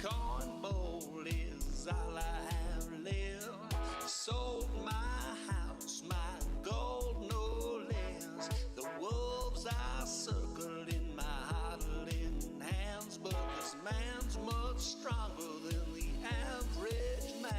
Bitcoin bowl is all I have left. Sold my house, my gold no less. The wolves are circled in my huddling hands, but this man's much stronger than the average man.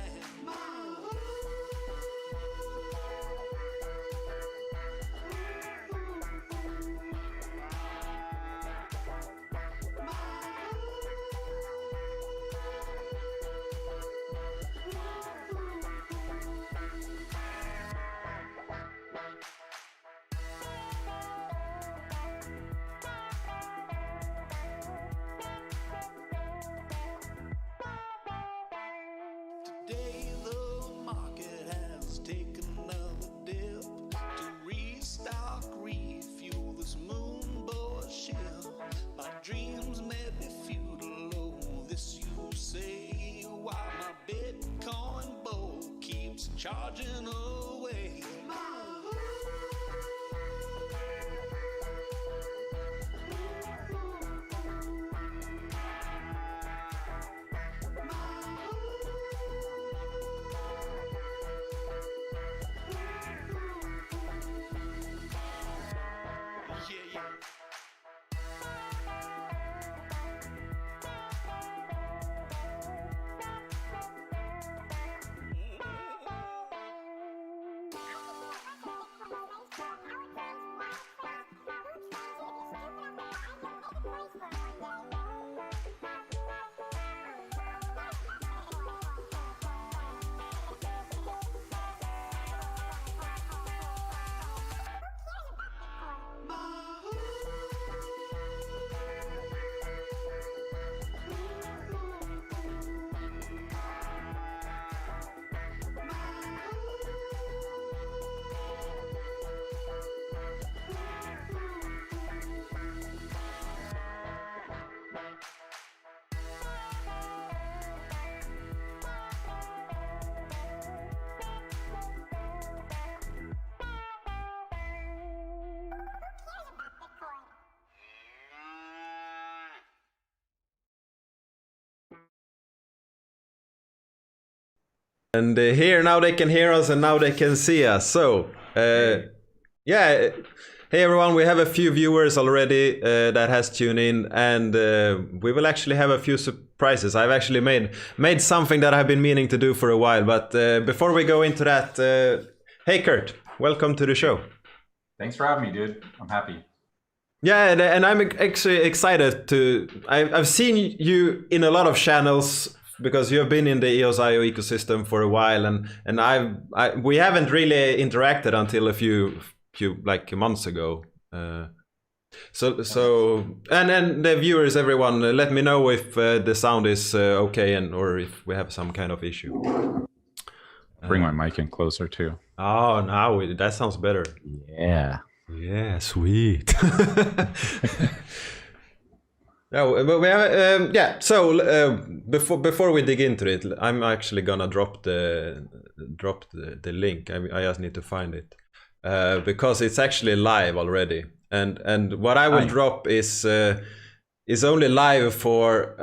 Today the market has taken another dip to restock, refuel this moonboy ship. My dreams may be futile, oh, this you say, while my Bitcoin bowl keeps charging away. And here now they can hear us and now they can see us. So, yeah, hey everyone, we have a few viewers already that has tuned in, and we will actually have a few surprises. I've actually made something that I've been meaning to do for a while, but before we go into that, hey Kurt, welcome to the show. Thanks for having me, dude. I'm happy. Yeah, and I'm actually excited to. I've seen you in a lot of channels, because you have been in the EOSIO ecosystem for a while, and we haven't really interacted until a few like months ago. So and the viewers, everyone, let me know if the sound is okay, or if we have some kind of issue. Bring my mic in closer too. Oh, now that sounds better. Yeah. Yeah, sweet. No, but we have, yeah. So before we dig into it, I'm actually gonna drop the link. I just need to find it because it's actually live already. And what I will drop is only live for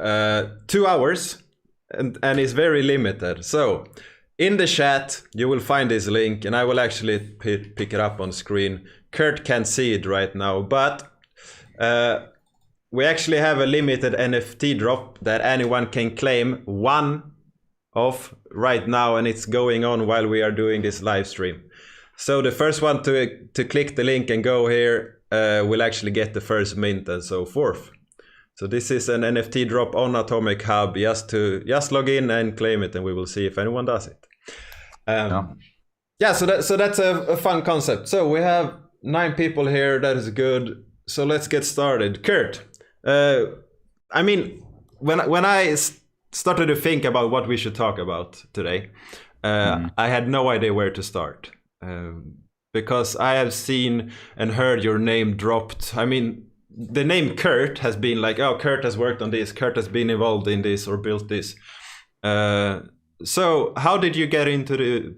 2 hours, and it's very limited. So in the chat you will find this link, and I will actually pick it up on screen. Kurt can't see it right now, but we actually have a limited NFT drop that anyone can claim one of right now, and it's going on while we are doing this live stream. So the first one to click the link and go here will actually get the first mint and so forth. So this is an NFT drop on Atomic Hub. Just log in and claim it, and we will see if anyone does it. Yeah, so that's a fun concept. So we have 9 people here. That is good. So let's get started. Kurt. I mean, when I started to think about what we should talk about today, I had no idea where to start, because I have seen and heard your name dropped. I mean, the name Kurt has been like, oh, Kurt has worked on this, Kurt has been involved in this or built this. So how did you get into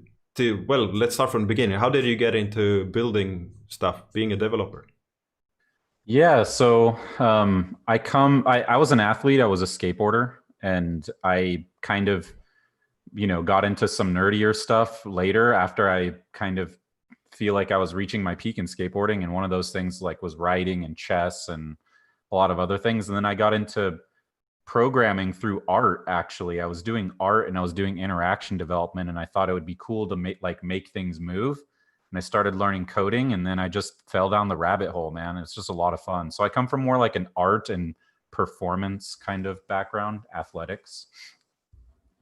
well, let's start from the beginning. How did you get into building stuff, being a developer? Yeah, so I was an athlete. I was a skateboarder. and I kind of, got into some nerdier stuff later after I kind of feel like I was reaching my peak in skateboarding. And one of those things like was writing and chess and a lot of other things. And then I got into programming through art. Actually, I was doing art and I was doing interaction development, and I thought it would be cool to make things move. And I started learning coding, and then I just fell down the rabbit hole, man. It's just a lot of fun. So I come from more like an art and performance kind of background, athletics.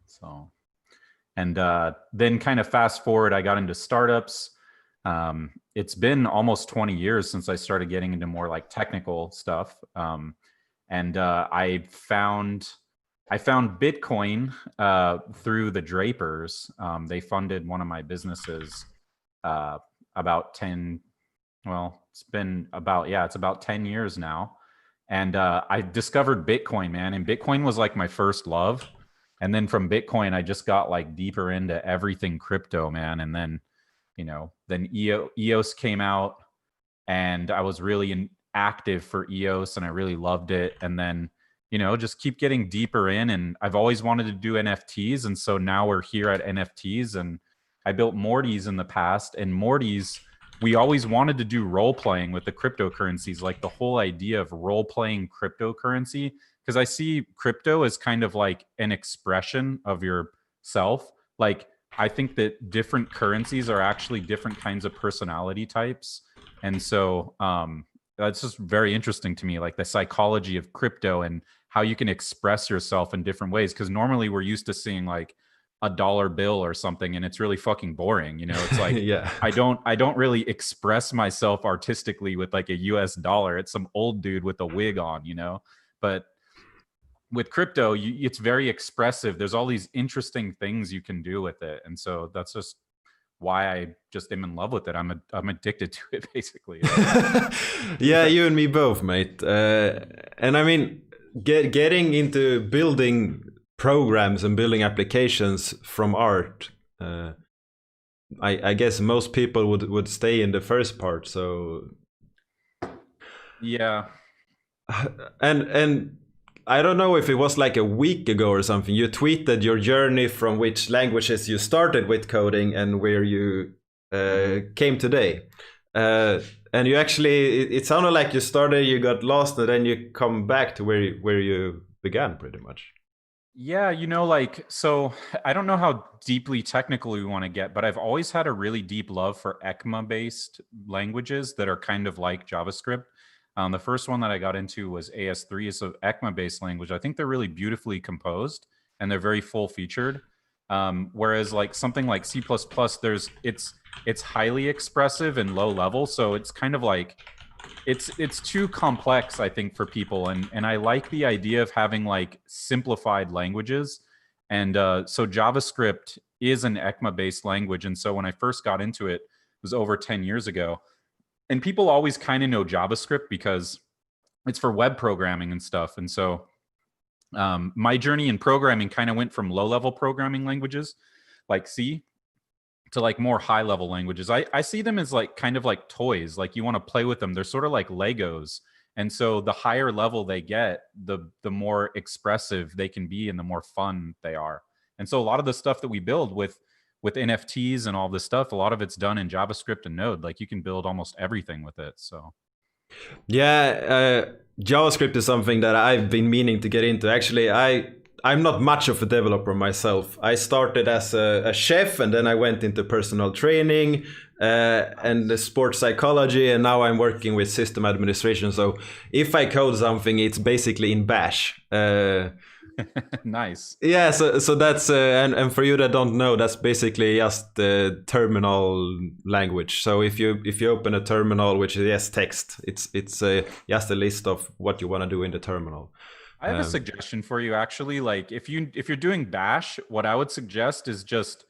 So, and then kind of fast forward, I got into startups. It's been almost 20 years since I started getting into more like technical stuff. And I found Bitcoin through the Drapers. They funded one of my businesses about 10. Well, it's about 10 years now. And I discovered Bitcoin, man. And Bitcoin was like my first love. And then from Bitcoin, I just got like deeper into everything crypto, man. And then, then EOS came out, and I was really active for EOS, and I really loved it. And then, just keep getting deeper in. And I've always wanted to do NFTs. And so now we're here at NFTs, and I built Morty's in the past. And Morty's, we always wanted to do role playing with the cryptocurrencies, like the whole idea of role playing cryptocurrency. Because I see crypto as kind of like an expression of yourself. Like, I think that different currencies are actually different kinds of personality types. And so that's just very interesting to me, like the psychology of crypto and how you can express yourself in different ways. Because normally we're used to seeing like a dollar bill or something, and it's really fucking boring. It's like, Yeah. I don't really express myself artistically with like a US dollar. It's some old dude with a wig on, but with crypto, it's very expressive. There's all these interesting things you can do with it. And so that's just why I just am in love with it. I'm addicted to it, basically. Yeah, you and me both, mate. And I mean, getting into building programs and building applications from art, I guess most people would stay in the first part. So yeah. And I don't know if it was like a week ago or something, you tweeted your journey from which languages you started with coding and where you came today. And you actually, it sounded like you started, you got lost, and then you come back to where you began, pretty much. Yeah, so I don't know how deeply technical we want to get, but I've always had a really deep love for ECMA-based languages that are kind of like JavaScript. The first one that I got into was AS3. It's an ECMA-based language. I think they're really beautifully composed, and they're very full-featured. Whereas like something like C++, it's highly expressive and low level, so it's kind of like it's too complex, I think, for people. And I like the idea of having like simplified languages. And so JavaScript is an ECMA-based language. And so when I first got into it, it was over 10 years ago. And people always kind of know JavaScript because it's for web programming and stuff. And so my journey in programming kind of went from low-level programming languages like C to like more high-level languages. I see them as like kind of like toys. Like you want to play with them. They're sort of like Legos. And so the higher level they get, the more expressive they can be and the more fun they are. And so a lot of the stuff that we build with NFTs and all this stuff, a lot of it's done in JavaScript and Node. Like you can build almost everything with it. So yeah, JavaScript is something that I've been meaning to get into. Actually, I'm not much of a developer myself. I started as a chef, and then I went into personal training and the sports psychology, and now I'm working with system administration. So if I code something, it's basically in Bash. Nice. Yeah, so that's and for you that don't know, that's basically just the terminal language. So if you open a terminal, which is just text, it's just a list of what you want to do in the terminal. I have a suggestion for you, actually. Like if you're doing Bash, what I would suggest is just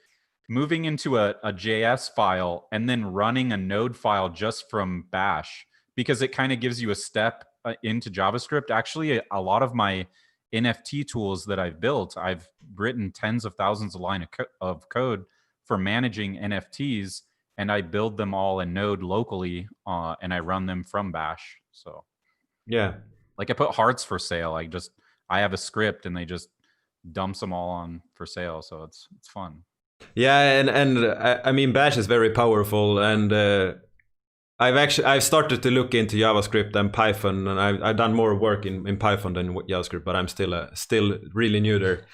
moving into a JS file and then running a Node file just from Bash, because it kind of gives you a step into JavaScript. Actually, a lot of my NFT tools that I've built, I've written tens of thousands of lines of code for managing NFTs, and I build them all in Node locally, and I run them from Bash. So yeah. Like I put hearts for sale. I have a script, and dumps them all on for sale. So it's fun. Yeah, and I mean Bash is very powerful, and I've started to look into JavaScript and Python, and I've done more work in Python than JavaScript, but I'm still really new there.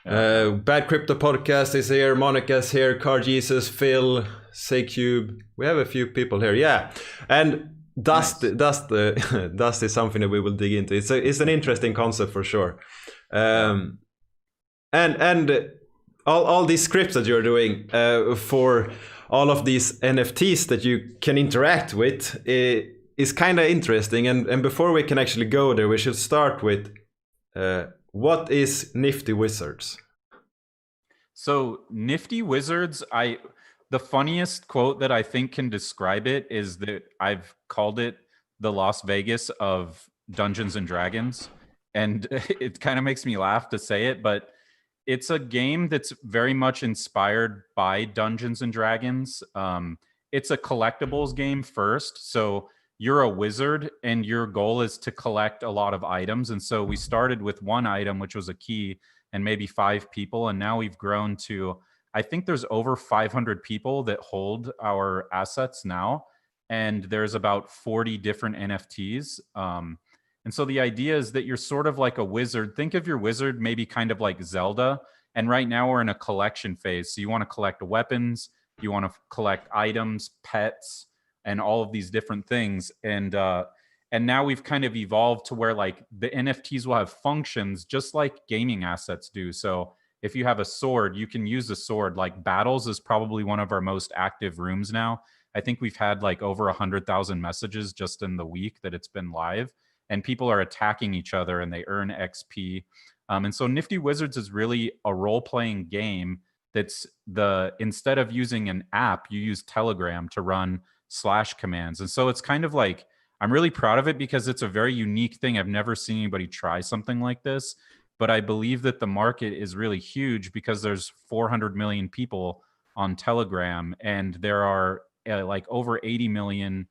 Bad Crypto Podcast is here, Monica's here, Car Jesus, Phil, Saycube. We have a few people here, yeah. And Dust is something that we will dig into. It's an interesting concept for sure. And all these scripts that you're doing for all of these NFTs that you can interact with is kind of interesting. And before we can actually go there, we should start with what is Nifty Wizards? So Nifty Wizards, the funniest quote that I think can describe it is that I've called it the Las Vegas of Dungeons and Dragons. And it kind of makes me laugh to say it, but it's a game that's very much inspired by Dungeons and Dragons. It's a collectibles game first. So you're a wizard and your goal is to collect a lot of items. And so we started with one item, which was a key, and maybe 5 people. And now we've grown to, I think there's over 500 people that hold our assets now. And there's about 40 different NFTs. And so the idea is that you're sort of like a wizard. Think of your wizard maybe kind of like Zelda. And right now we're in a collection phase. So you want to collect weapons, you want to collect items, pets, and all of these different things. And now we've kind of evolved to where like the NFTs will have functions just like gaming assets do. So if you have a sword, you can use the sword. Like battles is probably one of our most active rooms now. I think we've had like over 100,000 messages just in the week that it's been live. And people are attacking each other and they earn XP. And so Nifty Wizards is really a role-playing game that's instead of using an app, you use Telegram to run / commands. And so it's kind of like, I'm really proud of it because it's a very unique thing. I've never seen anybody try something like this, but I believe that the market is really huge because there's 400 million people on Telegram and there are like over 80 million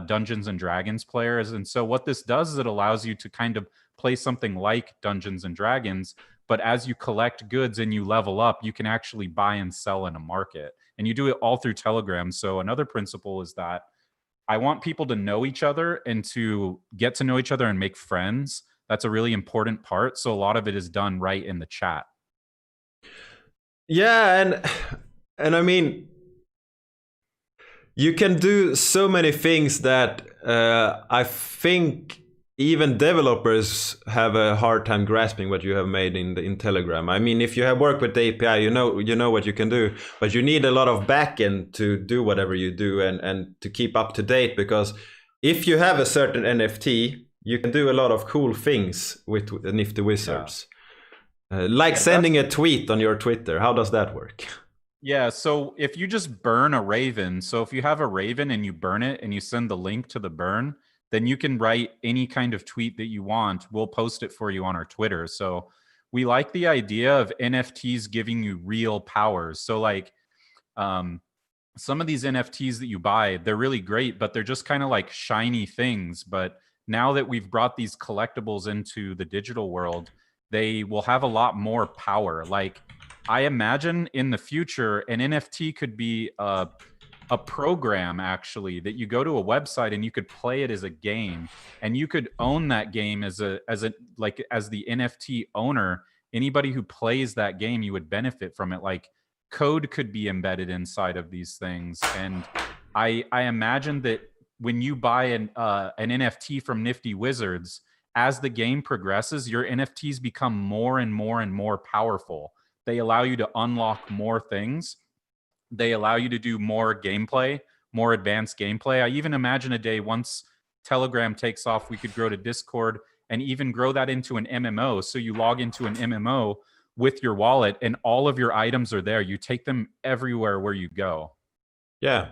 Dungeons and Dragons players. And so what this does is it allows you to kind of play something like Dungeons and Dragons, but as you collect goods and you level up, you can actually buy and sell in a market. And you do it all through Telegram. So another principle is that I want people to know each other and to get to know each other and make friends. That's a really important part. So a lot of it is done right in the chat. Yeah, and I mean, you can do so many things that I think even developers have a hard time grasping what you have made in Telegram. I mean, if you have worked with the API, you know what you can do, but you need a lot of backend to do whatever you do and to keep up to date, because if you have a certain NFT, you can do a lot of cool things with Nifty Wizards. Yeah. Sending a tweet on your Twitter. How does that work? Yeah, so if you just burn a raven, so if you have a raven and you burn it and you send the link to the burn, then you can write any kind of tweet that you want. We'll post it for you on our Twitter. So we like the idea of NFTs giving you real powers. So like some of these NFTs that you buy, they're really great, but they're just kind of like shiny things. But now that we've brought these collectibles into the digital world, they will have a lot more power. Like I imagine in the future, an NFT could be a program actually that you go to a website and you could play it as a game, and you could own that game as the NFT owner. Anybody who plays that game, you would benefit from it. Like code could be embedded inside of these things, and I imagine that when you buy an NFT from Nifty Wizards, as the game progresses, your NFTs become more and more and more powerful. They allow you to unlock more things. They allow you to do more gameplay, more advanced gameplay. I even imagine a day once Telegram takes off, we could grow to Discord and even grow that into an MMO. So you log into an MMO with your wallet and all of your items are there. You take them everywhere where you go. Yeah.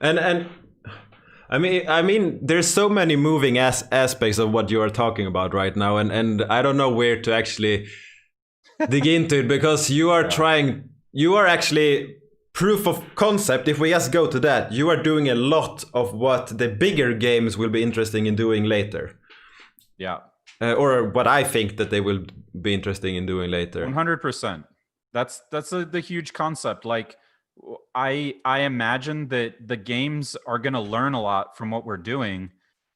And I mean, there's so many moving aspects of what you are talking about right now. And I don't know where to actually dig into it, because you are actually proof of concept. If we just go to that, you are doing a lot of what the bigger games will be interesting in doing later. Yeah. or what I think that they will be interesting in doing later. 100%. That's the huge concept. Like, I imagine that the games are going to learn a lot from what we're doing,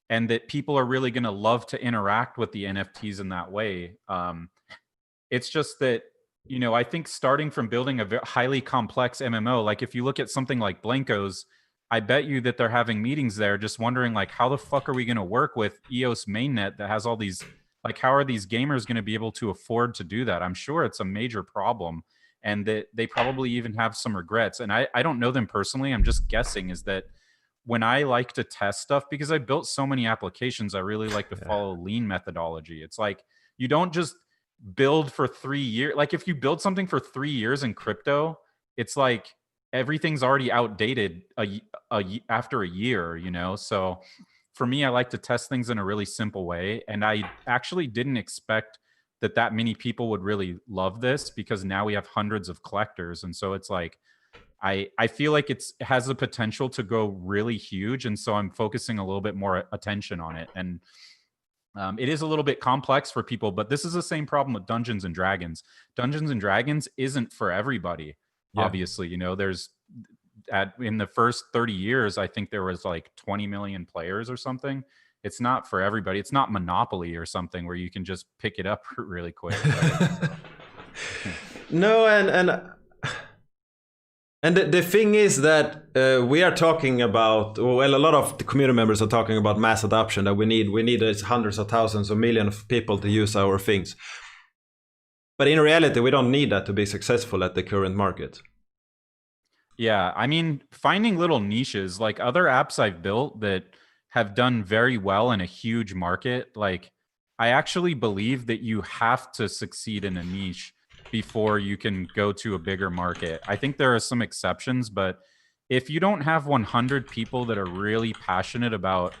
and that people are really going to love to interact with the NFTs in that way. It's just that, you know, I think starting from building a highly complex MMO, like if you look at something like Blankos, I bet you that they're having meetings there just wondering, like, how the fuck are we going to work with EOS mainnet that has all these, like, how are these gamers going to be able to afford to do that? I'm sure it's a major problem, and that they probably even have some regrets. And I don't know them personally. I'm just guessing, is that when I like to test stuff, because I built so many applications, I really like to follow lean methodology. It's like, you don't just build for 3 years. Like, if you build something for 3 years in crypto, it's like everything's already outdated after a year, you know? So for me, I like to test things in a really simple way. And I actually didn't expect that many people would really love this, because now we have hundreds of collectors. And so it's like, I feel like it has the potential to go really huge. And so I'm focusing a little bit more attention on it. And it is a little bit complex for people, but this is the same problem with Dungeons and Dragons. Dungeons and Dragons isn't for everybody. Yeah. Obviously, you know, in the first 30 years, I think there was like 20 million players or something. It's not for everybody. It's not Monopoly or something where you can just pick it up really quick. No, and the thing is that we are talking about, well, a lot of the community members are talking about mass adoption, that we need hundreds of thousands or millions of people to use our things. But in reality, we don't need that to be successful at the current market. Yeah, I mean, finding little niches, like other apps I've built that have done very well in a huge market, like, I actually believe that you have to succeed in a niche before you can go to a bigger market. I think there are some exceptions, but if you don't have 100 people that are really passionate about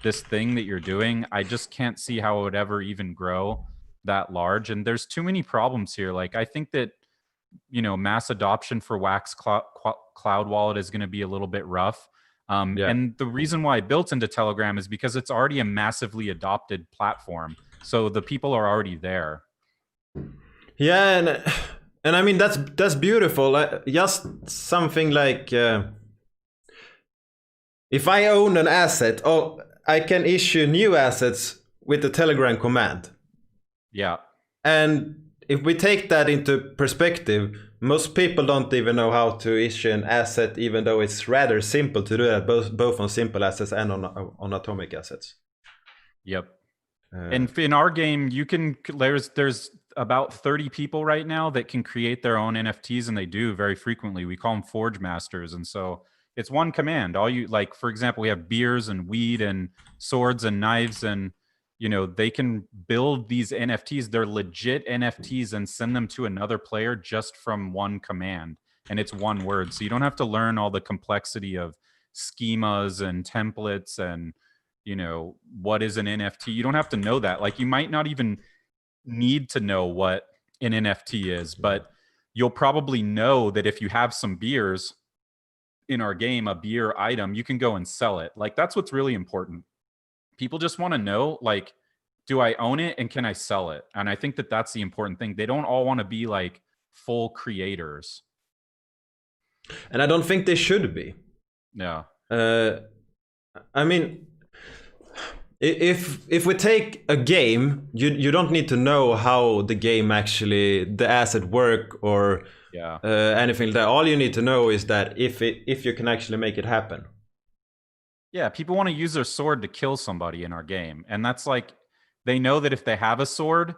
this thing that you're doing, I just can't see how it would ever even grow that large. And there's too many problems here. Like, I think that, you know, mass adoption for Wax Cloud Wallet is going to be a little bit rough. And the reason why I built into Telegram is because it's already a massively adopted platform. So the people are already there. Yeah, and I mean, that's beautiful. Just something like, if I own an asset, I can issue new assets with the Telegram command. Yeah. And if we take that into perspective, most people don't even know how to issue an asset, even though it's rather simple to do that, both on simple assets and on atomic assets. Yep. And in our game, you can, there's about 30 people right now that can create their own NFTs, and they do very frequently. We call them Forge Masters. And so it's one command. All you, like, for example, we have beers and weed and swords and knives, and, you know, they can build these NFTs. They're legit NFTs, and send them to another player just from one command. And it's one word. So you don't have to learn all the complexity of schemas and templates and, you know, what is an NFT. You don't have to know that. Like, you might not even need to know what an NFT is, but you'll probably know that if you have some beers in our game, a beer item, you can go and sell it. Like, that's what's really important. People just want to know, like, do I own it and can I sell it? And I think that that's the important thing. They don't all want to be like full creators. And I don't think they should be. Yeah. I mean, if we take a game, you don't need to know how the game actually, the asset work or anything like that. All you need to know is that if you can actually make it happen. Yeah, people want to use their sword to kill somebody in our game. And that's like, they know that if they have a sword,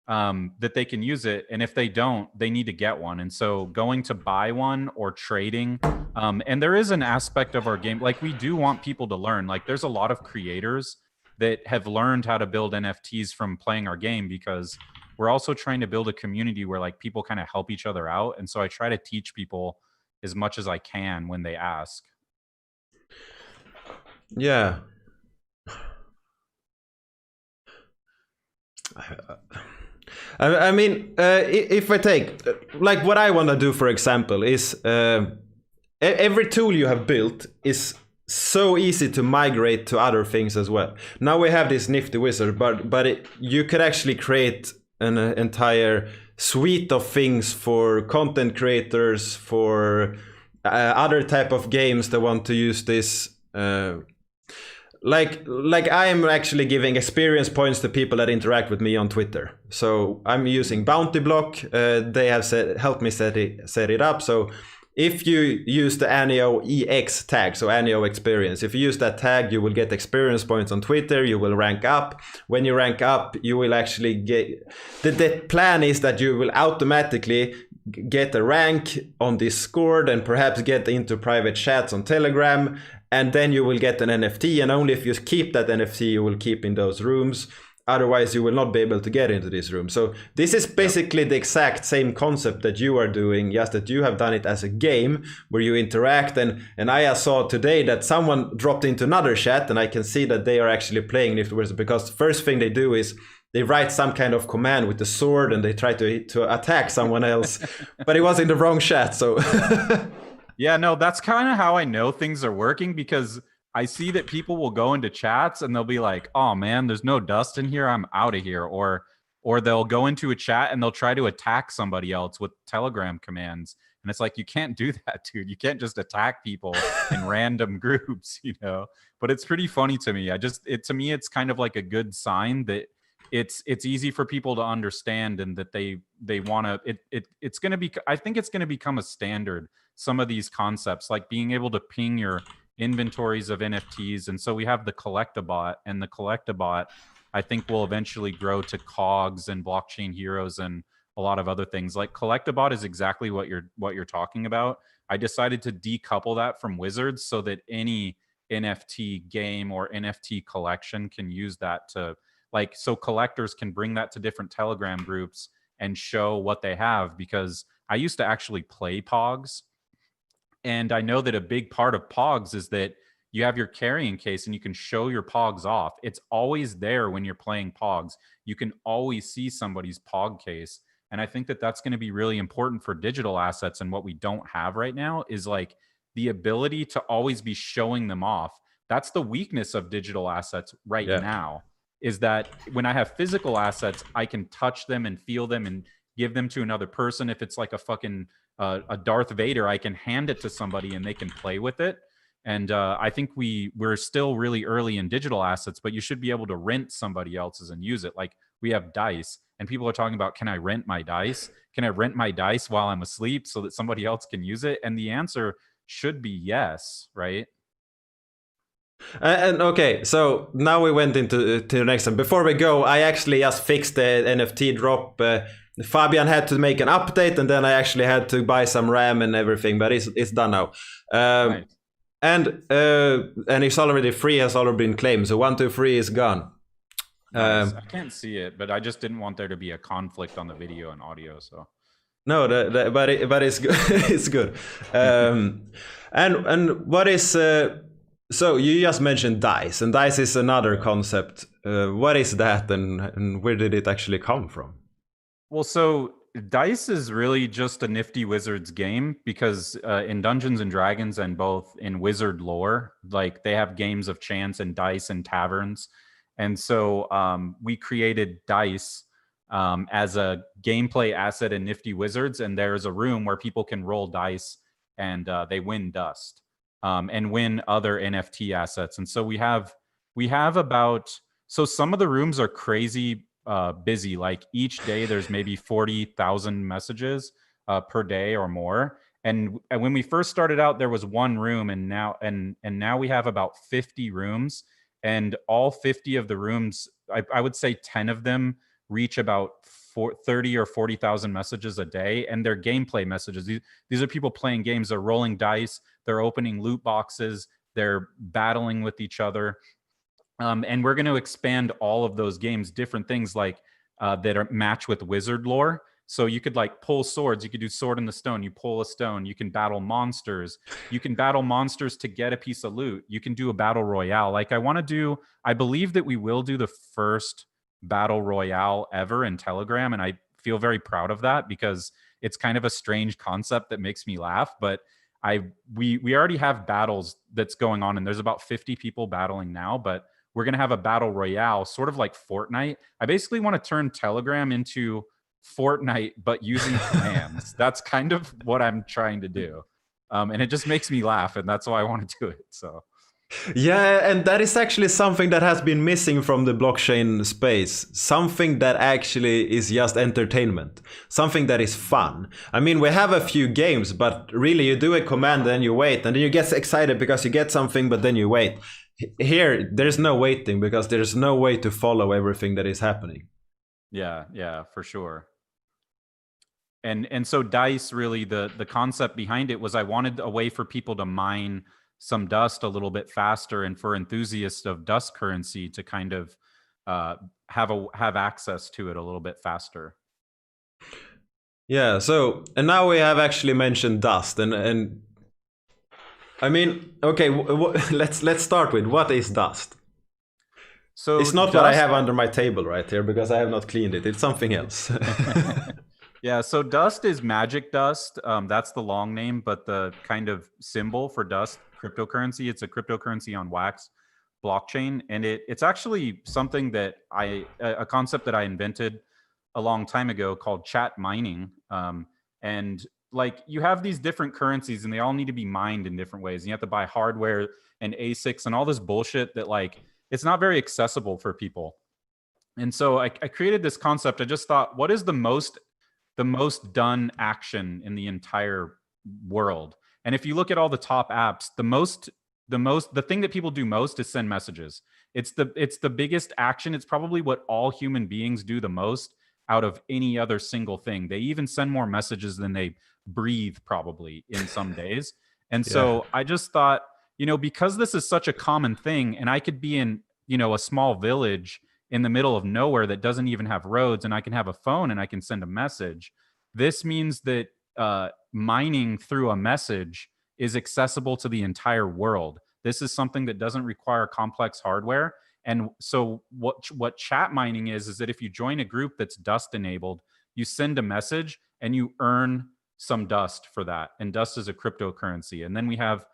that they can use it. And if they don't, they need to get one. And so going to buy one or trading, and there is an aspect of our game, like, we do want people to learn. Like, there's a lot of creators that have learned how to build NFTs from playing our game, because we're also trying to build a community where, like, people kind of help each other out. And so I try to teach people as much as I can when they ask. Yeah. I mean, if I take, like, what I want to do, for example, is every tool you have built is so easy to migrate to other things as well. Now we have this Nifty Wizard, but you could actually create an entire suite of things for content creators, for other type of games that want to use this. Like I am actually giving experience points to people that interact with me on Twitter. So I'm using Bounty Block. They have helped me set it up. So if you use the Anio EX tag, so Anio experience, if you use that tag, you will get experience points on Twitter. You will rank up. When you rank up, you will actually get. The plan is that you will automatically get a rank on Discord and perhaps get into private chats on Telegram. And then you will get an NFT, and only if you keep that NFT, you will keep in those rooms. Otherwise, you will not be able to get into this room. So this is basically the exact same concept that you are doing, just that you have done it as a game where you interact. And I saw today that someone dropped into another chat, and I can see that they are actually playing Nifty Wizards, because the first thing they do is they write some kind of command with the sword and they try to attack someone else, but it was in the wrong chat. So yeah, no, that's kind of how I know things are working, because I see that people will go into chats and they'll be like, oh man, there's no dust in here, I'm out of here. Or they'll go into a chat and they'll try to attack somebody else with Telegram commands. And it's like, you can't do that, dude. You can't just attack people in random groups, you know. But it's pretty funny to me. To me, it's kind of like a good sign that it's easy for people to understand, and that they want to. It's going to be. I think it's going to become a standard. Some of these concepts, like being able to ping your inventories of NFTs. And so we have the Collectibot, and the Collectibot I think will eventually grow to COGS and Blockchain Heroes and a lot of other things. Like Collectibot is exactly what you're talking about. I decided to decouple that from Wizards so that any NFT game or NFT collection can use that to, like, so collectors can bring that to different Telegram groups and show what they have. Because I used to actually play Pogs, and I know that a big part of Pogs is that you have your carrying case and you can show your Pogs off. It's always there when you're playing Pogs. You can always see somebody's Pog case. And I think that that's going to be really important for digital assets. And what we don't have right now is like the ability to always be showing them off. That's the weakness of digital assets right now, is that when I have physical assets, I can touch them and feel them and give them to another person. If it's like a fucking a Darth Vader, I can hand it to somebody and they can play with it. And I think we're still really early in digital assets, but you should be able to rent somebody else's and use it. Like we have dice, and people are talking about, can I rent my dice? Can I rent my dice while I'm asleep so that somebody else can use it? And the answer should be yes, right? And okay, so now we went into the next one. Before we go, I actually just fixed the NFT drop. Fabian had to make an update, and then I actually had to buy some RAM and everything, but it's done now. Right. And it's already free, has already been claimed. So 1, 2, 3 is gone. Nice. I can't see it, but I just didn't want there to be a conflict on the video and audio. So no, but it's good. It's good. And what is so you just mentioned dice, and dice is another concept. What is that, and where did it actually come from? Well, so dice is really just a Nifty Wizards game, because in Dungeons and Dragons and both in Wizard lore, like they have games of chance and dice and taverns. And so we created dice as a gameplay asset in Nifty Wizards. And there's a room where people can roll dice and they win dust and win other NFT assets. And so we have about, so some of the rooms are crazy busy. Like each day there's maybe 40,000 messages per day or more. And when we first started out, there was one room, and now we have about 50 rooms, and all 50 of the rooms, I would say 10 of them reach about 30 or 40,000 messages a day, and they're gameplay messages. These are people playing games. They're rolling dice. They're opening loot boxes. They're battling with each other. And we're going to expand all of those games, different things like that are match with wizard lore. So you could like pull swords. You could do sword in the stone. You pull a stone. You can battle monsters. You can battle monsters to get a piece of loot. You can do a battle royale. Like I believe that we will do the first battle royale ever in Telegram. And I feel very proud of that, because it's kind of a strange concept that makes me laugh. But we already have battles that's going on, and there's about 50 people battling now, but we're going to have a battle royale, sort of like Fortnite. I basically want to turn Telegram into Fortnite, but using commands. That's kind of what I'm trying to do. And it just makes me laugh, and that's why I want to do it. So Yeah, and that is actually something that has been missing from the blockchain space. Something that actually is just entertainment. Something that is fun. I mean, we have a few games, but really you do a command and you wait, and then you get excited because you get something, but then you wait. Here, there's no waiting because there's no way to follow everything that is happening. Yeah, for sure. And so DICE, really, the concept behind it was I wanted a way for people to mine some dust a little bit faster, and for enthusiasts of dust currency to kind of have access to it a little bit faster. Yeah, so, and now we have actually mentioned dust, and I mean, okay, let's start with, what is dust? So it's not what I have under my table right here, because I have not cleaned it. It's something else. Yeah, so dust is magic dust. That's the long name, but the kind of symbol for dust, cryptocurrency, it's a cryptocurrency on Wax blockchain. And it's actually something that a concept that I invented a long time ago called chat mining. And like, you have these different currencies and they all need to be mined in different ways. And you have to buy hardware and ASICs and all this bullshit that, like, it's not very accessible for people. And so I created this concept. I just thought, what is the most done action in the entire world? And if you look at all the top apps, the thing that people do most is send messages. It's the biggest action. It's probably what all human beings do the most out of any other single thing. They even send more messages than they breathe, probably, in some days. And so I just thought, because this is such a common thing, and I could be in, a small village in the middle of nowhere that doesn't even have roads, and I can have a phone and I can send a message. This means that mining through a message is accessible to the entire world. This is something that doesn't require complex hardware. And so what chat mining is that if you join a group that's dust enabled, you send a message and you earn some dust for that. And dust is a cryptocurrency. And then we have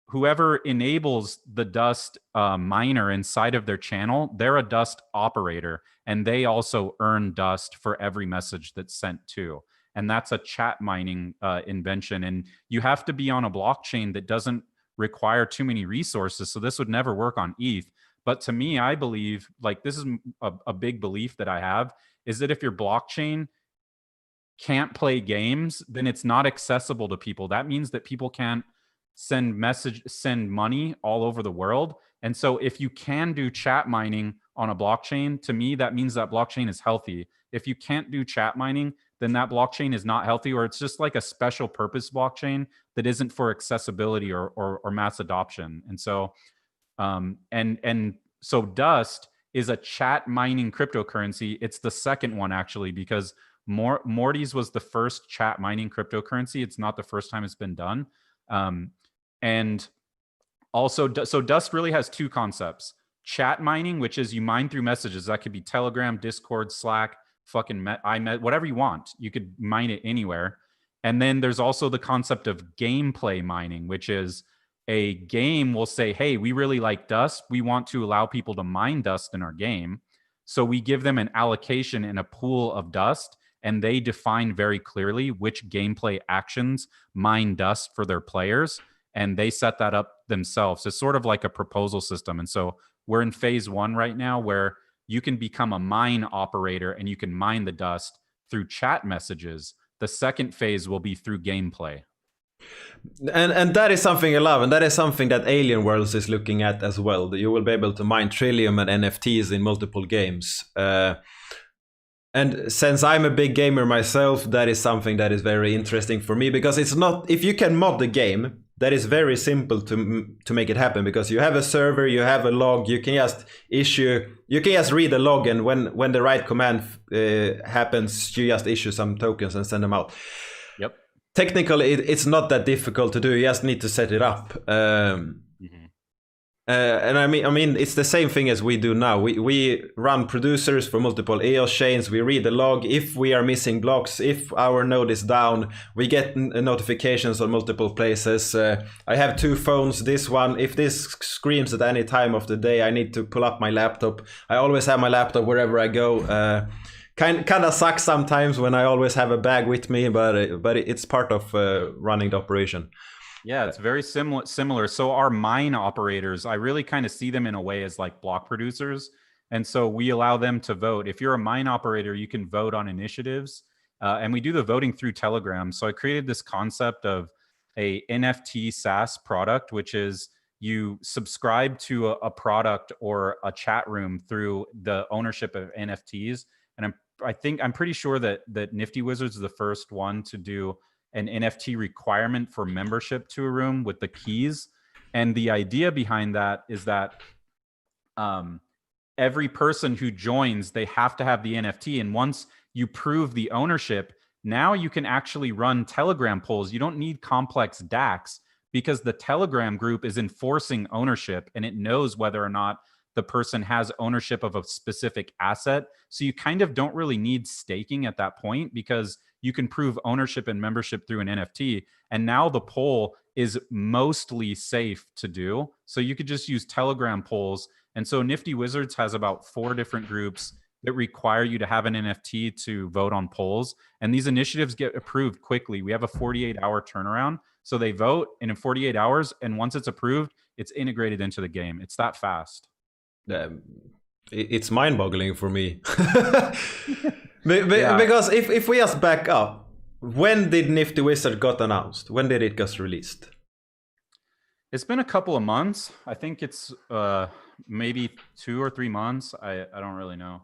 whoever enables the dust miner inside of their channel, they're a dust operator, and they also earn dust for every message that's sent to. And that's a chat mining invention. And you have to be on a blockchain that doesn't require too many resources. So this would never work on ETH. But to me, I believe, like, this is a big belief that I have, is that if your blockchain can't play games, then it's not accessible to people. That means that people can't send money all over the world. And so if you can do chat mining on a blockchain, to me, that means that blockchain is healthy. If you can't do chat mining, then that blockchain is not healthy, or it's just like a special purpose blockchain that isn't for accessibility or mass adoption. And so, so Dust is a chat mining cryptocurrency. It's the second one, actually, because Morty's was the first chat mining cryptocurrency. It's not the first time it's been done. And also, so Dust really has two concepts: chat mining, which is you mine through messages. That could be Telegram, Discord, Slack, fucking iMessage, whatever you want. You could mine it anywhere. And then there's also the concept of gameplay mining, which is a game will say, hey, we really like Dust. We want to allow people to mine Dust in our game. So we give them an allocation in a pool of Dust, and they define very clearly which gameplay actions mine Dust for their players. And they set that up themselves. It's sort of like a proposal system. And so we're in phase one right now, where you can become a mine operator and you can mine the Dust through chat messages. The second phase will be through gameplay. And that is something I love, and that is something that Alien Worlds is looking at as well. That you will be able to mine Trillium and NFTs in multiple games. And since I'm a big gamer myself, that is something that is very interesting for me, because it's not, if you can mod the game, that is very simple to make it happen, because you have a server, you have a log, you can just read the log, and when the right command happens, you just issue some tokens and send them out. Yep. Technically, it's not that difficult to do. You just need to set it up. And And I mean, it's the same thing as we do now. We run producers for multiple EOS chains. We read the log. If we are missing blocks, if our node is down, we get notifications on multiple places. I have 2 phones. This one, if this screams at any time of the day, I need to pull up my laptop. I always have my laptop wherever I go. Kind of sucks sometimes when I always have a bag with me, but it's part of running the operation. Yeah, it's very similar. So our mine operators, I really kind of see them in a way as like block producers. And so we allow them to vote. If you're a mine operator, you can vote on initiatives. And we do the voting through Telegram. So I created this concept of a NFT SaaS product, which is you subscribe to a product or a chat room through the ownership of NFTs. And I'm pretty sure that Nifty Wizards is the first one to do an NFT requirement for membership to a room with the keys. And the idea behind that is that every person who joins, they have to have the NFT. And once you prove the ownership, now you can actually run Telegram polls. You don't need complex DACs because the Telegram group is enforcing ownership and it knows whether or not the person has ownership of a specific asset. So you kind of don't really need staking at that point because you can prove ownership and membership through an NFT. And now the poll is mostly safe to do. So you could just use Telegram polls. And so Nifty Wizards has about 4 different groups that require you to have an NFT to vote on polls. And these initiatives get approved quickly. We have a 48-hour turnaround. So they vote and in 48 hours. And once it's approved, it's integrated into the game. It's that fast. It's mind-boggling for me. Because if we just back up, when did Nifty Wizard got announced? When did it get released? It's been a couple of months. I think it's maybe 2 or 3 months. I don't really know.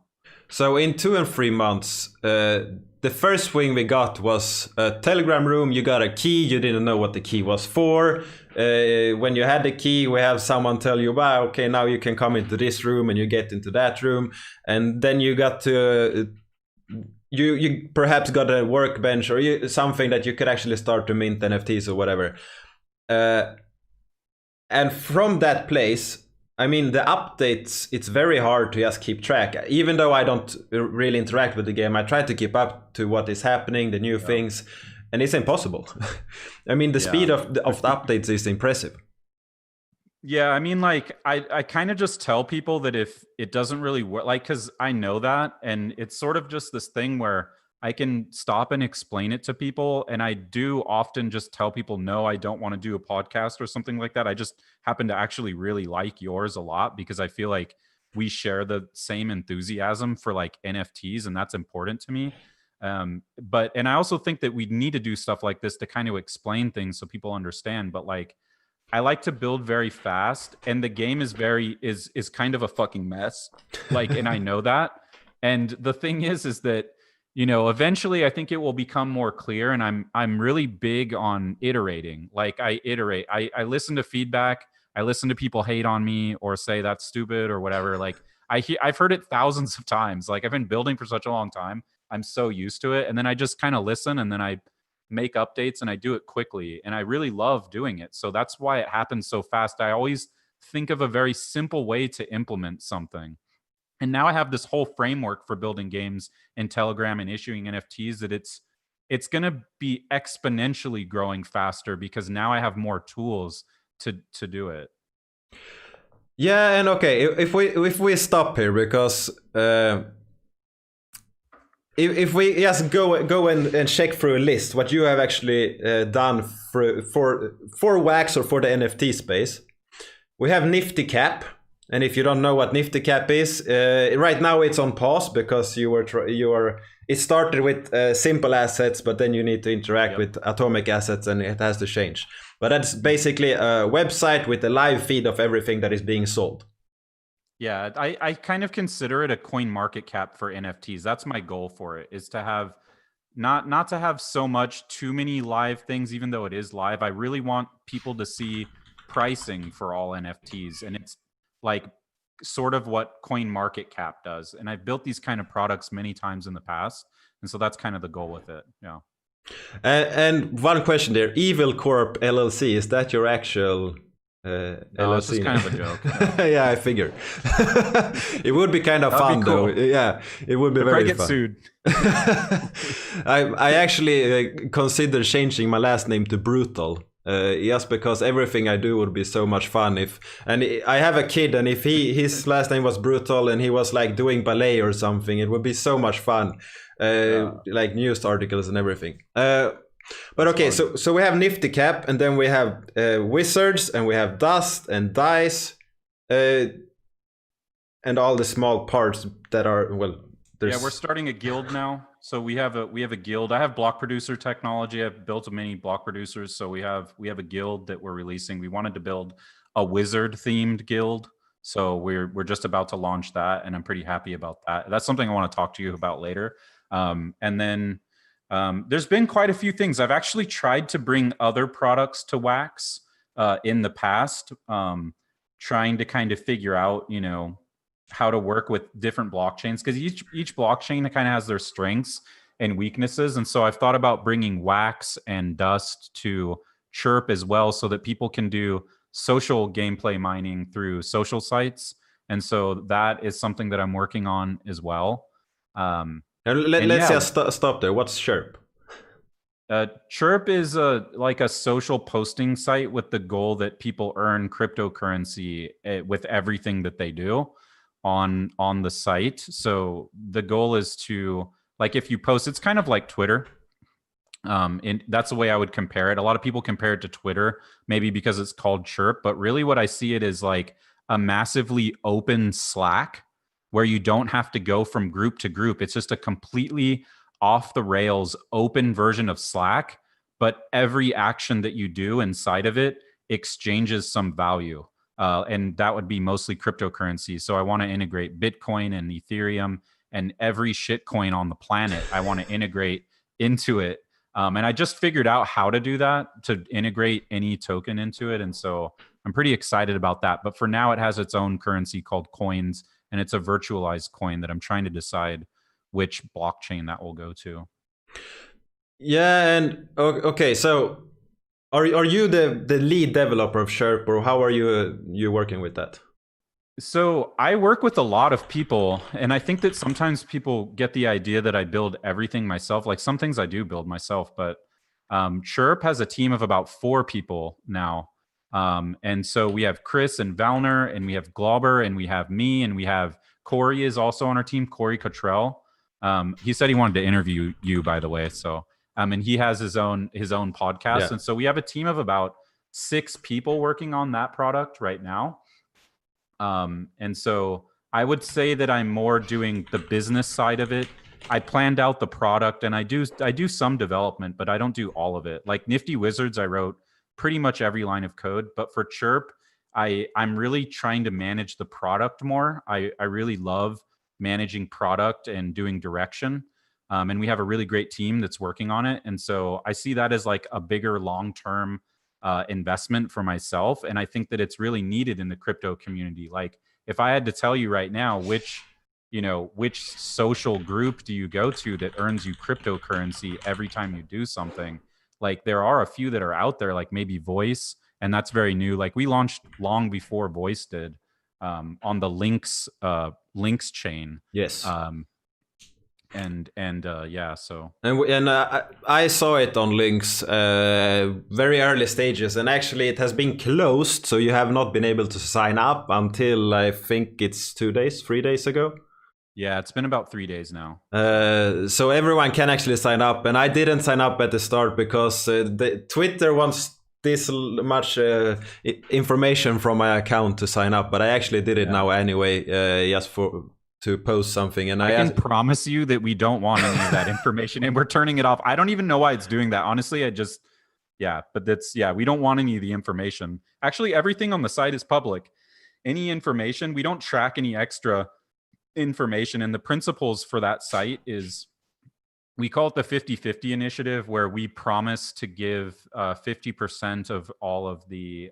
So in 2 and 3 months, the first thing we got was a Telegram room. You got a key. You didn't know what the key was for. When you had the key, we have someone tell you, wow, okay, now you can come into this room and you get into that room. And then you got to... You perhaps got a workbench or something that you could actually start to mint NFTs or whatever. And from that place, I mean, the updates, it's very hard to just keep track. Even though I don't really interact with the game, I try to keep up to what is happening, the new things, and it's impossible. I mean, the speed of the updates is impressive. Yeah, I mean, like, I kind of just tell people that if it doesn't really work, like, because I know that, and it's sort of just this thing where I can stop and explain it to people. And I do often just tell people, no, I don't want to do a podcast or something like that. I just happen to actually really like yours a lot because I feel like we share the same enthusiasm for like NFTs, and that's important to me. And I also think that we need to do stuff like this to kind of explain things so people understand. But like, I like to build very fast, and the game is is kind of a fucking mess. Like, and I know that. And the thing is that, you know, eventually I think it will become more clear, and I'm really big on iterating. Like, I iterate. I listen to feedback. I listen to people hate on me or say that's stupid or whatever. Like, I've heard it thousands of times. Like, I've been building for such a long time. I'm so used to it. And then I just kind of listen, and then I make updates, and I do it quickly, and I really love doing it. So that's why it happens so fast. I always think of a very simple way to implement something. And now I have this whole framework for building games in Telegram and issuing NFTs that it's going to be exponentially growing faster because now I have more tools to do it. Yeah, and okay, if we stop here, because if we just go and check through a list what you have actually done for Wax or for the NFT space, we have Nifty Cap. And if you don't know what Nifty Cap is, right now it's on pause because it started with simple assets, but then you need to interact with atomic assets, and it has to change. But that's basically a website with a live feed of everything that is being sold. Yeah, I kind of consider it a coin market cap for NFTs. That's my goal for it, is to have not to have so much too many live things, even though it is live. I really want people to see pricing for all NFTs, and it's like sort of what coin market cap does. And I've built these kind of products many times in the past, and so that's kind of the goal with it. Yeah. And one question there, Evil Corp LLC, is that your actual No, it's just kind of a joke. Yeah, I figure. It would be kind of That'd fun be cool. though. Yeah, it would be If very I get fun. sued. I actually consider changing my last name to Brutal. Just because everything I do would be so much fun I have a kid, and if his last name was Brutal and he was like doing ballet or something, it would be so much fun. Like news articles and everything. But okay, so we have Nifty Cap, and then we have Wizards, and we have Dust and Dice, and all the small parts that are, well, yeah, we're starting a guild now. So we have a guild. I have block producer technology. I've built many block producers. So we have a guild that we're releasing. We wanted to build a wizard themed guild. So we're just about to launch that, and I'm pretty happy about that. That's something I want to talk to you about later. And then there's been quite a few things. I've actually tried to bring other products to Wax in the past, trying to kind of figure out, how to work with different blockchains, because each blockchain kind of has their strengths and weaknesses. And so I've thought about bringing Wax and Dust to Chirp as well, so that people can do social gameplay mining through social sites. And so that is something that I'm working on as well. Let's just stop there. What's Chirp? Chirp is like a social posting site with the goal that people earn cryptocurrency with everything that they do on the site. So the goal is to, like, if you post, it's kind of like Twitter. And that's the way I would compare it. A lot of people compare it to Twitter, maybe because it's called Chirp, but really what I see it is like a massively open Slack where you don't have to go from group to group. It's just a completely off the rails open version of Slack, but every action that you do inside of it exchanges some value. And that would be mostly cryptocurrency. So I want to integrate Bitcoin and Ethereum and every shitcoin on the planet. I want to integrate into it. And I just figured out how to do that, to integrate any token into it. And so I'm pretty excited about that. But for now, it has its own currency called coins, and it's a virtualized coin that I'm trying to decide which blockchain that will go to. Yeah, and okay, so are you the lead developer of Chirp, or how are you working with that? So I work with a lot of people, and I think that sometimes people get the idea that I build everything myself. Like some things I do build myself, but Chirp has a team of about 4 people now. And so we have Chris and Valner, and we have Glauber, and we have me, and we have Corey is also on our team, Corey Cottrell. He said he wanted to interview you, by the way. So, and he has his own podcast. Yeah. And so we have a team of about 6 people working on that product right now. And so I would say that I'm more doing the business side of it. I planned out the product, and I do some development, but I don't do all of it. Like Nifty Wizards, I wrote pretty much every line of code, but for Chirp, I'm really trying to manage the product more. I really love managing product and doing direction. And we have a really great team that's working on it. And so I see that as like a bigger long-term investment for myself. And I think that it's really needed in the crypto community. Like if I had to tell you right now, which social group do you go to that earns you cryptocurrency every time you do something? Like there are a few that are out there, like maybe Voice, and that's very new. Like we launched long before Voice did on the Links chain. Yes. Yeah, so I saw it on Links very early stages, and actually it has been closed, so you have not been able to sign up until I think it's 3 days ago. Yeah, it's been about 3 days now. So everyone can actually sign up, and I didn't sign up at the start because Twitter wants this much information from my account to sign up, but I actually did it now anyway, just to post something. And I can promise you that we don't want any of that information, and we're turning it off. I don't even know why it's doing that. Honestly, we don't want any of the information. Actually, everything on the site is public. Any information, we don't track any extra information. And the principles for that site is, we call it the 50-50 initiative, where we promise to give 50% of all of the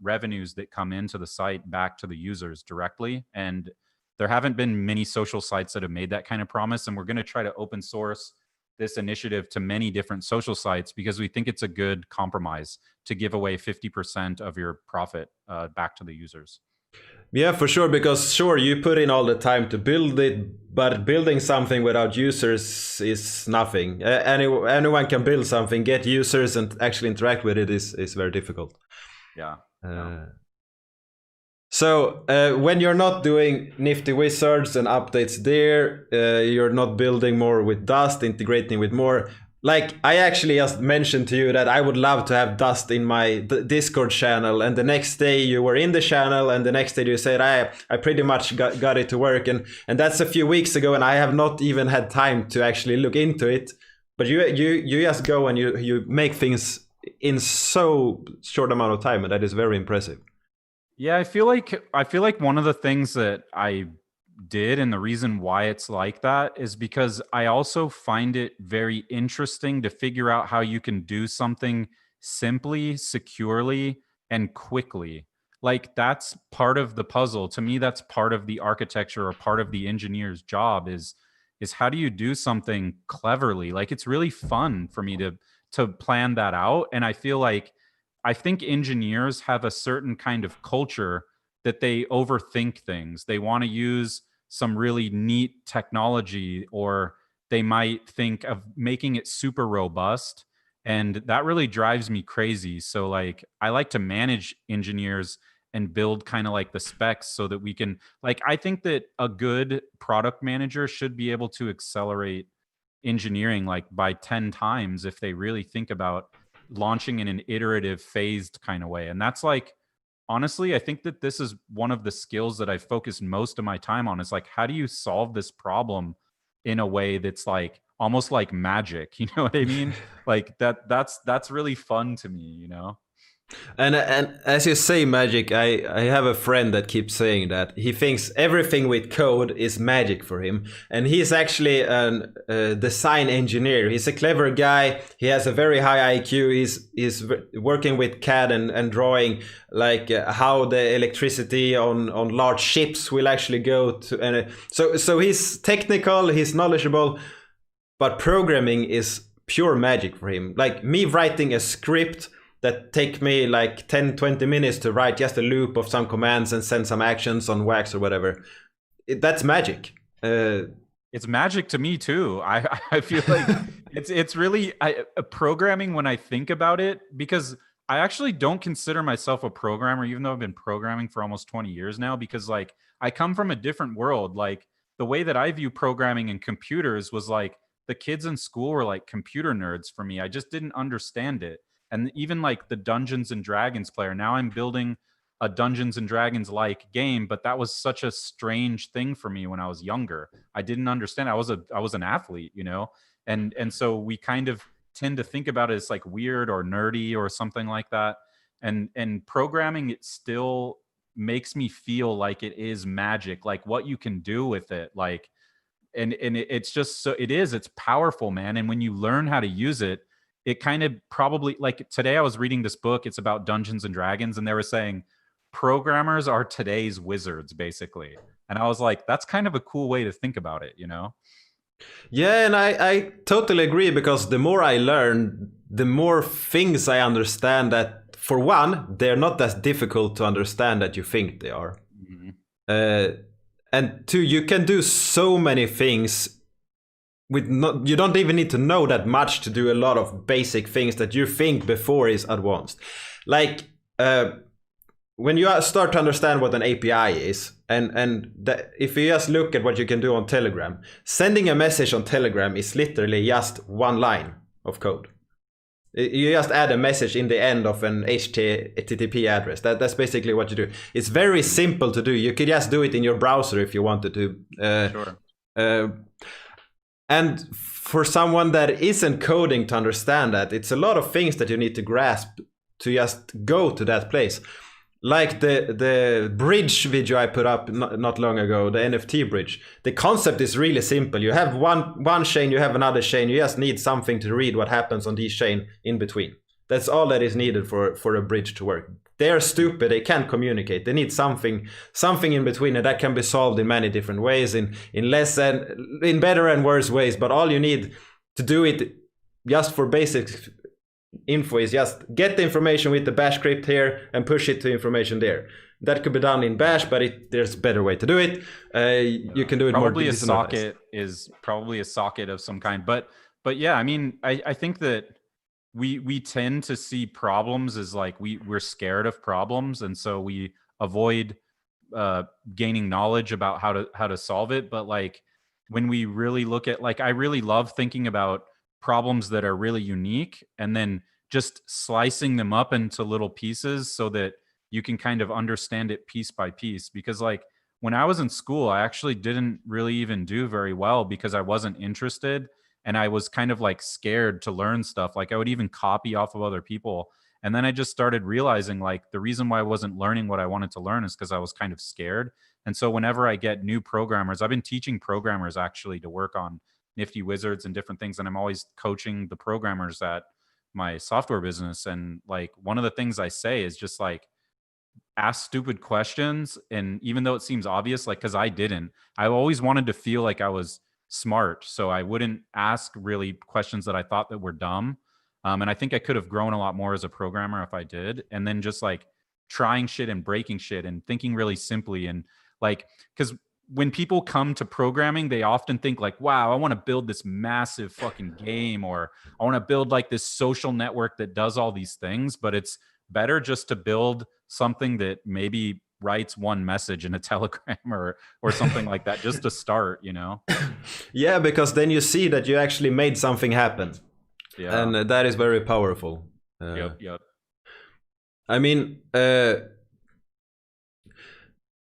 revenues that come into the site back to the users directly. And there haven't been many social sites that have made that kind of promise. And we're going to try to open source this initiative to many different social sites because we think it's a good compromise to give away 50% of your profit back to the users. Yeah, for sure, because sure, you put in all the time to build it, but building something without users is nothing. Anyone can build something, get users and actually interact with it is very difficult. Yeah. So when you're not doing Nifty Wizards and updates there, you're not building more with Dust, integrating with more. Like, I actually just mentioned to you that I would love to have Dust in my Discord channel, and the next day you were in the channel, and the next day you said, I pretty much got it to work, and that's a few weeks ago, and I have not even had time to actually look into it. But you just go and you make things in so short amount of time, and that is very impressive. Yeah, I feel like one of the things that I did, and the reason why it's like that, is because I also find it very interesting to figure out how you can do something simply, securely, and quickly. Like, that's part of the puzzle. To me, that's part of the architecture or part of the engineer's job is how do you do something cleverly? Like, it's really fun for me to plan that out. And I think engineers have a certain kind of culture that they overthink things. They want to use some really neat technology, or they might think of making it super robust. And that really drives me crazy. So like, I like to manage engineers and build kind of like the specs so that we can, like, I think that a good product manager should be able to accelerate engineering like by 10 times if they really think about launching in an iterative, phased kind of way. And that's like, honestly, I think that this is one of the skills that I focused most of my time on, is like, how do you solve this problem in a way that's like almost like magic? You know what I mean? Like that's really fun to me, you know? And as you say magic, I have a friend that keeps saying that he thinks everything with code is magic for him, and he's actually a design engineer. He's a clever guy. He has a very high IQ. He's working with CAD and drawing like how the electricity on large ships will actually go to. And so he's technical, he's knowledgeable, but programming is pure magic for him. Like me writing a script that take me like 10-20 minutes to write just a loop of some commands and send some actions on wax or whatever. That's magic. It's magic to me too. I feel like it's really programming when I think about it, because I actually don't consider myself a programmer, even though I've been programming for almost 20 years now, because like I come from a different world. Like the way that I view programming and computers was like the kids in school were like computer nerds for me. I just didn't understand it. And even like the Dungeons and Dragons player, now I'm building a Dungeons and Dragons like game, but that was such a strange thing for me when I was younger. I didn't understand. I was an athlete, you know, and so we kind of tend to think about it as like weird or nerdy or something like that. And programming, it still makes me feel like it is magic, like what you can do with it, like, and it's just so it's powerful, man. And when you learn how to use it, it kind of probably, like today I was reading this book, it's about Dungeons and Dragons, and they were saying programmers are today's wizards, basically. And I was like, that's kind of a cool way to think about it, you know? Yeah, and I totally agree, because the more I learn, the more things I understand that, for one, they're not as difficult to understand that you think they are. Mm-hmm. And two, you can do so many things you don't even need to know that much to do a lot of basic things that you think before is advanced. Like when you start to understand what an API is, and if you just look at what you can do on Telegram, sending a message on Telegram is literally just one line of code. You just add a message in the end of an HTTP address. That's basically what you do. It's very simple to do. You could just do it in your browser if you wanted to. Sure. And for someone that isn't coding to understand that, it's a lot of things that you need to grasp to just go to that place. Like the bridge video I put up not long ago, the NFT bridge. The concept is really simple. You have one chain, you have another chain. You just need something to read what happens on each chain in between. That's all that is needed for a bridge to work. They are stupid. They can't communicate. They need something in between, and that can be solved in many different ways, in better and worse ways. But all you need to do it just for basic info is just get the information with the bash script here and push it to information there. That could be done in bash, but there's a better way to do it. You can do it probably more a socket is probably a socket of some kind, but yeah, I mean, I think that we tend to see problems as like we're scared of problems, and so we avoid gaining knowledge about how to solve it. But like when we really look at, like, I really love thinking about problems that are really unique and then just slicing them up into little pieces so that you can kind of understand it piece by piece. Because like when I was in school, I actually didn't really even do very well because I wasn't interested, and I was kind of like scared to learn stuff. Like I would even copy off of other people. And then I just started realizing like the reason why I wasn't learning what I wanted to learn is because I was kind of scared. And so whenever I get new programmers, I've been teaching programmers actually to work on Nifty Wizards and different things. And I'm always coaching the programmers at my software business. And like one of the things I say is just like, ask stupid questions. And even though it seems obvious, like, because I always wanted to feel like I was smart. So I wouldn't ask really questions that I thought that were dumb. And I think I could have grown a lot more as a programmer if I did. And then just like trying shit and breaking shit and thinking really simply. And like, because when people come to programming, they often think like, wow, I want to build this massive fucking game, or I want to build like this social network that does all these things. But it's better just to build something that maybe writes one message in a telegram or something like that, just to start, you know? Yeah, because then you see that you actually made something happen. Yeah. And that is very powerful. Yep. I mean,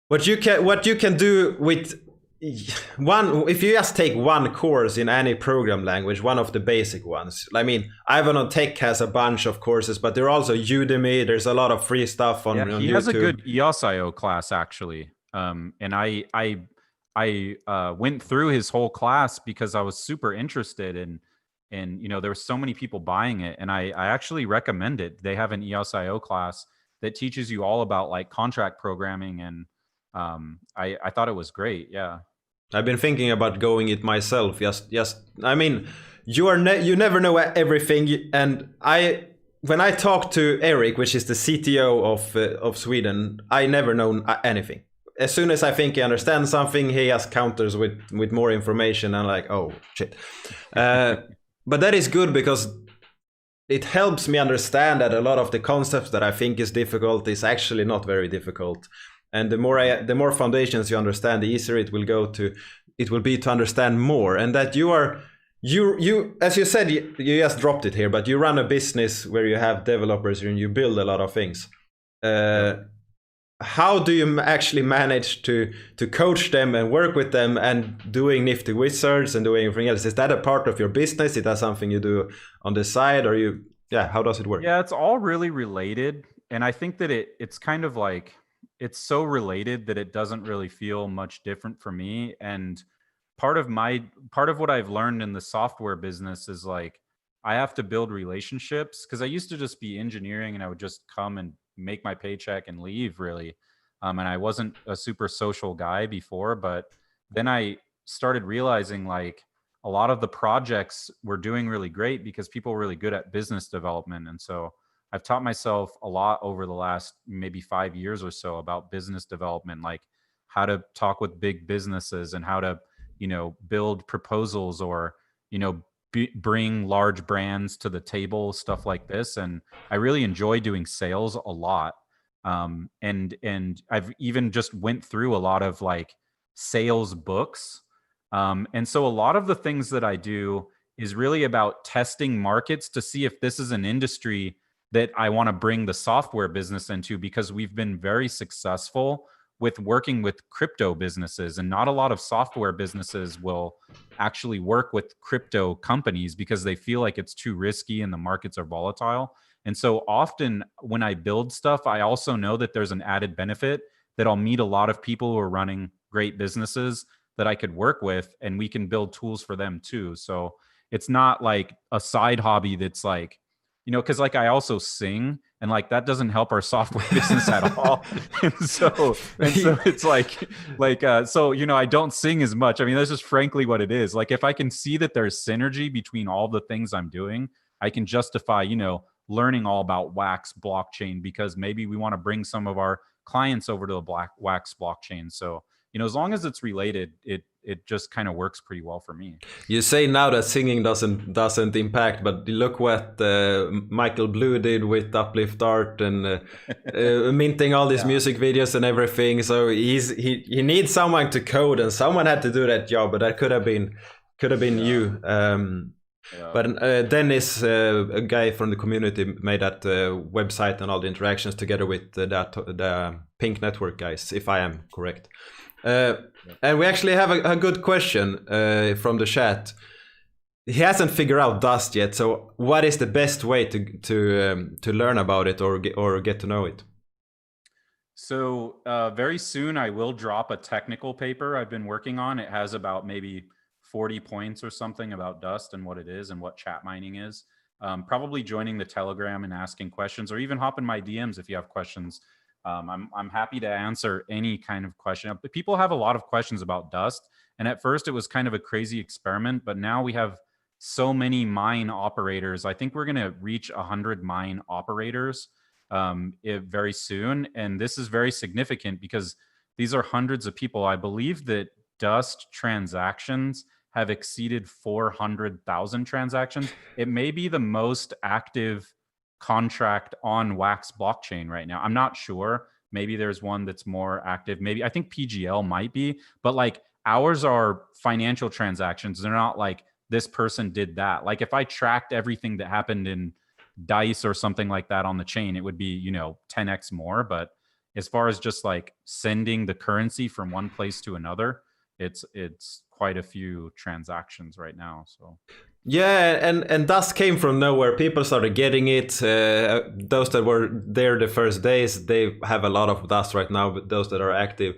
what you can do with one, if you just take one course in any program language, one of the basic ones. I mean, Ivan on Tech has a bunch of courses, but there are also Udemy. There's a lot of free stuff on YouTube. He has a good EOSIO class actually, and I went through his whole class because I was super interested in. And, you know, there were so many people buying it, and I actually recommend it. They have an EOSIO class that teaches you all about like contract programming, and I thought it was great. Yeah. I've been thinking about going it myself. Just I mean, you never know everything. And when I talk to Eric, which is the CTO of Sweden, I never know anything. As soon as I think I understand something, he has counters with more information. I'm like, oh shit. But that is good because it helps me understand that a lot of the concepts that I think is difficult is actually not very difficult. And the more foundations you understand, the easier it will be to understand more. And that you as you said, you just dropped it here, but you run a business where you have developers and you build a lot of things. How do you actually manage to coach them and work with them and doing Nifty Wizards and doing everything else? Is that a part of your business? Is that something you do on the side, or how does it work? Yeah, it's all really related. And I think that it's kind of like, it's so related that it doesn't really feel much different for me. And part of what I've learned in the software business is like, I have to build relationships, because I used to just be engineering and I would just come and make my paycheck and leave, really. And I wasn't a super social guy before, but then I started realizing like a lot of the projects were doing really great because people were really good at business development. And so I've taught myself a lot over the last maybe 5 years or so about business development, like how to talk with big businesses and how to, you know, build proposals, or, you know, bring large brands to the table, stuff like this. And I really enjoy doing sales a lot. And I've even just went through a lot of like sales books. And so a lot of the things that I do is really about testing markets to see if this is an industry that I want to bring the software business into, because we've been very successful with working with crypto businesses, and not a lot of software businesses will actually work with crypto companies because they feel like it's too risky and the markets are volatile. And so often when I build stuff, I also know that there's an added benefit that I'll meet a lot of people who are running great businesses that I could work with, and we can build tools for them too. So it's not like a side hobby that's like because like I also sing, and like that doesn't help our software business at all. and so it's like so I don't sing as much. I mean, that's just frankly what it is. Like if I can see that there's synergy between all the things I'm doing, I can justify learning all about Wax blockchain, because maybe we want to bring some of our clients over to the Wax blockchain. So as long as it's related, it just kind of works pretty well for me. You say now that singing doesn't impact, but look what Michael Blue did with Uplift Art and minting all these music videos and everything. So he needs someone to code, and someone had to do that job, but that could have been you. But Dennis, a guy from the community, made that website and all the interactions together with the Pink Network guys, if I am correct. And we actually have a good question from the chat. He hasn't figured out Dust yet, so what is the best way to learn about it or get to know it? So very soon I will drop a technical paper I've been working on. It has about maybe 40 points or something about Dust and what it is and what chat mining is. Probably joining the Telegram and asking questions, or even hop in my DMs if you have questions. I'm happy to answer any kind of question. But people have a lot of questions about Dust, and at first it was kind of a crazy experiment, but now we have so many mine operators. I think we're going to reach 100 mine operators very soon, and this is very significant because these are hundreds of people. I believe that Dust transactions have exceeded 400,000 transactions. It may be the most active contract on Wax blockchain right now. I'm not sure. Maybe there's one that's more active. Maybe I think PGL might be, but like ours are financial transactions. They're not like this person did that. Like if I tracked everything that happened in DICE or something like that on the chain, it would be 10x more. But as far as just like sending the currency from one place to another, it's quite a few transactions right now. So yeah, and Dust came from nowhere. People started getting it. Those that were there the first days, they have a lot of Dust right now, but those that are active.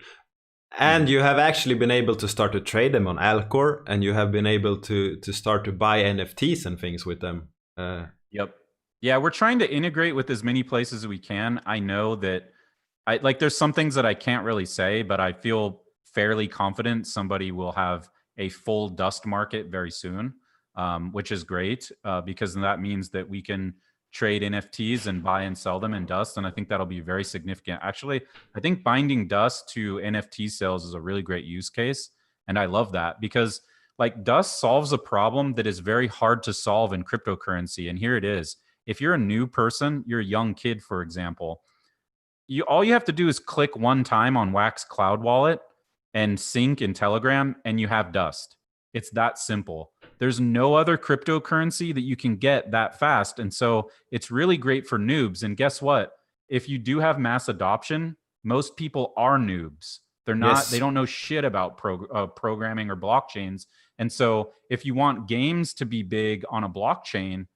And you have actually been able to start to trade them on Alcor, and you have been able to start to buy NFTs and things with them. Yep. Yeah, we're trying to integrate with as many places as we can. I know that there's some things that I can't really say, but I feel fairly confident somebody will have a full Dust market very soon, which is great because that means that we can trade NFTs and buy and sell them in Dust. And I think that'll be very significant. Actually, I think binding Dust to NFT sales is a really great use case. And I love that because like Dust solves a problem that is very hard to solve in cryptocurrency. And here it is. If you're a new person, you're a young kid, for example, all you have to do is click one time on Wax Cloud Wallet and sync in Telegram, and you have Dust. It's that simple. There's no other cryptocurrency that you can get that fast. And so it's really great for noobs. And guess what? If you do have mass adoption, most people are noobs. They're not, yes. They don't know shit about programming or blockchains. And so if you want games to be big on a blockchain,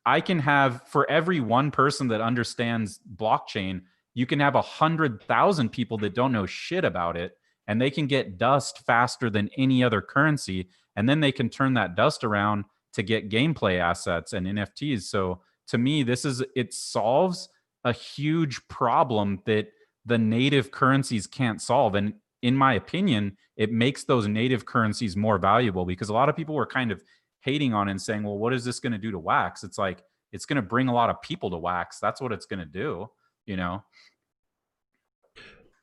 I can have, for every one person that understands blockchain, you can have 100,000 people that don't know shit about it, and they can get Dust faster than any other currency. And then they can turn that Dust around to get gameplay assets and NFTs. So to me, it solves a huge problem that the native currencies can't solve. And in my opinion, it makes those native currencies more valuable because a lot of people were kind of hating on it and saying, well, what is this going to do to Wax? It's like, it's going to bring a lot of people to Wax. That's what it's going to do,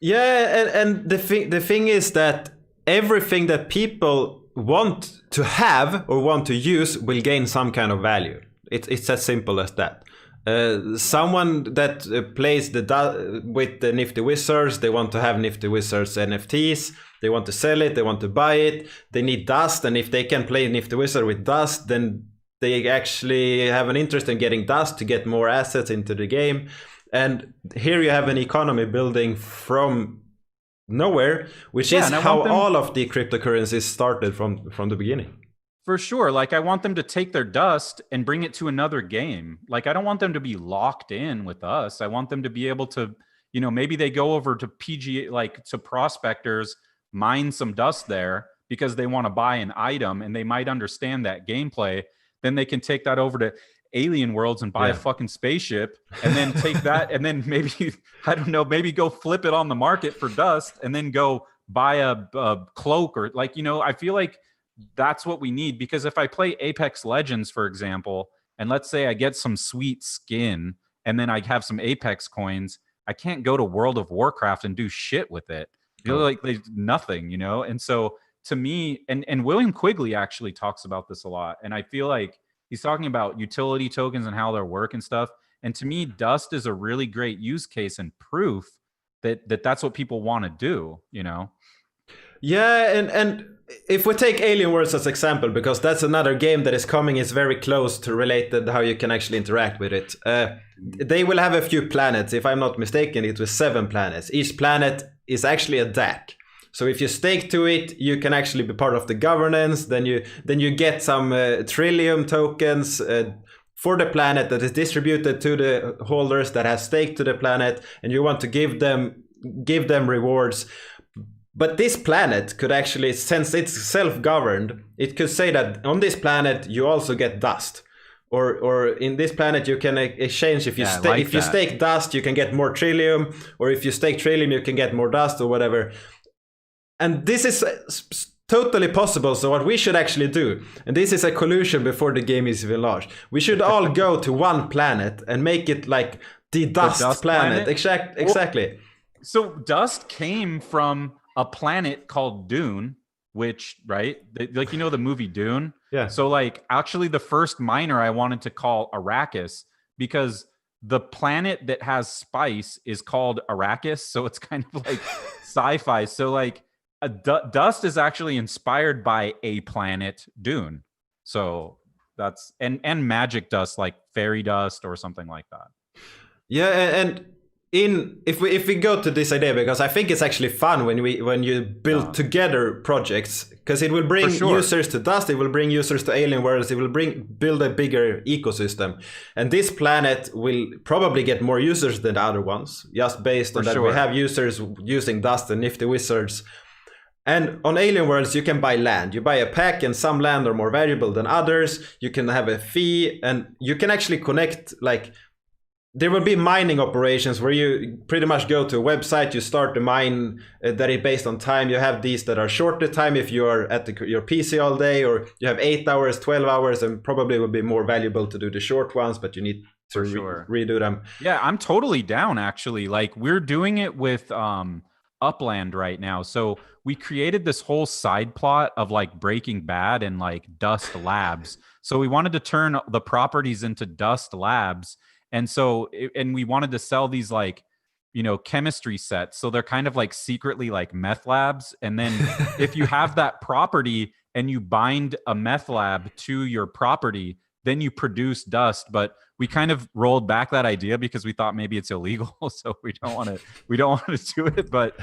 Yeah, and the thing is that everything that people want to have or want to use will gain some kind of value. It's as simple as that. Someone that plays with the Nifty Wizards, they want to have Nifty Wizards NFTs. They want to sell it. They want to buy it. They need Dust, and if they can play Nifty Wizard with Dust, then they actually have an interest in getting Dust to get more assets into the game. And here you have an economy building from nowhere, which is how all of the cryptocurrencies started from the beginning. For sure. Like I want them to take their Dust and bring it to another game. Like I don't want them to be locked in with us. I want them to be able to, maybe they go over to PGA, like to Prospectors, mine some Dust there because they want to buy an item and they might understand that gameplay. Then they can take that over to alien worlds and buy a fucking spaceship, and then take that, and then maybe, I don't know, maybe go flip it on the market for dust, and then go buy a cloak, or like, you know, I feel like that's what we need. Because if I play Apex Legends, for example, and let's say I get some sweet skin, and then I have some Apex coins, I can't go to World of Warcraft and do shit with it. You know, like there's nothing, you know? And so to me, and William Quigley actually talks about this a lot. And I feel like he's talking about utility tokens and how they work and stuff. And to me, Dust is a really great use case and proof that that's what people want to do, you know? Yeah, and if we take Alien Worlds as example, because that's another game that is coming, is very close to related how you can actually interact with it. They will have a few planets. If I'm not mistaken, it was 7 planets. Each planet is actually a DAC. So if you stake to it, you can actually be part of the governance. Then you get some Trillium tokens for the planet that is distributed to the holders that have staked to the planet, and you want to give them rewards. But this planet could actually, since it's self-governed, it could say that on this planet you also get dust. Or in this planet you can exchange, if you stake dust you can get more Trillium, or if you stake Trillium you can get more dust, or whatever. And this is totally possible. So what we should actually do, and this is a collusion before the game is even launched, we should all go to one planet and make it like the dust planet. Exactly. So dust came from a planet called Dune, which, right? Like, you know, the movie Dune? Yeah. So like actually the first miner I wanted to call Arrakis, because the planet that has spice is called Arrakis. So it's kind of like sci-fi. So like dust is actually inspired by a planet, Dune. So that's, and magic dust, like fairy dust or something like that. Yeah, and if we go to this idea, because I think it's actually fun when you build together projects, because it will bring users to Dust, it will bring users to Alien Worlds, it will build a bigger ecosystem, and this planet will probably get more users than the other ones, just based on that we have users using Dust and Nifty Wizards. And on Alien Worlds, you can buy land. You buy a pack, and some land are more valuable than others. You can have a fee, and you can actually connect, like, there will be mining operations where you pretty much go to a website, you start the mine that is based on time. You have these that are short the time if you are at your PC all day, or you have 8 hours, 12 hours, and probably will be more valuable to do the short ones, but you need to redo them. Yeah, I'm totally down, actually. Like, we're doing it with Upland right now. So we created this whole side plot of like Breaking Bad and like Dust Labs. So we wanted to turn the properties into Dust Labs. And so, and we wanted to sell these like, you know, chemistry sets. So they're kind of like secretly like meth labs. And then if you have that property and you bind a meth lab to your property, then you produce dust. But we kind of rolled back that idea because we thought maybe it's illegal. So we don't want to do it. But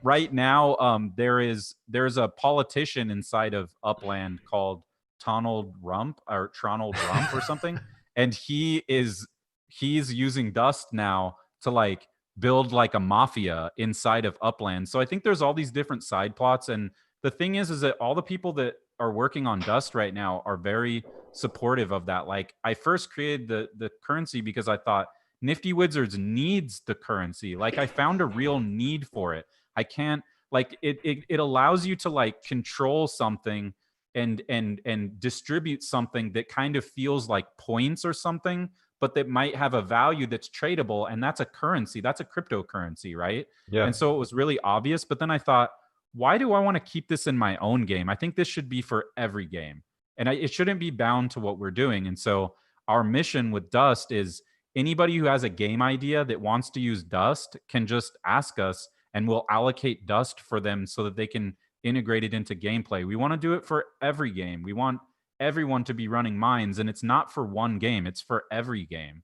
right now, there's a politician inside of Upland called Tonald Rump or Rump or something. And he's using dust now to like build like a mafia inside of Upland. So I think there's all these different side plots. And the thing is that all the people that are working on dust right now are very supportive of that. Like, I first created the currency because I thought Nifty Wizards needs the currency. Like, I found a real need for it. I can't, like, it allows you to like control something and distribute something that kind of feels like points or something, but that might have a value that's tradable, and that's a currency. That's a cryptocurrency, right? Yeah. And so it was really obvious. But then I thought, why do I want to keep this in my own game? I think this should be for every game, and it shouldn't be bound to what we're doing. And so our mission with Dust is anybody who has a game idea that wants to use Dust can just ask us, and we'll allocate Dust for them so that they can integrate it into gameplay. We want to do it for every game. We want everyone to be running mines, and it's not for one game, it's for every game.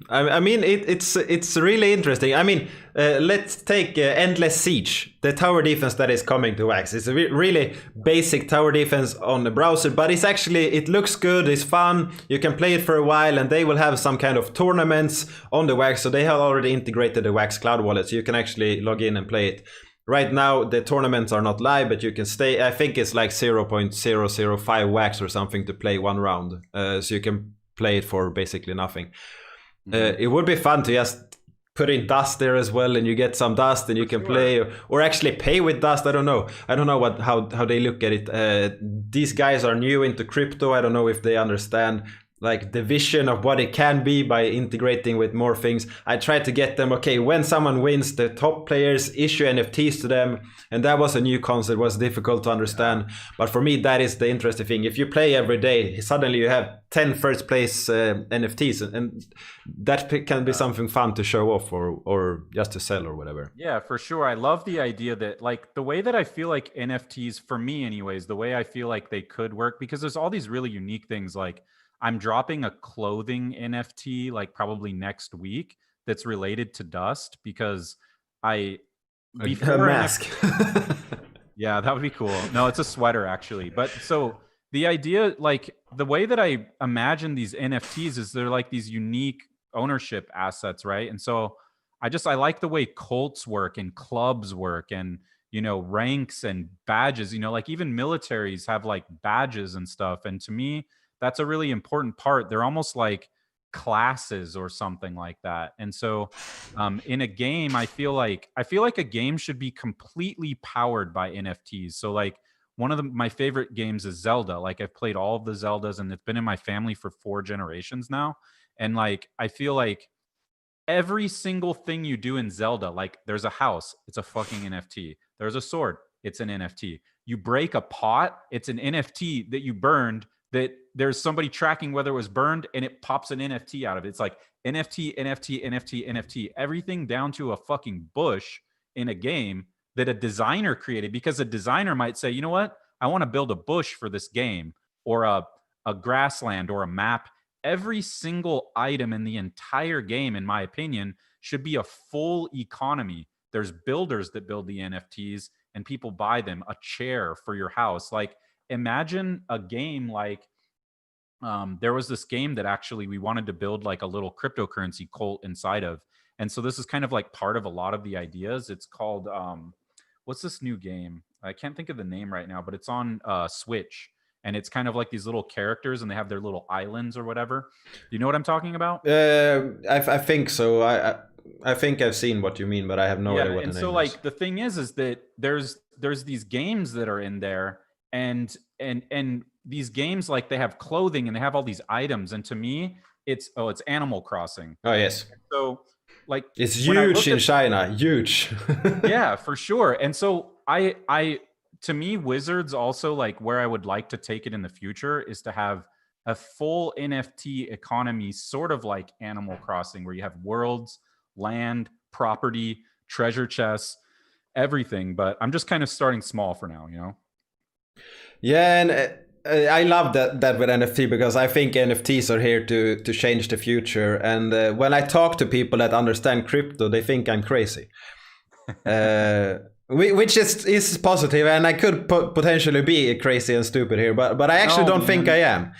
I mean, it's really interesting. I mean, let's take Endless Siege, the tower defense that is coming to Wax. It's a really basic tower defense on the browser, but it's actually, it looks good, it's fun, you can play it for a while, and they will have some kind of tournaments on the Wax, so they have already integrated the Wax Cloud Wallet, so you can actually log in and play it. right now the tournaments are not live, but you can stay. I think it's like 0.005 wax or something to play one round, so you can play it for basically nothing. It would be fun to just put in dust there as well, and you get some dust and you can play, or actually pay with dust. I don't know how they look at it. These guys are new into crypto. I don't know if they understand like the vision of what it can be by integrating with more things. I tried to get them, okay, when someone wins, the top players issue NFTs to them, and that was a new concept. It was difficult to understand, but for me that is the interesting thing. If you play every day, suddenly you have 10 first place NFTs, and that can be something fun to show off, or just to sell or whatever. Yeah, for sure. I love the idea that, like, the way that I feel like NFTs, for me anyways, the way I feel like they could work, because there's all these really unique things. Like, I'm dropping a clothing NFT like probably next week that's related to dust, because a mask. Yeah, that would be cool. No, it's a sweater actually. But so the idea, like the way that I imagine these NFTs is they're like these unique ownership assets, right? And so I like the way cults work and clubs work, and ranks and badges, like even militaries have like badges and stuff. And to me, that's a really important part. They're almost like classes or something like that. And so in a game, I feel like a game should be completely powered by NFTs. So like one of my favorite games is Zelda. Like I've played all of the Zeldas, and it's been in my family for 4 generations now. And like I feel like every single thing you do in Zelda, like there's a house, it's a fucking NFT. There's a sword, it's an NFT. You break a pot, it's an NFT that you burned, that there's somebody tracking whether it was burned, and it pops an NFT out of it. It's like NFT, NFT, NFT, NFT, everything down to a fucking bush in a game that a designer created, because a designer might say, you know what, I want to build a bush for this game, or a grassland, or a map. Every single item in the entire game, in my opinion, should be a full economy. There's builders that build the NFTs and people buy them. A chair for your house. Like, imagine a game like there was this game that actually we wanted to build like a little cryptocurrency cult inside of. And so this is kind of like part of a lot of the ideas. It's called what's this new game? I can't think of the name right now, but it's on Switch. And it's kind of like these little characters, and they have their little islands or whatever. Do you know what I'm talking about? I think so. I think I've seen what you mean, but I have no idea what the name is. And so like the thing is that there's these games that are in there, and these games, like they have clothing and they have all these items, and to me it's Animal Crossing. Oh yes. So like it's huge in China, huge. Yeah, for sure. And so I to me, Wizards also, like where I would like to take it in the future is to have a full NFT economy, sort of like Animal Crossing, where you have worlds, land, property, treasure chests, everything. But I'm just kind of starting small for now, Yeah, and I love that with NFT, because I think NFTs are here to change the future. And when I talk to people that understand crypto, they think I'm crazy. Which is positive, and I could potentially be crazy and stupid here, but I actually don't think I am.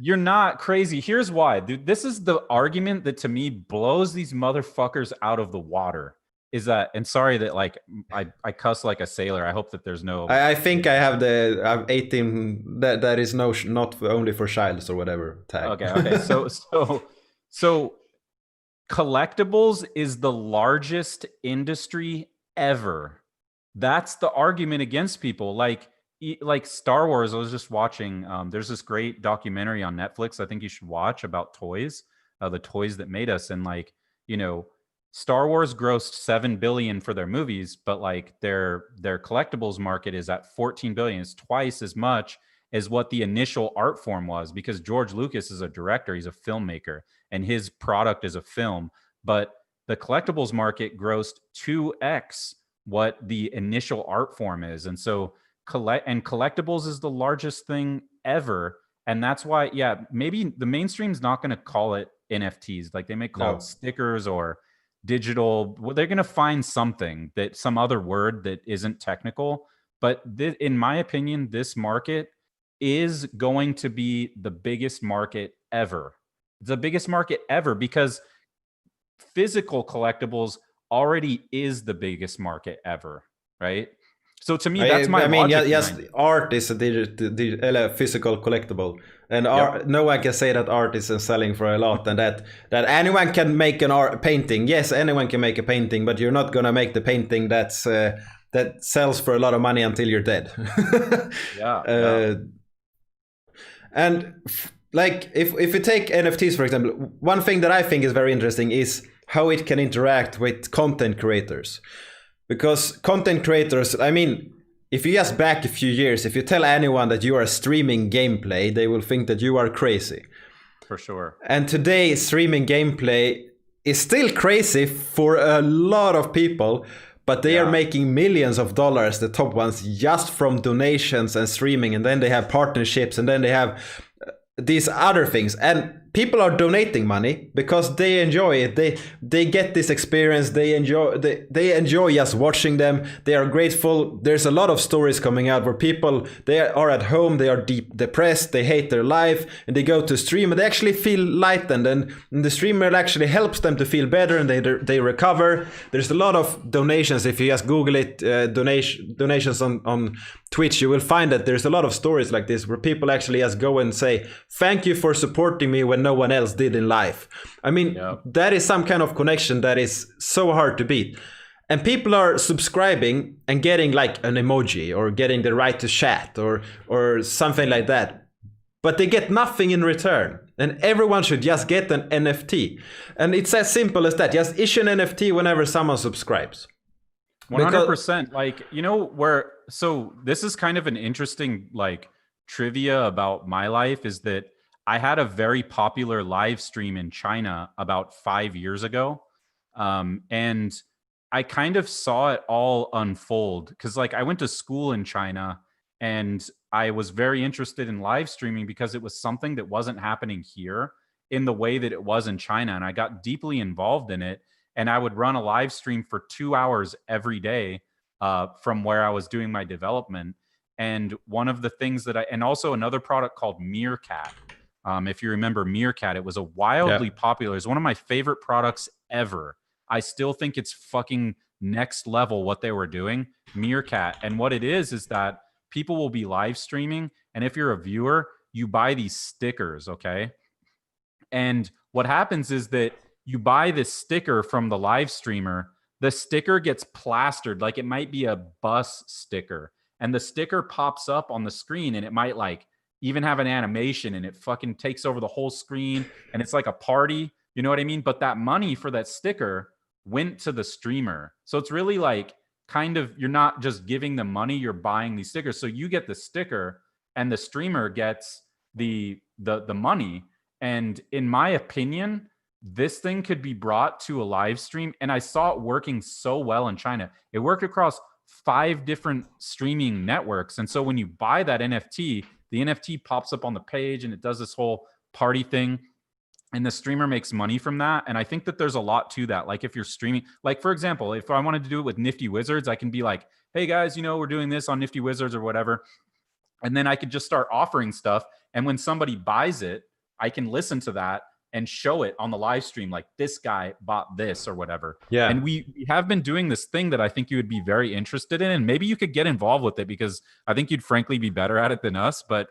You're not crazy. Here's why, dude. This is the argument that to me blows these motherfuckers out of the water. Is that, and sorry that like I cuss like a sailor. I hope that there's no. I think I have the 18 that is not only for childs or whatever tag. Okay. So collectibles is the largest industry ever. That's the argument against people. Like Star Wars, I was just watching, there's this great documentary on Netflix I think you should watch about toys, the toys that made us. And like, Star Wars grossed $7 billion for their movies, but like their collectibles market is at $14 billion. It's twice as much as what the initial art form was, because George Lucas is a director, he's a filmmaker, and his product is a film. But the collectibles market grossed 2x what the initial art form is. And so collectibles is the largest thing ever. And that's why, yeah, maybe the mainstream's not going to call it NFTs. Like they may call it stickers or digital. Well, they're going to find something, some other word that isn't technical. But in my opinion, this market is going to be the biggest market ever. The biggest market ever, because physical collectibles already is the biggest market ever. right? So to me, that's my I mean, logic yes, behind it. art is a physical collectible, and art, no one can say that art isn't selling for a lot, and that anyone can make an art painting. Yes, anyone can make a painting, but you're not gonna make the painting that sells for a lot of money until you're dead. Yeah. And like if you take NFTs for example, one thing that I think is very interesting is how it can interact with content creators. Because content creators, I mean, if you just back a few years, if you tell anyone that you are streaming gameplay, they will think that you are crazy. For sure. And today, streaming gameplay is still crazy for a lot of people, but they are making millions of dollars, the top ones, just from donations and streaming. And then they have partnerships, and then they have these other things. And people are donating money because they enjoy it. They get this experience. They enjoy just watching them. They are grateful. There's a lot of stories coming out where people, they are at home, they are deep depressed, they hate their life, and they go to stream and they actually feel lightened, and the streamer actually helps them to feel better, and they recover. There's a lot of donations. If you just Google it, donations on Twitch, you will find that there's a lot of stories like this where people actually just go and say, thank you for supporting me when no one else did in life. I mean, that is some kind of connection that is so hard to beat. And people are subscribing and getting like an emoji or getting the right to chat or something like that. But they get nothing in return. And everyone should just get an NFT. And it's as simple as that. Just issue an NFT whenever someone subscribes. 100%. Like, you know, so this is kind of an interesting like trivia about my life, is that I had a very popular live stream in China about 5 years ago. And I kind of saw it all unfold because like I went to school in China and I was very interested in live streaming because it was something that wasn't happening here in the way that it was in China. And I got deeply involved in it. And I would run a live stream for 2 hours every day from where I was doing my development. And one of the things that and also another product called Meerkat. If you remember Meerkat, it was a wildly popular, it's one of my favorite products ever. I still think it's fucking next level what they were doing, Meerkat. And what it is that people will be live streaming. And if you're a viewer, you buy these stickers, okay? And what happens is that you buy this sticker from the live streamer, the sticker gets plastered, like it might be a bus sticker. And the sticker pops up on the screen and it might like even have an animation and it fucking takes over the whole screen and it's like a party, you know what I mean? But that money for that sticker went to the streamer. So it's really like kind of, you're not just giving them money, you're buying these stickers. So you get the sticker and the streamer gets the money. And in my opinion, this thing could be brought to a live stream. And I saw it working so well in China. It worked across 5 different streaming networks. And so when you buy that NFT, the NFT pops up on the page and it does this whole party thing. And the streamer makes money from that. And I think that there's a lot to that. Like if you're streaming, like for example, if I wanted to do it with Nifty Wizards, I can be like, hey guys, you know, we're doing this on Nifty Wizards or whatever. And then I could just start offering stuff. And when somebody buys it, I can listen to that and show it on the live stream, like this guy bought this or whatever. Yeah. And we have been doing this thing that I think you would be very interested in, and maybe you could get involved with it because I think you'd frankly be better at it than us. But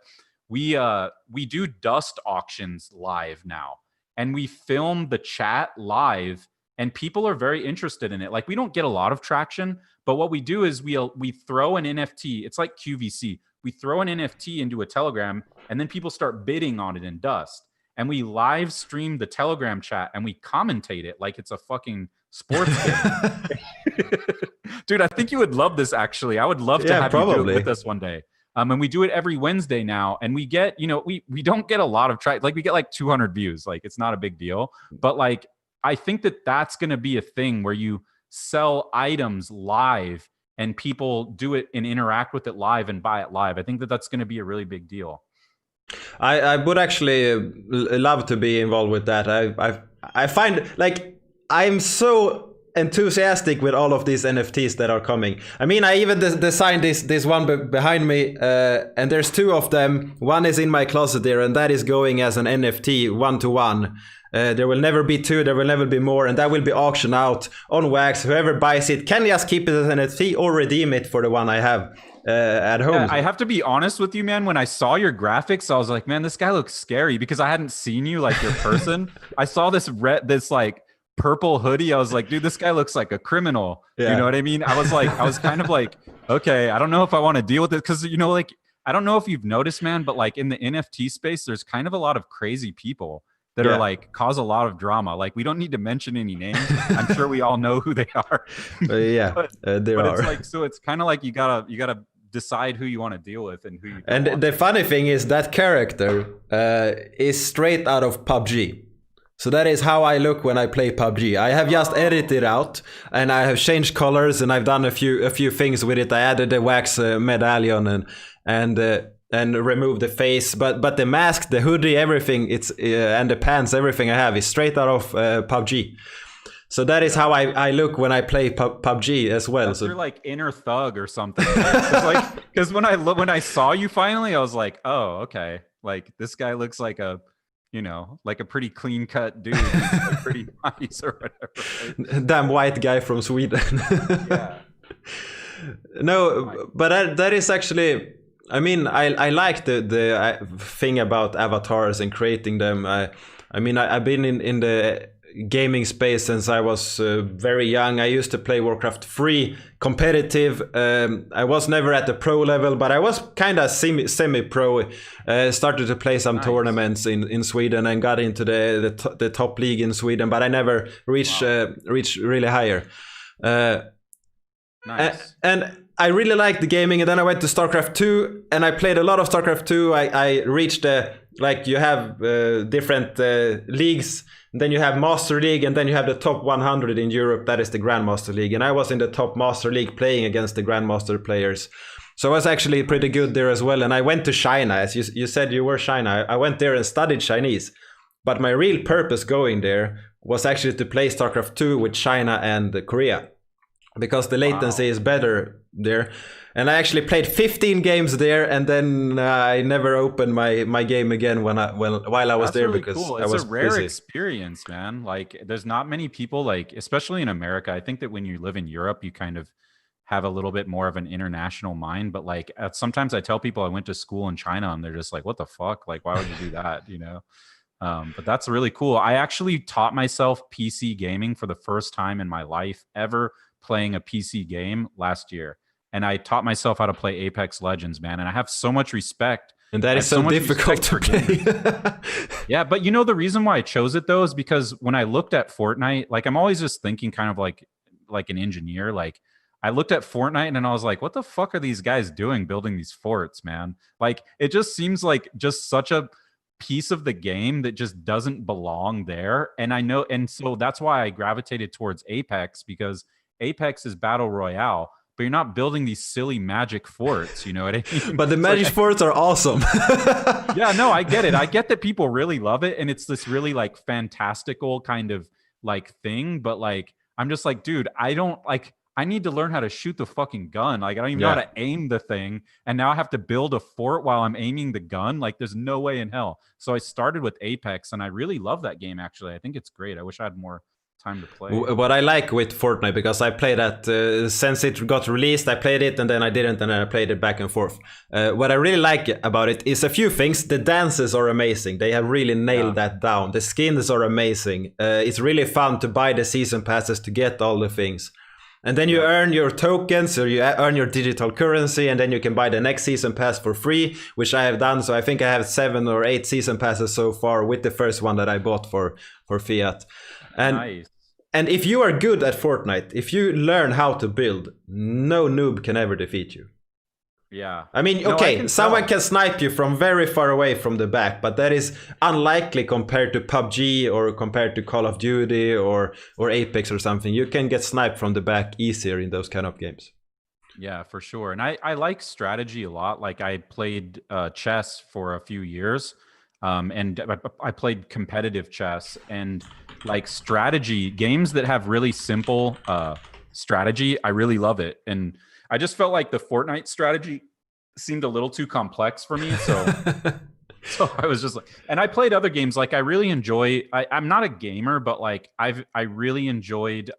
we do dust auctions live now, and we film the chat live, and people are very interested in it. Like we don't get a lot of traction, but what we do is we throw an NFT. It's like QVC. We throw an NFT into a Telegram, and then people start bidding on it in dust. And we live stream the Telegram chat and we commentate it like it's a fucking sports game. Dude, I think you would love this actually. I would love to have you do it with us one day. And we do it every Wednesday now. And we get, you know, we don't get a lot of like we get like 200 views. Like it's not a big deal. But like, I think that that's going to be a thing where you sell items live and people do it and interact with it live and buy it live. I think that that's going to be a really big deal. I would actually love to be involved with that. I find like I'm so enthusiastic with all of these NFTs that are coming. I mean, I even designed this one behind me, and there's 2 of them. One is in my closet there, and that is going as an NFT 1-to-1. There will never be 2, there will never be more, and that will be auctioned out on Wax. Whoever buys it can just keep it as an NFT or redeem it for the one I have at home. Yeah, I have to be honest with you, man. When I saw your graphics, I was like, man, this guy looks scary, because I hadn't seen you like your person. I saw this like purple hoodie. I was like, dude, this guy looks like a criminal. Yeah. You know what I mean? I was kind of like, okay, I don't know if I want to deal with it, because like, I don't know if you've noticed, man, but like in the NFT space, there's kind of a lot of crazy people that are like cause a lot of drama. Like, we don't need to mention any names. I'm sure we all know who they are. But it's like, so it's kind of like you gotta decide who you want to deal with and who you don't want. The funny thing is that character is straight out of PUBG. So that is how I look when I play PUBG. I have just edited out, and I have changed colors, and I've done a few things with it. I added the wax medallion and removed the face, but the mask, the hoodie, everything, it's and the pants, everything I have is straight out of PUBG. So that is how I look when I play PUBG as well. So you're like inner thug or something. Because when I saw you finally, I was like, oh, okay. Like, this guy looks like a pretty clean cut dude. He's like pretty nice or whatever. Right? Damn white guy from Sweden. Yeah. No, but that is actually. I mean, I like the thing about avatars and creating them. I've been in the gaming space since I was very young. I used to play Warcraft 3 competitive. I was never at the pro level, but I was kind of semi-pro. Started to play some tournaments in Sweden and got into the top league in Sweden, but I never reached really higher. Nice. And I really liked the gaming, and then I went to StarCraft 2, and I played a lot of StarCraft 2. I reached you have different leagues, and then you have Master League, and then you have the top 100 in Europe. That is the Grandmaster League, and I was in the top Master League playing against the Grandmaster players. So I was actually pretty good there as well. And I went to China, as you said you were China. I went there and studied Chinese, but my real purpose going there was actually to play StarCraft 2 with China and Korea, because the latency is better there. And I actually played 15 games there, and then I never opened my game again while I was there, really because cool. I was It's a rare busy. experience, man. Like, there's not many people, like, especially in America. I think that when you live in Europe, you kind of have a little bit more of an international mind. But like, sometimes I tell people I went to school in China, and they're just like, "What the fuck? Like, why would you do that?" You know. But that's really cool. I actually taught myself PC gaming for the first time in my life ever, playing a PC game last year. And I taught myself how to play Apex Legends, man. And I have so much respect. And that is so difficult to play. Yeah, but you know, the reason why I chose it though is because when I looked at Fortnite, like, I'm always just thinking kind of like an engineer. Like, I looked at Fortnite and then I was like, what the fuck are these guys doing building these forts, man? Like, it just seems like just such a piece of the game that just doesn't belong there. And I know, and so that's why I gravitated towards Apex, because Apex is battle royale, but you're not building these silly magic forts, you know what I mean? But the magic forts are awesome. Yeah, no, I get it. I get that people really love it, and it's this really like fantastical kind of like thing, but like, I'm just like, dude, I need to learn how to shoot the fucking gun. Like, I don't even know how to aim the thing, and now I have to build a fort while I'm aiming the gun. Like, there's no way in hell. So I started with Apex, and I really love that game, actually. I think it's great. I wish I had more time to play. What I like with Fortnite, because I played that since it got released, I played it and then I didn't, and then I played it back and forth. What I really like about it is a few things. The dances are amazing. They have really nailed that down. The skins are amazing. It's really fun to buy the season passes to get all the things. And then you earn your tokens, or you earn your digital currency, and then you can buy the next season pass for free, which I have done. So I think I have 7 or 8 season passes so far, with the first one that I bought for Fiat. And nice. And if you are good at Fortnite, if you learn how to build, no noob can ever defeat you. Yeah. I mean, okay, someone can snipe you from very far away from the back, but that is unlikely compared to PUBG or compared to Call of Duty or Apex or something. You can get sniped from the back easier in those kind of games. Yeah, for sure. And I like strategy a lot. Like, I played chess for a few years, and I played competitive chess. And like strategy games that have really simple strategy, I really love it. And I just felt like the Fortnite strategy seemed a little too complex for me. So so I was just like, and I played other games. Like I really enjoy, I'm not a gamer, but like I really enjoyed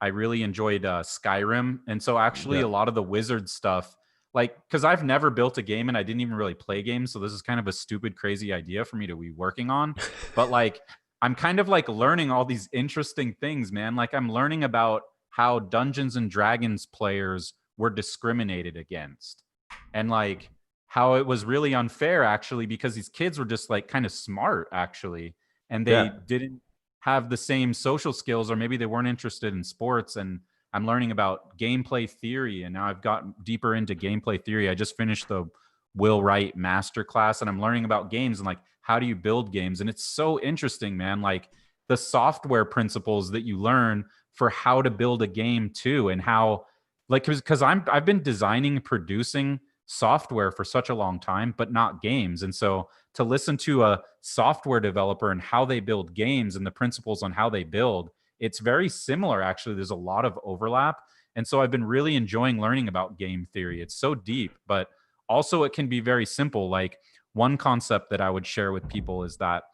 Skyrim. And so actually a lot of the Wizard stuff, like, cause I've never built a game and I didn't even really play games. So this is kind of a stupid, crazy idea for me to be working on. But like, I'm kind of like learning all these interesting things, man. Like I'm learning about how Dungeons and Dragons players were discriminated against. And like, how it was really unfair actually, because these kids were just like kind of smart actually, and they didn't have the same social skills, or maybe they weren't interested in sports. And I'm learning about gameplay theory, and now I've gotten deeper into gameplay theory. I just finished the Will Wright masterclass, and I'm learning about games and like how do you build games. And it's so interesting, man, like the software principles that you learn for how to build a game too, and how like because I've been designing and producing software for such a long time, but not games. And so to listen to a software developer and how they build games and the principles on how they build, it's very similar. Actually, there's a lot of overlap. And so I've been really enjoying learning about game theory. It's so deep, but also it can be very simple. Like one concept that I would share with people is that,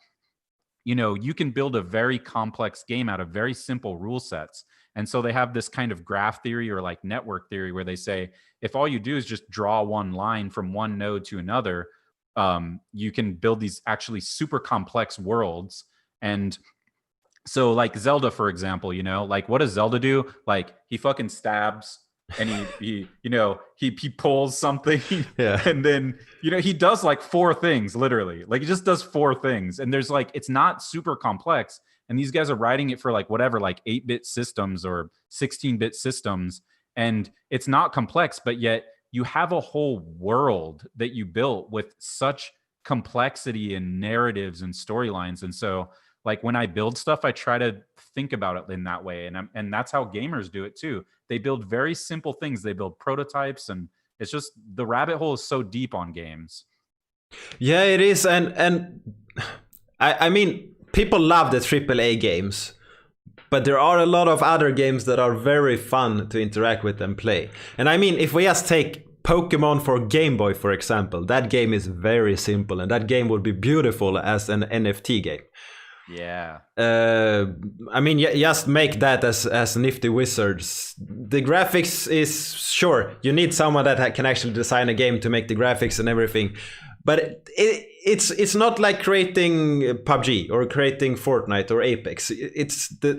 you know, you can build a very complex game out of very simple rule sets. And so they have this kind of graph theory or like network theory where they say, if all you do is just draw one line from one node to another, you can build these actually super complex worlds. And so like Zelda, for example, you know, like what does Zelda do? Like he fucking stabs and he pulls something and then, you know, he does like 4 things, literally. Like he just does 4 things. And there's like, it's not super complex. And these guys are writing it for like whatever, like 8-bit systems or 16-bit systems. And it's not complex, but yet you have a whole world that you built with such complexity and narratives and storylines. And so like when I build stuff, I try to think about it in that way. And that's how gamers do it too. They build very simple things. They build prototypes, and it's just the rabbit hole is so deep on games. Yeah, it is. And I mean, people love the AAA games, but there are a lot of other games that are very fun to interact with and play. And I mean, if we just take Pokemon for Game Boy, for example, that game is very simple, and that game would be beautiful as an NFT game. Yeah. I mean, just make that as Nifty Wizards. The graphics is, sure, you need someone that can actually design a game to make the graphics and everything. But it's not like creating PUBG or creating Fortnite or Apex. It's the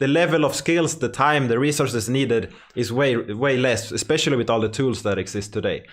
level of skills, the time, the resources needed is way less, especially with all the tools that exist today.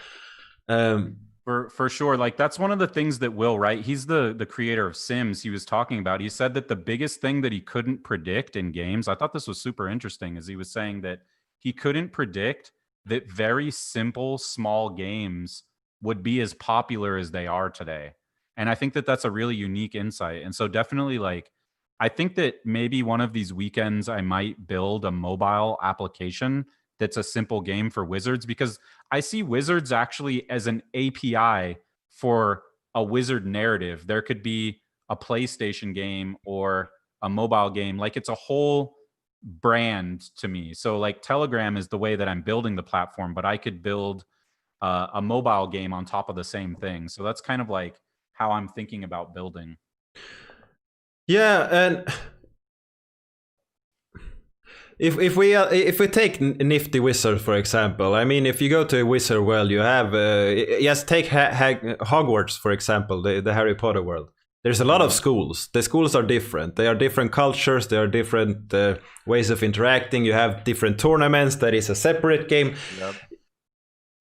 For sure. Like that's one of the things that Will Wright, he's the creator of Sims, he was talking about. He said that the biggest thing that he couldn't predict in games, I thought this was super interesting, is he was saying that he couldn't predict that very simple, small games would be as popular as they are today. And I think that that's a really unique insight. And so definitely, like, I think that maybe one of these weekends I might build a mobile application that's a simple game for Wizards, because I see Wizards actually as an API for a Wizard narrative. There could be a PlayStation game or a mobile game. Like it's a whole brand to me. So like Telegram is the way that I'm building the platform, but I could build a mobile game on top of the same thing. So that's kind of like how I'm thinking about building. Yeah, and if we take Nifty Wizards for example, I mean, if you go to a wizard world, you have just take Hogwarts for example, the Harry Potter world. There's a lot of schools. The schools are different. They are different cultures. They are different ways of interacting. You have different tournaments. That is a separate game. Yep.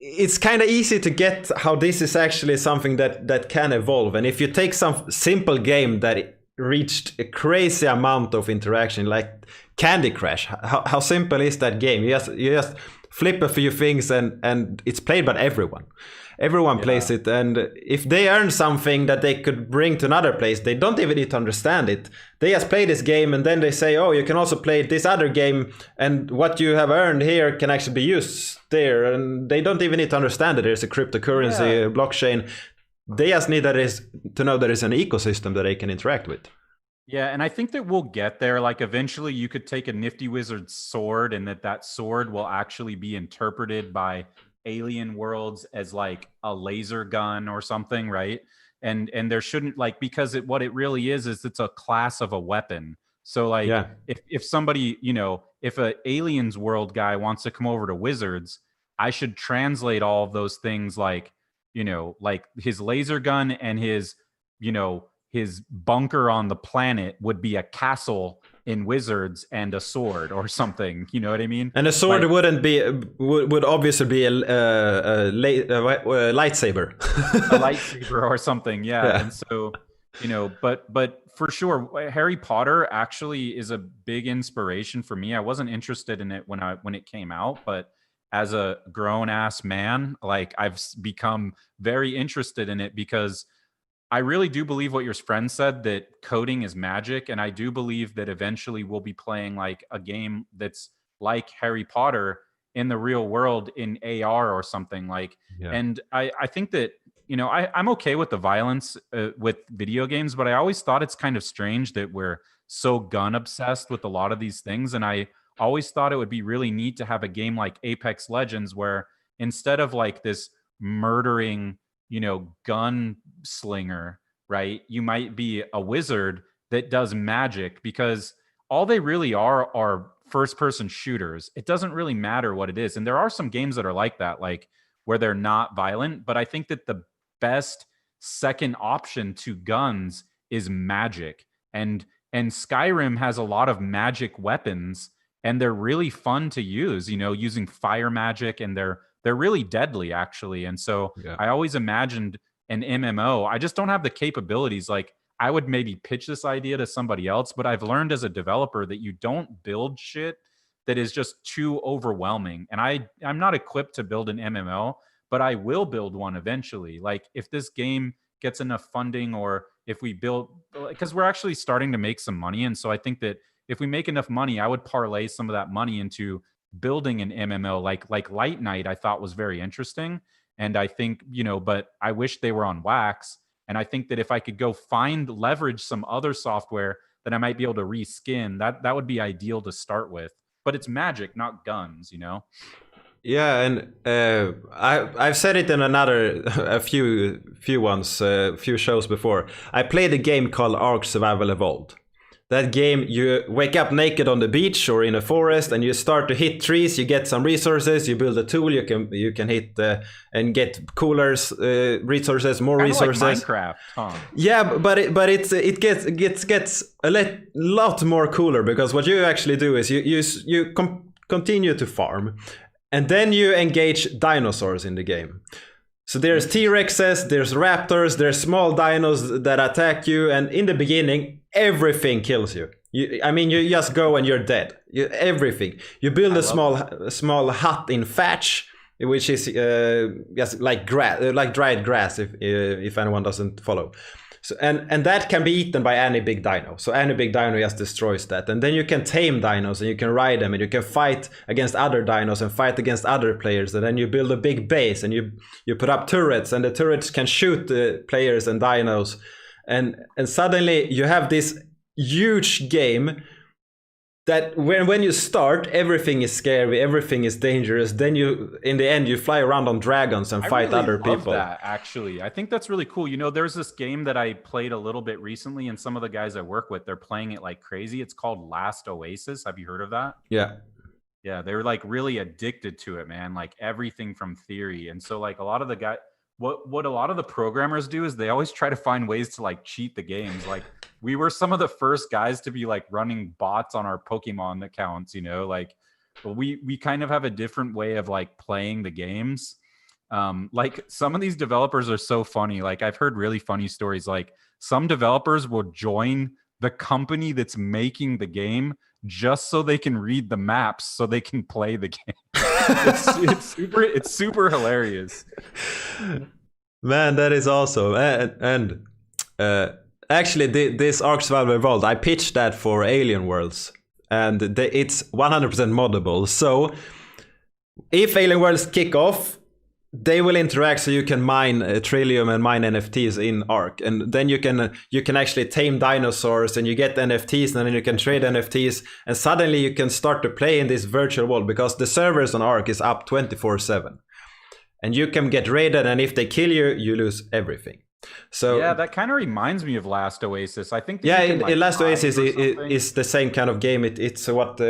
It's kind of easy to get how this is actually something that can evolve. And if you take some simple game that reached a crazy amount of interaction, like Candy Crush, how simple is that game? You just flip a few things and it's played by everyone. Everyone plays it, and if they earn something that they could bring to another place, they don't even need to understand it. They just play this game, and then they say, oh, you can also play this other game, and what you have earned here can actually be used there. And they don't even need to understand that there's a cryptocurrency, a blockchain. They just need to know there is an ecosystem that they can interact with. Yeah, and I think that we'll get there. Like eventually you could take a Nifty Wizards sword and that sword will actually be interpreted by alien worlds as like a laser gun or something, right? And there shouldn't like because what it really is it's a class of a weapon. So like Yeah. if somebody, if a aliens world guy wants to come over to Wizards, I should translate all of those things like, like his laser gun and his bunker on the planet would be a castle in Wizards and a sword or something. You know what I mean? And a sword Like, wouldn't be would obviously be a lightsaber. a lightsaber or something. Yeah. Yeah. And so, but for sure, Harry Potter actually is a big inspiration for me. I wasn't interested in it when it came out, but as a grown ass man, like I've become very interested in it because I really do believe what your friend said, that coding is magic. And I do believe that eventually we'll be playing like a game that's like Harry Potter in the real world in AR or something like. Yeah. And I think that, I'm okay with the violence with video games, but I always thought it's kind of strange that we're so gun obsessed with a lot of these things. And I always thought it would be really neat to have a game like Apex Legends where instead of like this murdering, gun slinger, right? You might be a wizard that does magic, because all they really are first person shooters. It doesn't really matter what it is. And there are some games that are like that, like where they're not violent, but I think that the best second option to guns is magic. And Skyrim has a lot of magic weapons and they're really fun to use, using fire magic, and they're really deadly actually. And so Yeah. I always imagined an MMO. I just don't have the capabilities. Like I would maybe pitch this idea to somebody else, but I've learned as a developer that you don't build shit that is just too overwhelming. And I'm not equipped to build an MMO, but I will build one eventually. Like if this game gets enough funding, or if we build, because we're actually starting to make some money. And so I think that if we make enough money, I would parlay some of that money into building an MMO like Light Knight. I thought was very interesting. And I think, but I wish they were on wax. And I think that if I could go leverage some other software that I might be able to reskin, that would be ideal to start with. But it's magic, not guns, Yeah, and I've said it in a few shows before. I played a game called Ark Survival Evolved. That game, you wake up naked on the beach or in a forest, and you start to hit trees. You get some resources. You build a tool. You can hit and get cooler resources, more Kinda resources. like Minecraft, huh? Yeah, but it gets a lot more cooler, because what you actually do is you continue to farm, and then you engage dinosaurs in the game. So there's T-Rexes, there's raptors, there's small dinos that attack you, and in the beginning, everything kills you. You just go and you're dead. Everything. You build a small hut in thatch, which is just like grass, like dried grass, if anyone doesn't follow. So and that can be eaten by any big dino. So any big dino just destroys that. And then you can tame dinos, and you can ride them, and you can fight against other dinos and fight against other players. And then you build a big base, and you put up turrets, and the turrets can shoot the players and dinos. And suddenly you have this huge game that when you start, everything is scary, everything is dangerous. Then in the end, you fly around on dragons and fight other people. That, actually, I think that's really cool. There's this game that I played a little bit recently, and some of the guys I work with, they're playing it like crazy. It's called Last Oasis. Have you heard of that? Yeah. Yeah, they're like really addicted to it, man. Like everything from theory. And so like a lot of the guys, what a lot of the programmers do is they always try to find ways to like cheat the games. Like we were some of the first guys to be like running bots on our Pokemon accounts, like we kind of have a different way of like playing the games. Like some of these developers are so funny. Like I've heard really funny stories. Like some developers will join the company that's making the game just so they can read the maps so they can play the game. It's super hilarious. Man, that is awesome. And actually, this Ark Survival Evolved, I pitched that for Alien Worlds, and it's 100% moddable. So if Alien Worlds kick off, they will interact, so you can mine Trillium and mine NFTs in Ark, and then you can actually tame dinosaurs, and you get NFTs, and then you can trade NFTs, and suddenly you can start to play in this virtual world because the servers on Ark is up 24/7, and you can get raided, and if they kill you, you lose everything. So yeah, that kind of reminds me of Last Oasis. I think. Last Oasis is the same kind of game. It's what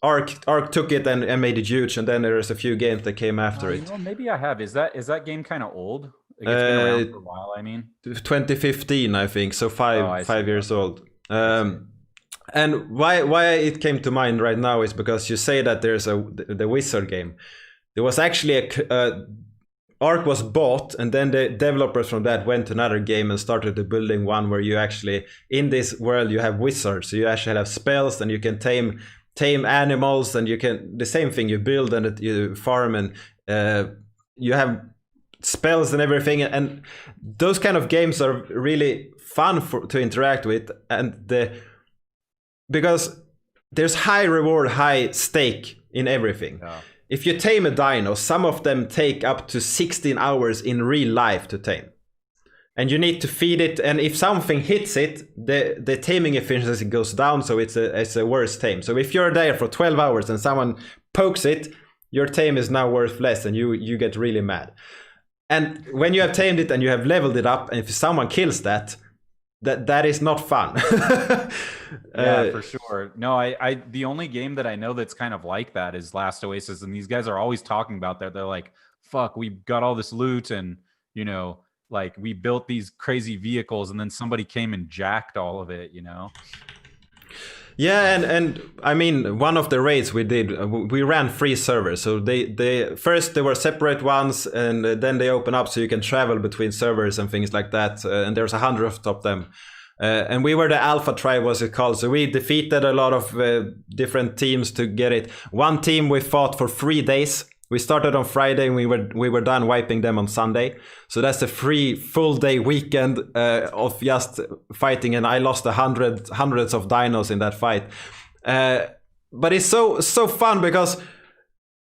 Ark took it and made it huge, and then there's a few games that came after it. Maybe I have. Is that game kind of old? Like, it's been around for a while. I mean, 2015, I think. So five years old. And why it came to mind right now is because you say that there's the Wizard game. There was actually Ark was bought, and then the developers from that went to another game and started the building one where you actually, in this world, you have wizards. So you actually have spells, and you can tame animals, and you can, the same thing, you build and you farm, and you have spells and everything. And those kind of games are really fun to interact with, and because there's high reward, high stake in everything. Yeah. If you tame a dino, some of them take up to 16 hours in real life to tame. And you need to feed it, and if something hits it, the taming efficiency goes down, so it's a worse tame. So if you're there for 12 hours and someone pokes it, your tame is now worth less, and you get really mad. And when you have tamed it and you have leveled it up, and if someone kills that is not fun. Yeah, for sure. No, I the only game that I know that's kind of like that is Last Oasis, and these guys are always talking about that. They're like, fuck, we got all this loot, and like we built these crazy vehicles, and then somebody came and jacked all of it, Yeah, and I mean, one of the raids we did, we ran 3 servers. So they first they were separate ones, and then they open up so you can travel between servers and things like that. And there's 100 of them. And we were the Alpha Tribe, was it called. So we defeated a lot of different teams to get it. One team we fought for 3 days. We started on Friday, and we were done wiping them on Sunday. So that's a free full day weekend of just fighting, and I lost hundreds of dinos in that fight. But it's so fun because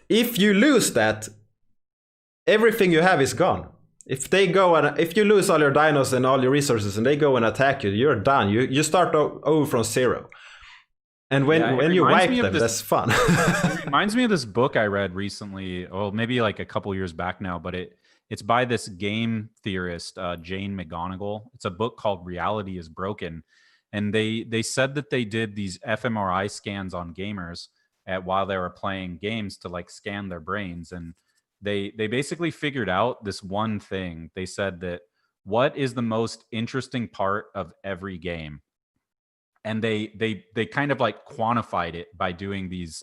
if you lose that, everything you have is gone. If you lose all your dinos and all your resources, and they go and attack you, you're done. You start over from zero. And when you wipe them, that's fun. It reminds me of this book I read recently, well, maybe like a couple years back now, but it's by this game theorist, Jane McGonigal. It's a book called Reality is Broken. And they said that they did these fMRI scans on gamers while they were playing games to like scan their brains. And they basically figured out this one thing. They said that what is the most interesting part of every game? And they kind of like quantified it by doing these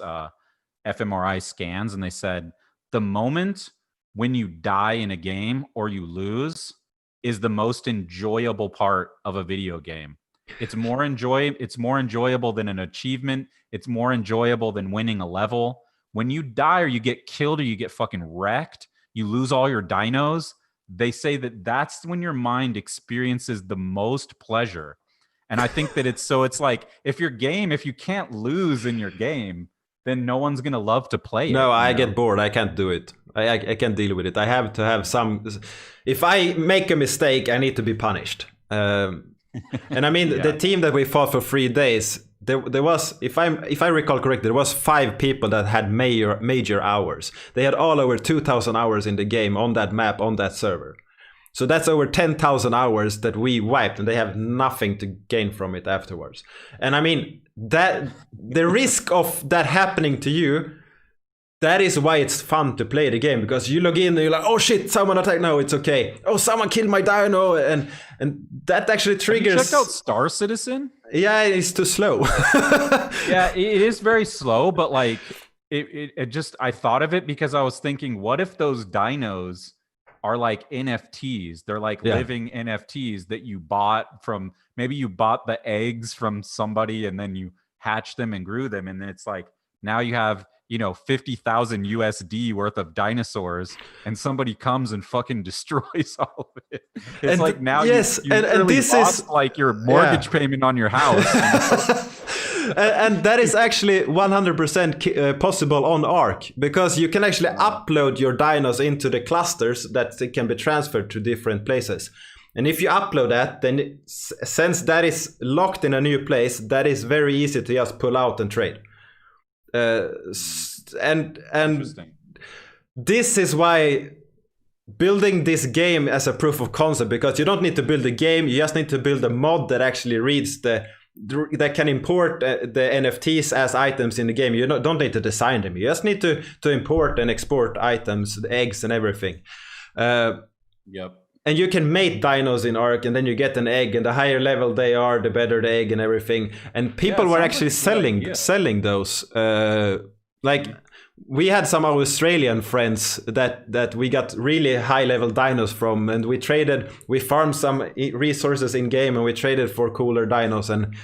fMRI scans. And they said the moment when you die in a game or you lose is the most enjoyable part of a video game. It's more enjoyable than an achievement. It's more enjoyable than winning a level. When you die or you get killed or you get fucking wrecked, you lose all your dinos. They say that that's when your mind experiences the most pleasure. And I think that it's like if you can't lose in your game, then no one's going to love to play it. No, I get bored. I can't do it. I can't deal with it. I have to have some, if I make a mistake, I need to be punished. And I mean, the team that we fought for 3 days, there was, if I recall correctly, there was 5 people that had major hours. They had all over 2,000 hours in the game on that map, on that server. So that's over 10,000 hours that we wiped, and they have nothing to gain from it afterwards. And I mean, that the risk of that happening to you, that is why it's fun to play the game, because you log in and you're like, oh shit, someone attacked. No, it's okay. Oh, someone killed my dino, and that actually triggers. Have you checked out Star Citizen? Yeah, it's too slow. Yeah, it is very slow, but like it just, I thought of it because I was thinking, what if those dinos are like NFTs? They're like living NFTs that you bought from, maybe you bought the eggs from somebody and then you hatched them and grew them. And then it's like, now you have, 50,000 USD worth of dinosaurs, and somebody comes and fucking destroys all of it. It's like now you and really this lost is like your mortgage payment on your house. And that is actually 100% possible on Arc, because you can actually upload your dinos into the clusters that can be transferred to different places. And if you upload that, then since that is locked in a new place, that is very easy to just pull out and trade. And this is why building this game as a proof of concept, because you don't need to build a game, you just need to build a mod that actually reads that can import the NFTs as items in the game. You don't need to design them, you just need to import and export items, the eggs and everything. Yep. And you can mate dinos in Arc, and then you get an egg, and the higher level they are, the better the egg and everything. And people were actually selling those. Like, we had some Australian friends that we got really high level dinos from, and we farmed some resources in game, and we traded for cooler dinos, and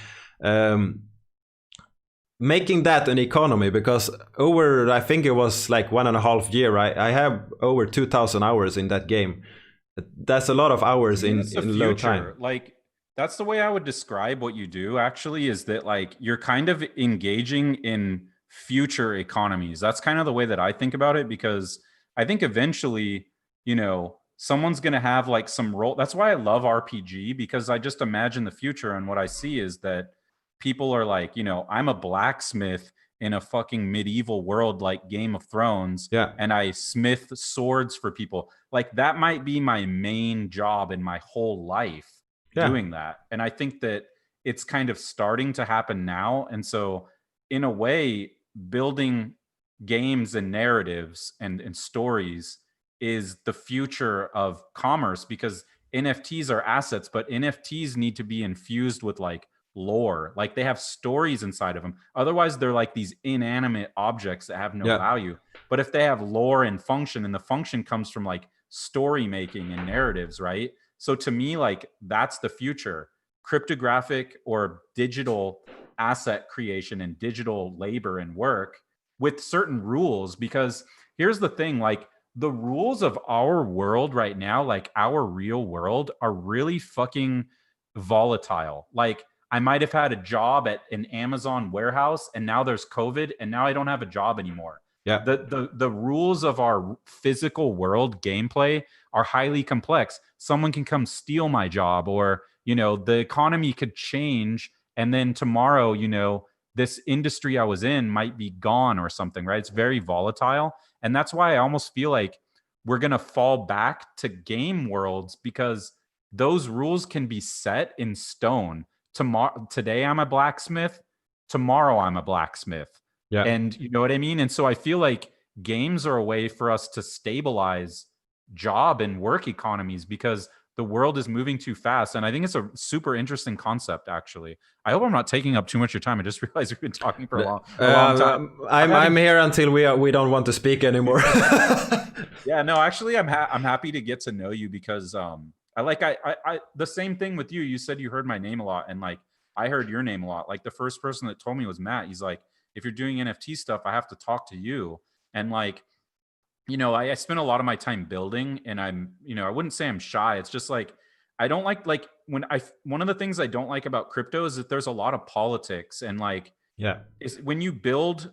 making that an economy, because over, I think it was like 1.5 years, I have over 2,000 hours in that game. That's a lot of hours in low time. Like, that's the way I would describe what you do, actually, is that like you're kind of engaging in future economies. That's kind of the way that I think about it, because I think eventually, you know, someone's going to have like some role. That's why I love RPG, because I just imagine the future, and what I see is that people are like, you know, I'm a blacksmith in a fucking medieval world like Game of Thrones, and I smith swords for people. Like, that might be my main job in my whole life, doing that. And I think that it's kind of starting to happen now. And so in a way, building games and narratives and stories is the future of commerce, because NFTs are assets, but NFTs need to be infused with like lore. Like, they have stories inside of them. Otherwise, they're like these inanimate objects that have no value. But if they have lore and function, and the function comes from like story making and narratives, right? So to me, like, that's the future. Cryptographic or digital asset creation and digital labor and work with certain rules. Because here's the thing, like, the rules of our world right now, like our real world, are really fucking volatile. Like, I might have had a job at an Amazon warehouse, and now there's COVID, and now I don't have a job anymore. Yeah. The rules of our physical world gameplay are highly complex. Someone can come steal my job, or, you know, the economy could change, and then tomorrow, you know, this industry I was in might be gone or something, right? It's very volatile. And that's why I almost feel like we're going to fall back to game worlds, because those rules can be set in stone. Today I'm a blacksmith, tomorrow I'm a blacksmith. Yeah. And you know what I mean? And so I feel like games are a way for us to stabilize job and work economies, because the world is moving too fast. And I think it's a super interesting concept, actually. I hope I'm not taking up too much of your time. I just realized we've been talking for a long time. I'm here until we don't want to speak anymore. Yeah, no, actually, I'm happy to get to know you, because I the same thing with you. You said you heard my name a lot, and like, I heard your name a lot. Like, the first person that told me was Matt. He's like, if you're doing NFT stuff, I have to talk to you. And like, you know, I spend a lot of my time building, and I'm, you know, I wouldn't say I'm shy. It's just like, I don't like one of the things I don't like about crypto is that there's a lot of politics, and like, is when you build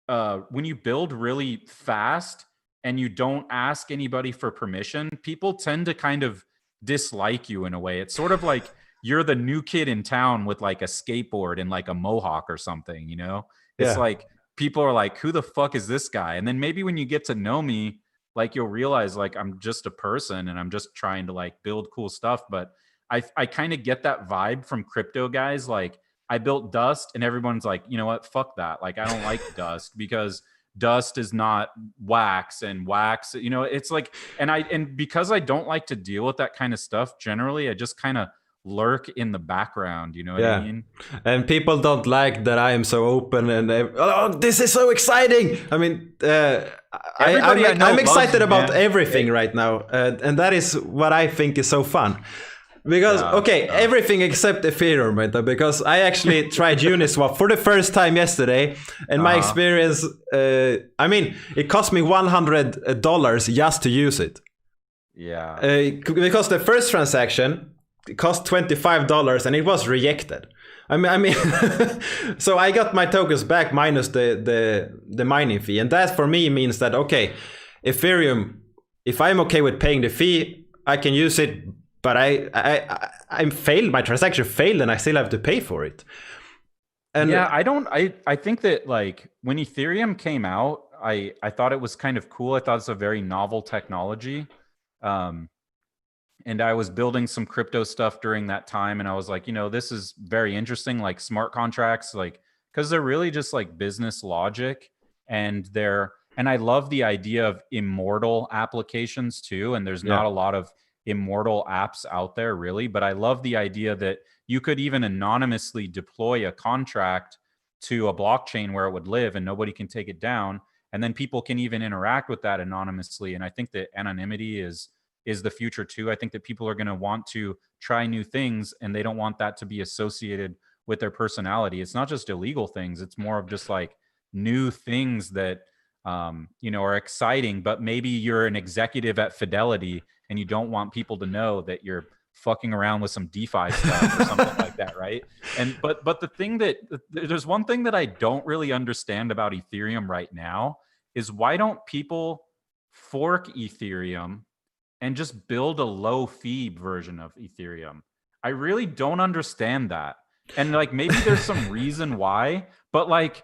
really fast and you don't ask anybody for permission, people tend to kind of dislike you in a way. It's sort of like you're the new kid in town with like a skateboard and like a mohawk or something, you know? It's like, people are like, who the fuck is this guy? And then maybe when you get to know me, like, you'll realize like I'm just a person, and I'm just trying to like build cool stuff. But I kind of get that vibe from crypto guys. Like, I built Dust, and everyone's like, you know what? Fuck that. Like, I don't like Dust, because Dust is not wax, and wax, you know, it's like, and because I don't like to deal with that kind of stuff generally, I just kind of lurk in the background, you know what I mean? And people don't like that I am so open, and this is so exciting. I mean, I'm excited about everything right now, and that is what I think is so fun. Because everything except Ethereum, right? Because I actually tried Uniswap for the first time yesterday, and my experience, I mean, it cost me $100 just to use it. Yeah. Because the first transaction cost $25 and it was rejected. I mean, so I got my tokens back minus the mining fee, and that for me means that okay, Ethereum, if I'm okay with paying the fee, I can use it, but I failed, my transaction failed, and I still have to pay for it. And yeah, I think that like when Ethereum came out, I thought it was kind of cool. I thought it's a very novel technology. And I was building some crypto stuff during that time, and I was like, you know, this is very interesting, like smart contracts, like because they're really just like business logic, and I love the idea of immortal applications too. And there's not a lot of immortal apps out there really, but I love the idea that you could even anonymously deploy a contract to a blockchain where it would live and nobody can take it down, and then people can even interact with that anonymously. And I think that anonymity is the future too. I think that people are going to want to try new things, and they don't want that to be associated with their personality. It's not just illegal things, it's more of just like new things that you know, are exciting, but maybe you're an executive at Fidelity and you don't want people to know that you're fucking around with some DeFi stuff or something like that, right? And but the thing that there's one thing that I don't really understand about Ethereum right now is why don't people fork Ethereum and just build a low fee version of Ethereum? I really don't understand that. And like maybe there's some reason why, but like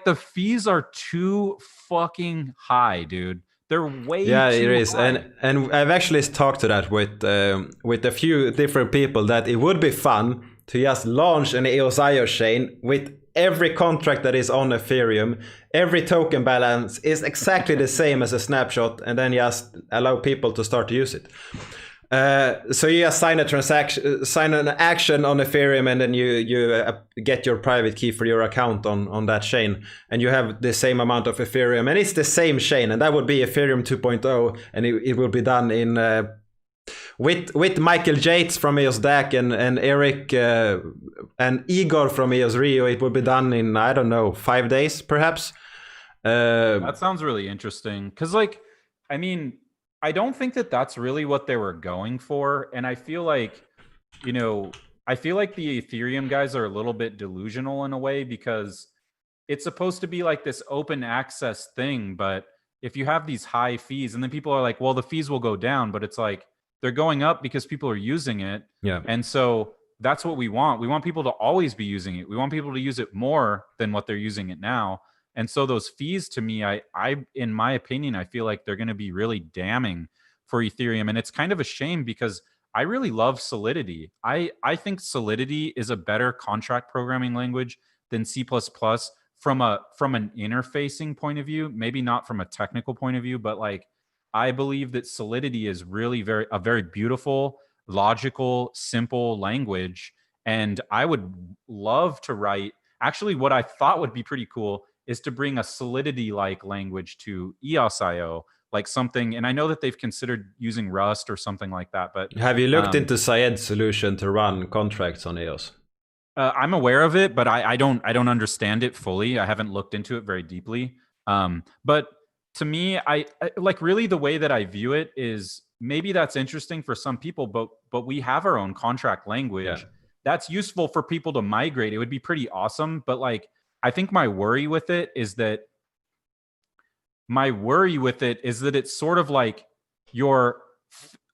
the fees are too fucking high, dude. They're way too it is, high. and I've actually talked to that with a few different people, that it would be fun to just launch an EOSIO chain with every contract that is on Ethereum, every token balance is exactly the same as a snapshot, and then just allow people to start to use it. So you just sign an action on Ethereum, and then you get your private key for your account on that chain, and you have the same amount of Ethereum, and it's the same chain, and that would be Ethereum 2.0, and it will be done in with Michael Yates from EOS DAC and Eric and Igor from EOS Rio. It will be done in, I don't know, 5 days perhaps. That sounds really interesting, because like, I mean, I don't think that that's really what they were going for. And I feel like, you know, I feel like the Ethereum guys are a little bit delusional in a way, because it's supposed to be like this open access thing. But if you have these high fees, and then people are like, well, the fees will go down, but it's like they're going up because people are using it. Yeah. And so that's what we want. We want people to always be using it. We want people to use it more than what they're using it now. And so those fees, to me, I in my opinion, I feel like they're going to be really damning for Ethereum. And it's kind of a shame, because I really love Solidity. I think Solidity is a better contract programming language than C++ from an interfacing point of view, maybe not from a technical point of view, but like I believe that Solidity is really a very beautiful, logical, simple language. And I would love to write, actually what I thought would be pretty cool is to bring a Solidity-like language to EOSIO, like something, and I know that they've considered using Rust or something like that, but have you looked into Syed's solution to run contracts on EOS? I'm aware of it, but I don't understand it fully. I haven't looked into it very deeply. But to me, I like, really the way that I view it is, maybe that's interesting for some people, but we have our own contract language that's useful for people to migrate. It would be pretty awesome, but like, I think my worry with it is that it's sort of like you're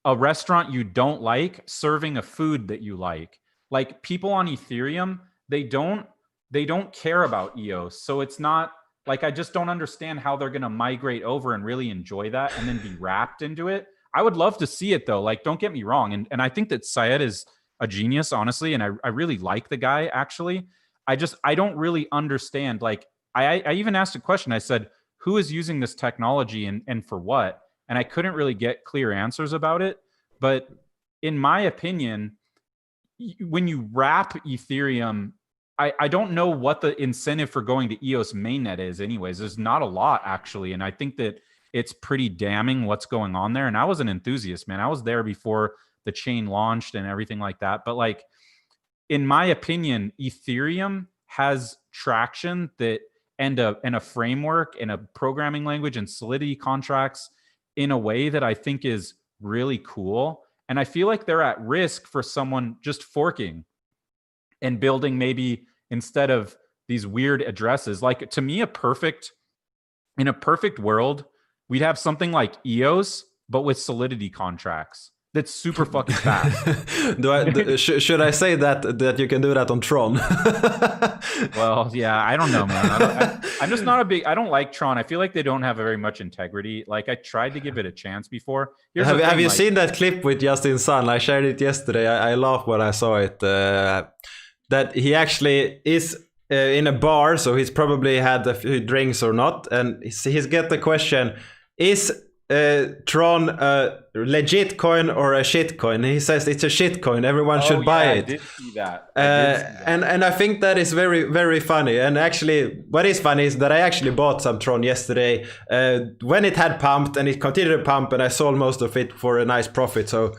a restaurant you don't like serving a food that you like. Like people on Ethereum, they don't care about EOS. So it's not like, I just don't understand how they're going to migrate over and really enjoy that and then be wrapped into it. I would love to see it though. Like, don't get me wrong. And I think that Syed is a genius, honestly. And I really like the guy, actually. I don't really understand. Like, I even asked a question. I said, who is using this technology and for what? And I couldn't really get clear answers about it. But in my opinion, when you wrap Ethereum, I don't know what the incentive for going to EOS mainnet is anyways. There's not a lot, actually. And I think that it's pretty damning what's going on there. And I was an enthusiast, man. I was there before the chain launched and everything like that. But like, in my opinion, Ethereum has traction that and a framework and a programming language and Solidity contracts in a way that I think is really cool. And I feel like they're at risk for someone just forking and building maybe instead of these weird addresses. Like to me, in a perfect world, we'd have something like EOS, but with Solidity contracts. That's super fucking fast. Should I say that you can do that on Tron? Well, yeah, I don't know, man. I'm just not a big. I don't like Tron. I feel like they don't have very much integrity. Like I tried to give it a chance before. Have you seen that clip with Justin Sun? I shared it yesterday. I laughed when I saw it. That he actually is in a bar, so he's probably had a few drinks or not, and he's get the question: is Tron a legit coin or a shit coin? He says it's a shit coin. Everyone should buy it. I did see that. And I think that is very, very funny. And actually, what is funny is that I actually bought some Tron yesterday when it had pumped, and it continued to pump, and I sold most of it for a nice profit. So,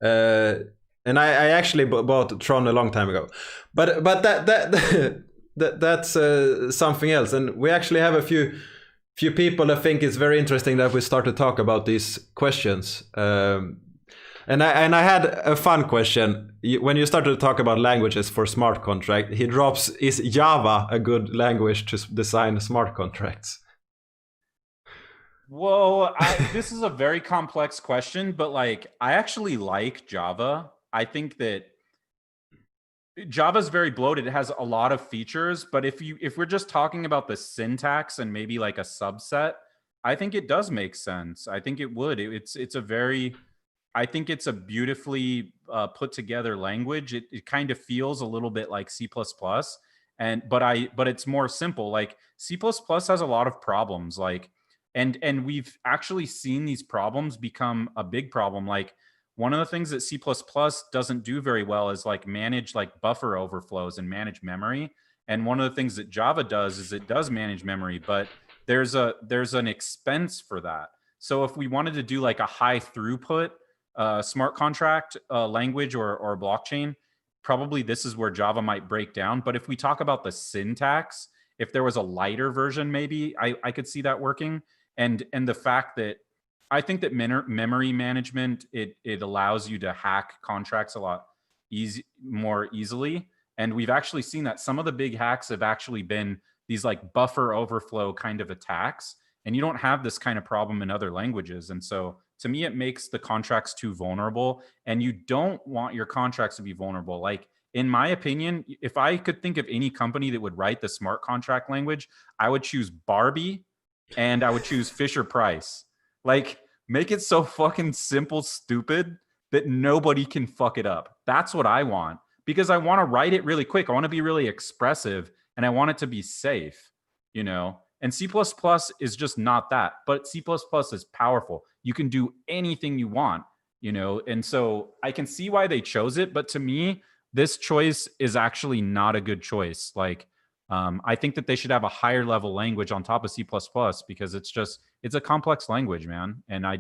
and I actually bought Tron a long time ago. But that's something else. And we actually have a few people that think it's very interesting that we start to talk about these questions. And I had a fun question. When you started to talk about languages for smart contract, he drops, is Java a good language to design smart contracts? Whoa, this is a very complex question, but like I actually like Java. I think that Java is very bloated. It has a lot of features, but if we're just talking about the syntax and maybe like a subset, I think it does make sense. I think it would. I think it's a beautifully put together language. It kind of feels a little bit like C++, but it's more simple. Like C++ has a lot of problems, like and we've actually seen these problems become a big problem. Like one of the things that C++ doesn't do very well is like manage like buffer overflows and manage memory. And one of the things that Java does is it does manage memory, but there's an expense for that. So if we wanted to do like a high throughput smart contract language or blockchain, probably this is where Java might break down. But if we talk about the syntax, if there was a lighter version, maybe I could see that working. And the fact that I think that memory management, it allows you to hack contracts a lot more easily. And we've actually seen that some of the big hacks have actually been these like buffer overflow kind of attacks. And you don't have this kind of problem in other languages. And so to me, it makes the contracts too vulnerable. And you don't want your contracts to be vulnerable. Like in my opinion, if I could think of any company that would write the smart contract language, I would choose Barbie and I would choose Fisher Price. Like, make it so fucking simple, stupid that nobody can fuck it up. That's what I want, because I want to write it really quick. I want to be really expressive, and I want it to be safe, you know? And C++ is just not that, but C++ is powerful. You can do anything you want, you know? And so I can see why they chose it, but to me, this choice is actually not a good choice. Like, I think that they should have a higher level language on top of C++ because it's a complex language, man. And I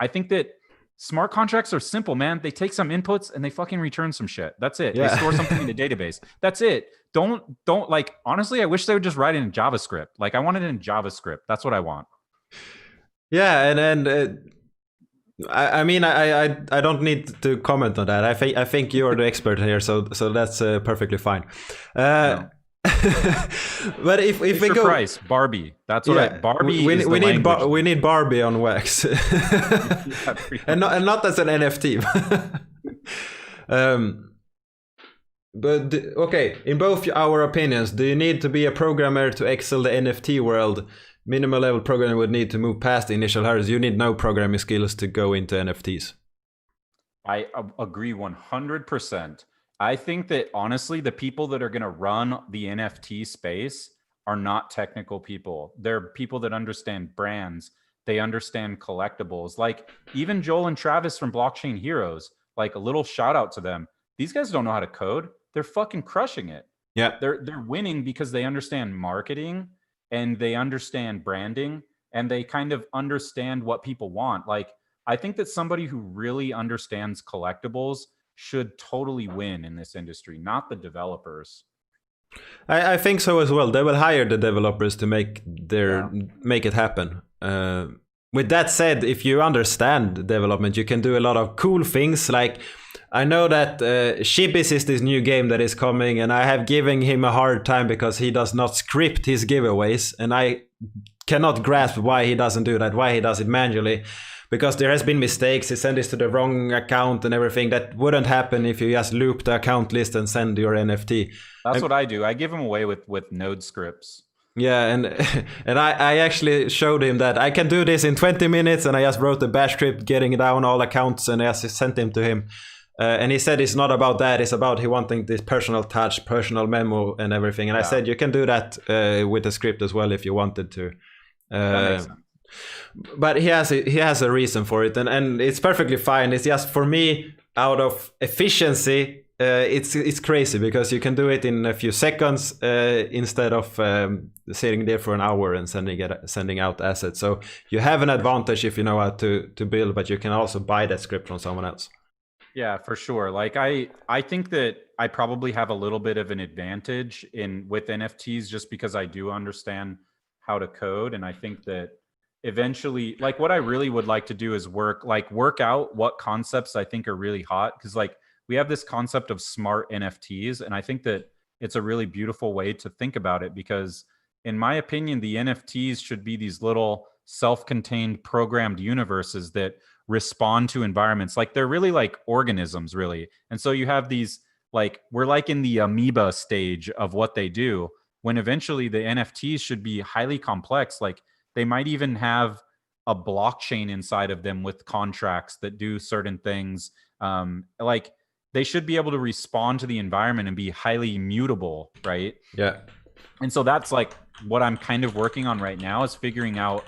think that smart contracts are simple, man. They take some inputs and they fucking return some shit. That's it. Yeah. They store something in the database. That's it. Don't like, honestly, I wish they would just write it in JavaScript. Like I want it in JavaScript. That's what I want. Yeah. I mean, I don't need to comment on that. I think you're the expert here. So that's perfectly fine. No. But if we go Price, Barbie, that's what Barbie. We need Barbie on Wax, and not as an NFT. But okay, in both our opinions, do you need to be a programmer to excel the NFT world? Minimal level programming would need to move past the initial hurdles. You need no programming skills to go into NFTs. I agree 100%. I think that honestly, the people that are going to run the NFT space are not technical people. They're people that understand brands. They understand collectibles. Like even Joel and Travis from Blockchain Heroes, like a little shout out to them. These guys don't know how to code. They're fucking crushing it. Yeah. They're winning because they understand marketing and they understand branding and they kind of understand what people want. Like I think that somebody who really understands collectibles should totally win in this industry, not the developers. I think so as well. They will hire the developers to make it happen. with that said, if you understand development, you can do a lot of cool things. Like, I know that Shibis is this new game that is coming, and I have given him a hard time because he does not script his giveaways, and I cannot grasp why he doesn't do that, why he does it manually. Because there has been mistakes, he sent this to the wrong account and everything. That wouldn't happen if you just loop the account list and send your NFT. That's what I do. I give him away with node scripts. Yeah, and and I actually showed him that I can do this in 20 minutes, and I just wrote a bash script getting down all accounts, and I just sent him to him. And he said it's not about that, it's about he wanting this personal touch, personal memo and everything. And I said you can do that with the script as well if you wanted to. That makes sense. But he has a reason for it, and it's perfectly fine. It's just, for me, out of efficiency, it's crazy because you can do it in a few seconds instead of sitting there for an hour and sending out assets. So you have an advantage if you know how to build, but you can also buy that script from someone else. Yeah, for sure. Like I think that I probably have a little bit of an advantage with NFTs just because I do understand how to code, and I think that eventually, like, what I really would like to do is work out what concepts I think are really hot, because like we have this concept of smart NFTs, and I think that it's a really beautiful way to think about it, because in my opinion, the NFTs should be these little self-contained programmed universes that respond to environments. Like, they're really like organisms, really. And so you have these, like, we're like in the amoeba stage of what they do, when eventually the NFTs should be highly complex. Like, they might even have a blockchain inside of them with contracts that do certain things. Like, they should be able to respond to the environment and be highly mutable, right? Yeah. And so that's like what I'm kind of working on right now, is figuring out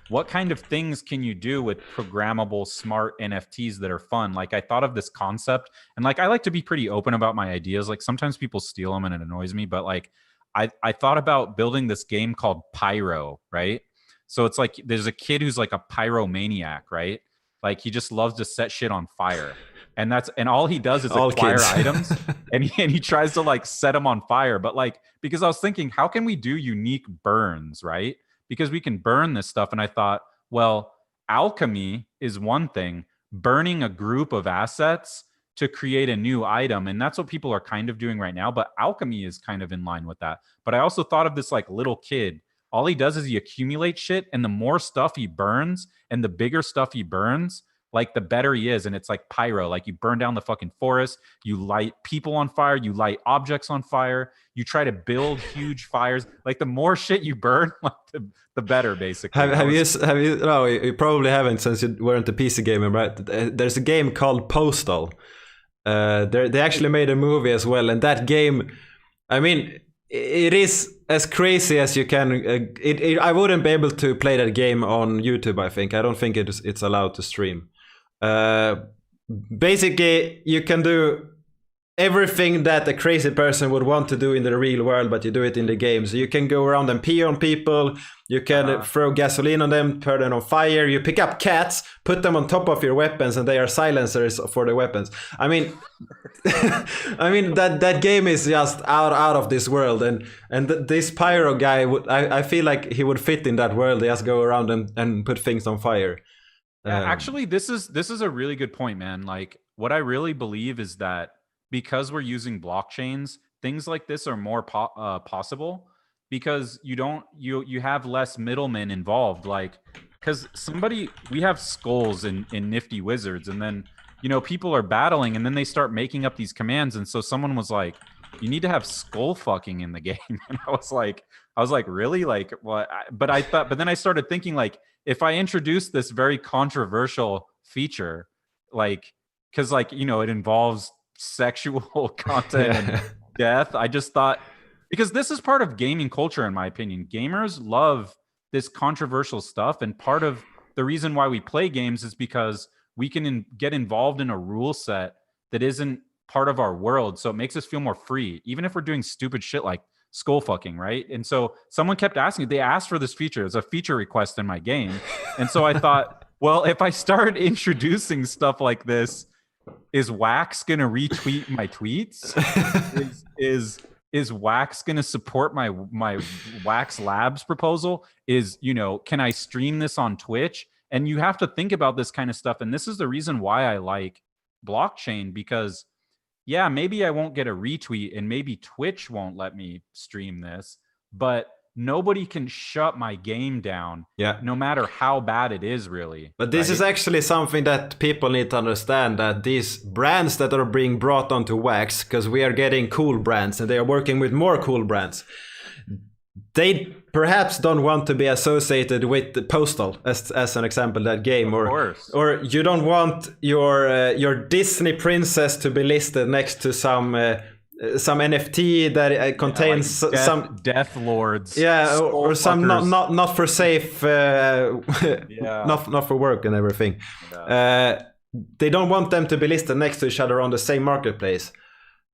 what kind of things can you do with programmable smart NFTs that are fun. Like, I thought of this concept, and like, I like to be pretty open about my ideas. Like, sometimes people steal them and it annoys me, but like, I thought about building this game called Pyro, right? So it's like, there's a kid who's like a pyromaniac, right? Like, he just loves to set shit on fire. And all he does is acquire items and he tries to like set them on fire. But like, because I was thinking, how can we do unique burns, right? Because we can burn this stuff. And I thought, well, alchemy is one thing, burning a group of assets to create a new item. And that's what people are kind of doing right now. But alchemy is kind of in line with that. But I also thought of this like little kid. All he does is he accumulates shit, and the more stuff he burns and the bigger stuff he burns, like, the better he is. And it's like pyro. Like, you burn down the fucking forest, you light people on fire, you light objects on fire, you try to build huge fires. Like, the more shit you burn, like, the better, basically. Have you? No, you probably haven't, since you weren't a PC gamer, right? There's a game called Postal. They actually made a movie as well, and that game, I mean, it is as crazy as you can. I wouldn't be able to play that game on YouTube. I don't think it's allowed to stream. Basically, you can do everything that a crazy person would want to do in the real world, but you do it in the game. So you can go around and pee on people, you can throw gasoline on them, turn them on fire, you pick up cats, put them on top of your weapons, and they are silencers for the weapons. I mean, that game is just out of this world, and this pyro guy I feel like he would fit in that world. They just go around and put things on fire. Actually, this is a really good point, man. Like, what I really believe is that because we're using blockchains, things like this are more possible, because you have less middlemen involved. Like, because we have skulls in Nifty Wizards, and then, you know, people are battling, and then they start making up these commands, and so someone was like, you need to have skull fucking in the game. And I was like, really? Like, what? But then I started thinking, like, if I introduce this very controversial feature, like, because, like, you know, it involves sexual content and death, I just thought, because this is part of gaming culture, in my opinion. Gamers love this controversial stuff, and part of the reason why we play games is because we can get involved in a rule set that isn't part of our world, so it makes us feel more free, even if we're doing stupid shit like skull fucking, right? And so someone kept asking, they asked for this feature. It's a feature request in my game. And so I thought, well, if I start introducing stuff like this, is Wax gonna retweet my tweets? Is Wax gonna support my Wax Labs proposal? Is, you know, can I stream this on Twitch? And you have to think about this kind of stuff. And this is the reason why I like blockchain, because yeah, maybe I won't get a retweet and maybe Twitch won't let me stream this, but nobody can shut my game down, no matter how bad it is, really. But this is actually something that people need to understand, that these brands that are being brought onto Wax, because we are getting cool brands and they are working with more cool brands, they perhaps don't want to be associated with the Postal, as an example, that game, or you don't want your Disney princess to be listed next to some NFT that contains like some Death Lords, or some not for safe, not for work and everything. They don't want them to be listed next to each other on the same marketplace,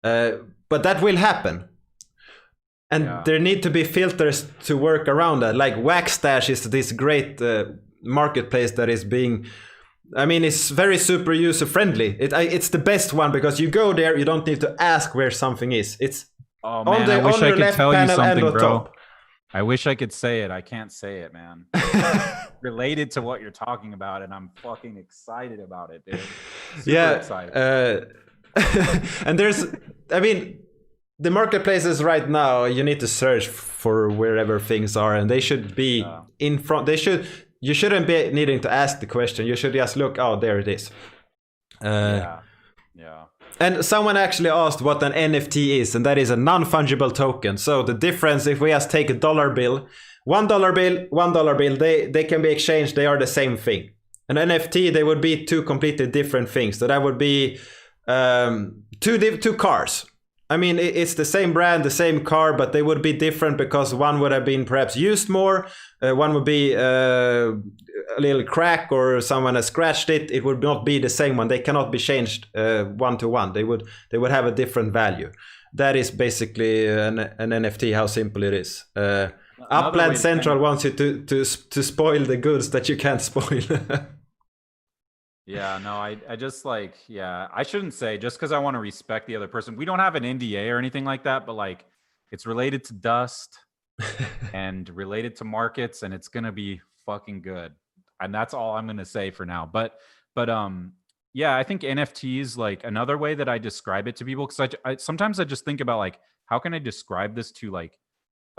but that will happen. And there need to be filters to work around that. Like Waxstash is this great marketplace that is being, I mean, it's very super user friendly. It's the best one because you go there, you don't need to ask where something is. It's on the left panel and the top. I wish I could say it. I can't say it, man. Related to what you're talking about, and I'm fucking excited about it, dude. Super excited. And there's, I mean, the marketplaces right now, you need to search for wherever things are, and they should be in front. You shouldn't be needing to ask the question. You should just look, oh, there it is. And someone actually asked what an NFT is, and that is a non-fungible token. So the difference, if we just take a dollar bill, $1 bill, they can be exchanged. They are the same thing. An NFT, they would be two completely different things. So that would be two cars. I mean, it's the same brand, the same car, but they would be different because one would have been perhaps used more. One would be a little crack, or someone has scratched it. It would not be the same one. They cannot be changed one to one. They would have a different value. That is basically an NFT, how simple it is. Upland Central wants you to spoil the goods that you can't spoil. Yeah, no, I just like, I shouldn't say, just because I want to respect the other person. We don't have an NDA or anything like that, but like, it's related to dust and related to markets, and it's gonna be fucking good. And that's all I'm gonna say for now. But I think NFTs, like, another way that I describe it to people, because I sometimes I just think about like, how can I describe this to like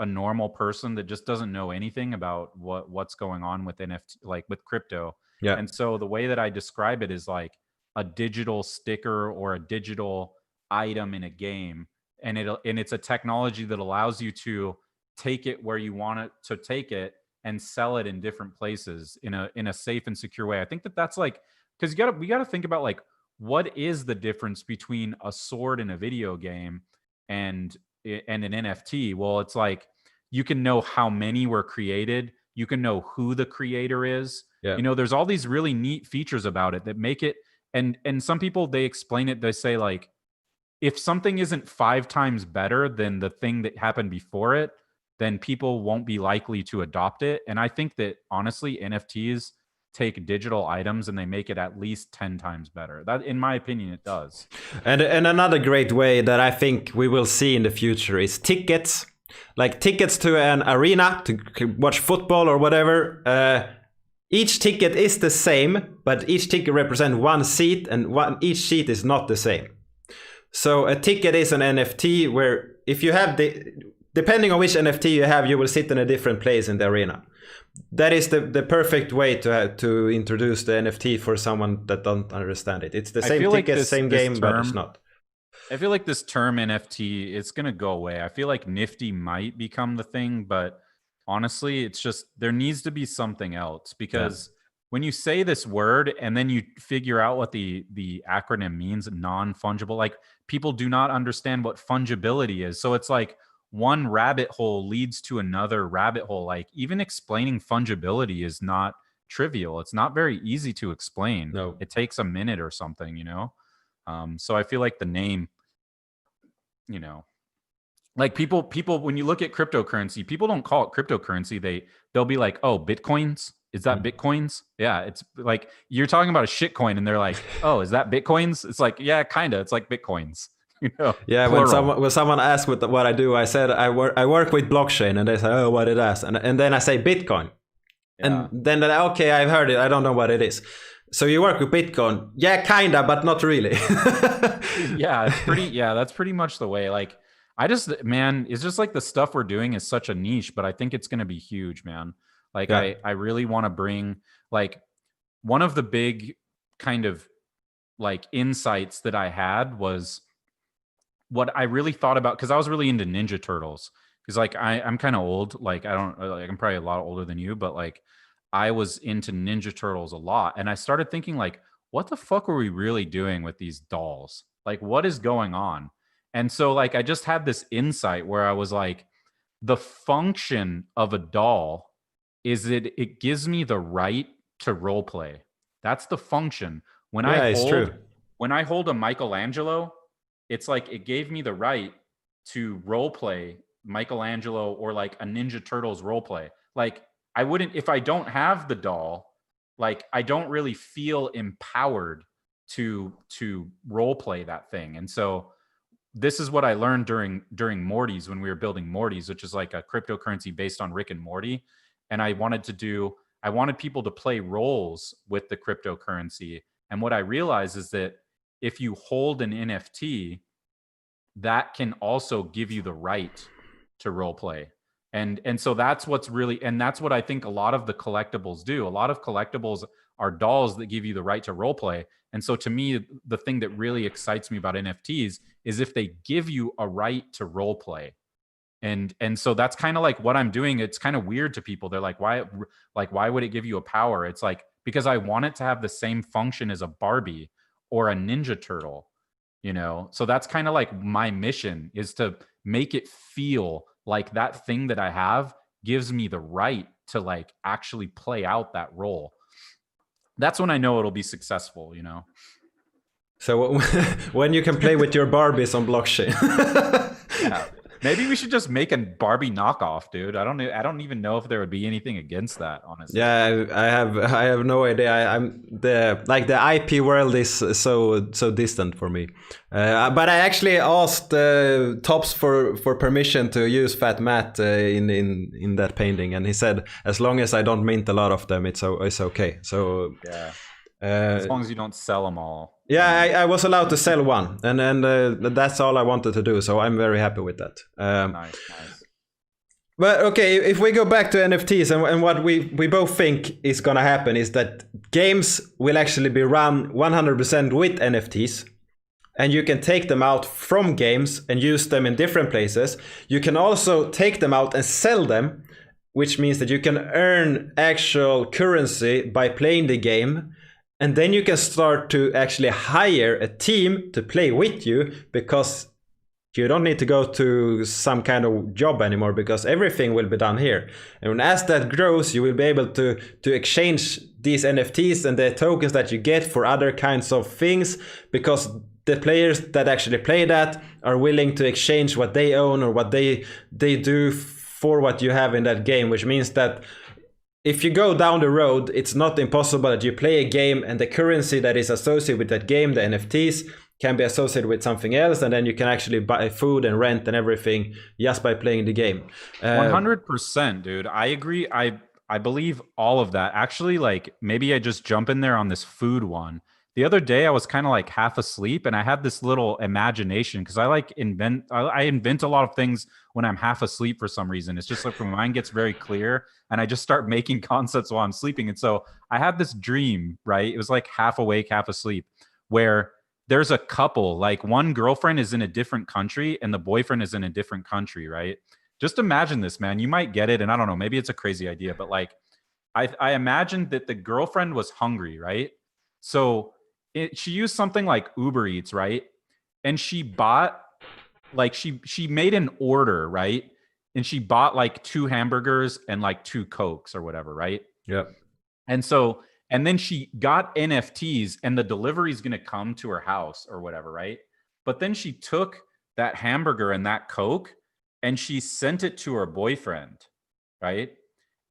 a normal person that just doesn't know anything about what's going on with NFT, like with crypto. Yeah. And so the way that I describe it is like a digital sticker or a digital item in a game, and it's a technology that allows you to take it where you want it to take it and sell it in different places in a safe and secure way. I think that's like, because we got to think about like, what is the difference between a sword in a video game and an NFT? Well, it's like, you can know how many were created, you can know who the creator is. Yeah. You know, there's all these really neat features about it that make it, and some people, they explain it, they say like, if something isn't 5 times better than the thing that happened before it, then people won't be likely to adopt it. And I think that honestly, NFTs take digital items and they make it at least 10 times better. That, in my opinion, it does. And another great way that I think we will see in the future is tickets. Like tickets to an arena to watch football or whatever. Each ticket is the same, but each ticket represents one seat, and each seat is not the same. So a ticket is an NFT where if you have depending on which NFT you have, you will sit in a different place in the arena. That is the perfect way to introduce the NFT for someone that don't understand it. It's the same ticket, like same game, but it's not. I feel like this term NFT, it's going to go away. I feel like Nifty might become the thing, but honestly, it's just, there needs to be something else, because when you say this word and then you figure out what the acronym means, non-fungible, like people do not understand what fungibility is. So it's like one rabbit hole leads to another rabbit hole. Like even explaining fungibility is not trivial. It's not very easy to explain. No. It takes a minute or something, you know? So I feel like the name, you know, like people, when you look at cryptocurrency, people don't call it cryptocurrency. They'll be like, oh, Bitcoins. Is that Bitcoins? Yeah. It's like, you're talking about a shit coin and they're like, oh, is that Bitcoins? It's like, yeah, kind of. It's like Bitcoins. You know, yeah. When someone asks what I do, I said I work with blockchain, and they say, oh, what it is, and then I say Bitcoin. And then okay, I've heard it. I don't know what it is. So you work with Bitcoin? Yeah, kinda, but not really. Yeah, it's pretty. Yeah, that's pretty much the way. Like, it's just like the stuff we're doing is such a niche, but I think it's going to be huge, man. Like, I really want to bring, like, one of the big kind of like insights that I had was what I really thought about, because I was really into Ninja Turtles. Because like I'm kind of old. Like, I'm probably a lot older than you, but like I was into Ninja Turtles a lot, and I started thinking like, what the fuck are we really doing with these dolls? Like, what is going on? And so like I just had this insight where I was like, the function of a doll is it gives me the right to role play. That's the function. When I hold a Michelangelo, it's like it gave me the right to role play Michelangelo or like a Ninja Turtles role play. Like, I wouldn't, if I don't have the doll, like I don't really feel empowered to role play that thing. And so this is what I learned during Morty's, when we were building Morty's, which is like a cryptocurrency based on Rick and Morty. And I wanted people to play roles with the cryptocurrency. And what I realized is that if you hold an NFT, that can also give you the right to role play. And so that's what's really, and that's what I think a lot of the collectibles do. A lot of collectibles are dolls that give you the right to role play. And so to me, the thing that really excites me about NFTs is if they give you a right to role play. And so that's kind of like what I'm doing. It's kind of weird to people. They're like, why would it give you a power? It's like, because I want it to have the same function as a Barbie or a Ninja Turtle, you know? So that's kind of like my mission, is to make it feel like that thing that I have gives me the right to like actually play out that role. That's when I know it'll be successful, you know? So when you can play with your Barbies on blockchain. Yeah. Maybe we should just make a Barbie knockoff, dude. I don't even know if there would be anything against that, honestly. Yeah, I have no idea. I'm the IP world is so distant for me. But I actually asked Tops for permission to use Fat Matt in that painting, and he said as long as I don't mint a lot of them, it's okay. So yeah. As long as you don't sell them all. Yeah, I was allowed to sell one, and that's all I wanted to do. So I'm very happy with that. Nice. But okay, if we go back to NFTs, and what we both think is gonna happen is that games will actually be run 100% with NFTs, and you can take them out from games and use them in different places. You can also take them out and sell them, which means that you can earn actual currency by playing the game. And then you can start to actually hire a team to play with you, because you don't need to go to some kind of job anymore, because everything will be done here. And as that grows, you will be able to exchange these NFTs and the tokens that you get for other kinds of things, because the players that actually play that are willing to exchange what they own or what they do for what you have in that game, which means that if you go down the road, it's not impossible that you play a game and the currency that is associated with that game, the NFTs, can be associated with something else, and then you can actually buy food and rent and everything just by playing the game. 100%, dude. I agree. I believe all of that. Actually, like, maybe I just jump in there on this food one. The other day, I was kind of like half asleep, and I had this little imagination, because I invent a lot of things when I'm half asleep for some reason. It's just like my mind gets very clear, and I just start making concepts while I'm sleeping. And so I had this dream, right? It was like half awake, half asleep, where there's a couple, like one girlfriend is in a different country and the boyfriend is in a different country, right? Just imagine this, man. You might get it, and I don't know, maybe it's a crazy idea, but like I imagined that the girlfriend was hungry, right? So she used something like Uber Eats, right? And she bought, like, she made an order, right? And she bought like 2 hamburgers and like 2 Cokes or whatever, right? Yeah. And then she got NFTs, and the delivery is going to come to her house or whatever, right? But then she took that hamburger and that Coke and she sent it to her boyfriend, right?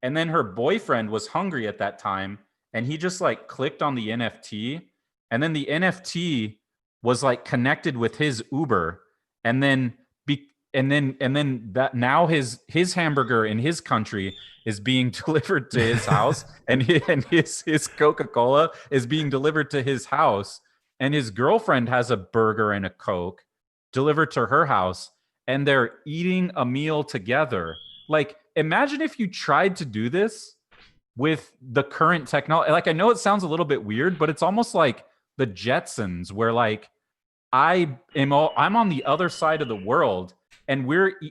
And then her boyfriend was hungry at that time, and he just like clicked on the NFT, and then the NFT was like connected with his Uber, and then and then that now his hamburger in his country is being delivered to his house, and his Coca-Cola is being delivered to his house, and his girlfriend has a burger and a Coke delivered to her house, and they're eating a meal together. Like, imagine if you tried to do this with the current technology. Like, I know it sounds a little bit weird, but it's almost like the Jetsons, where like I'm on the other side of the world, and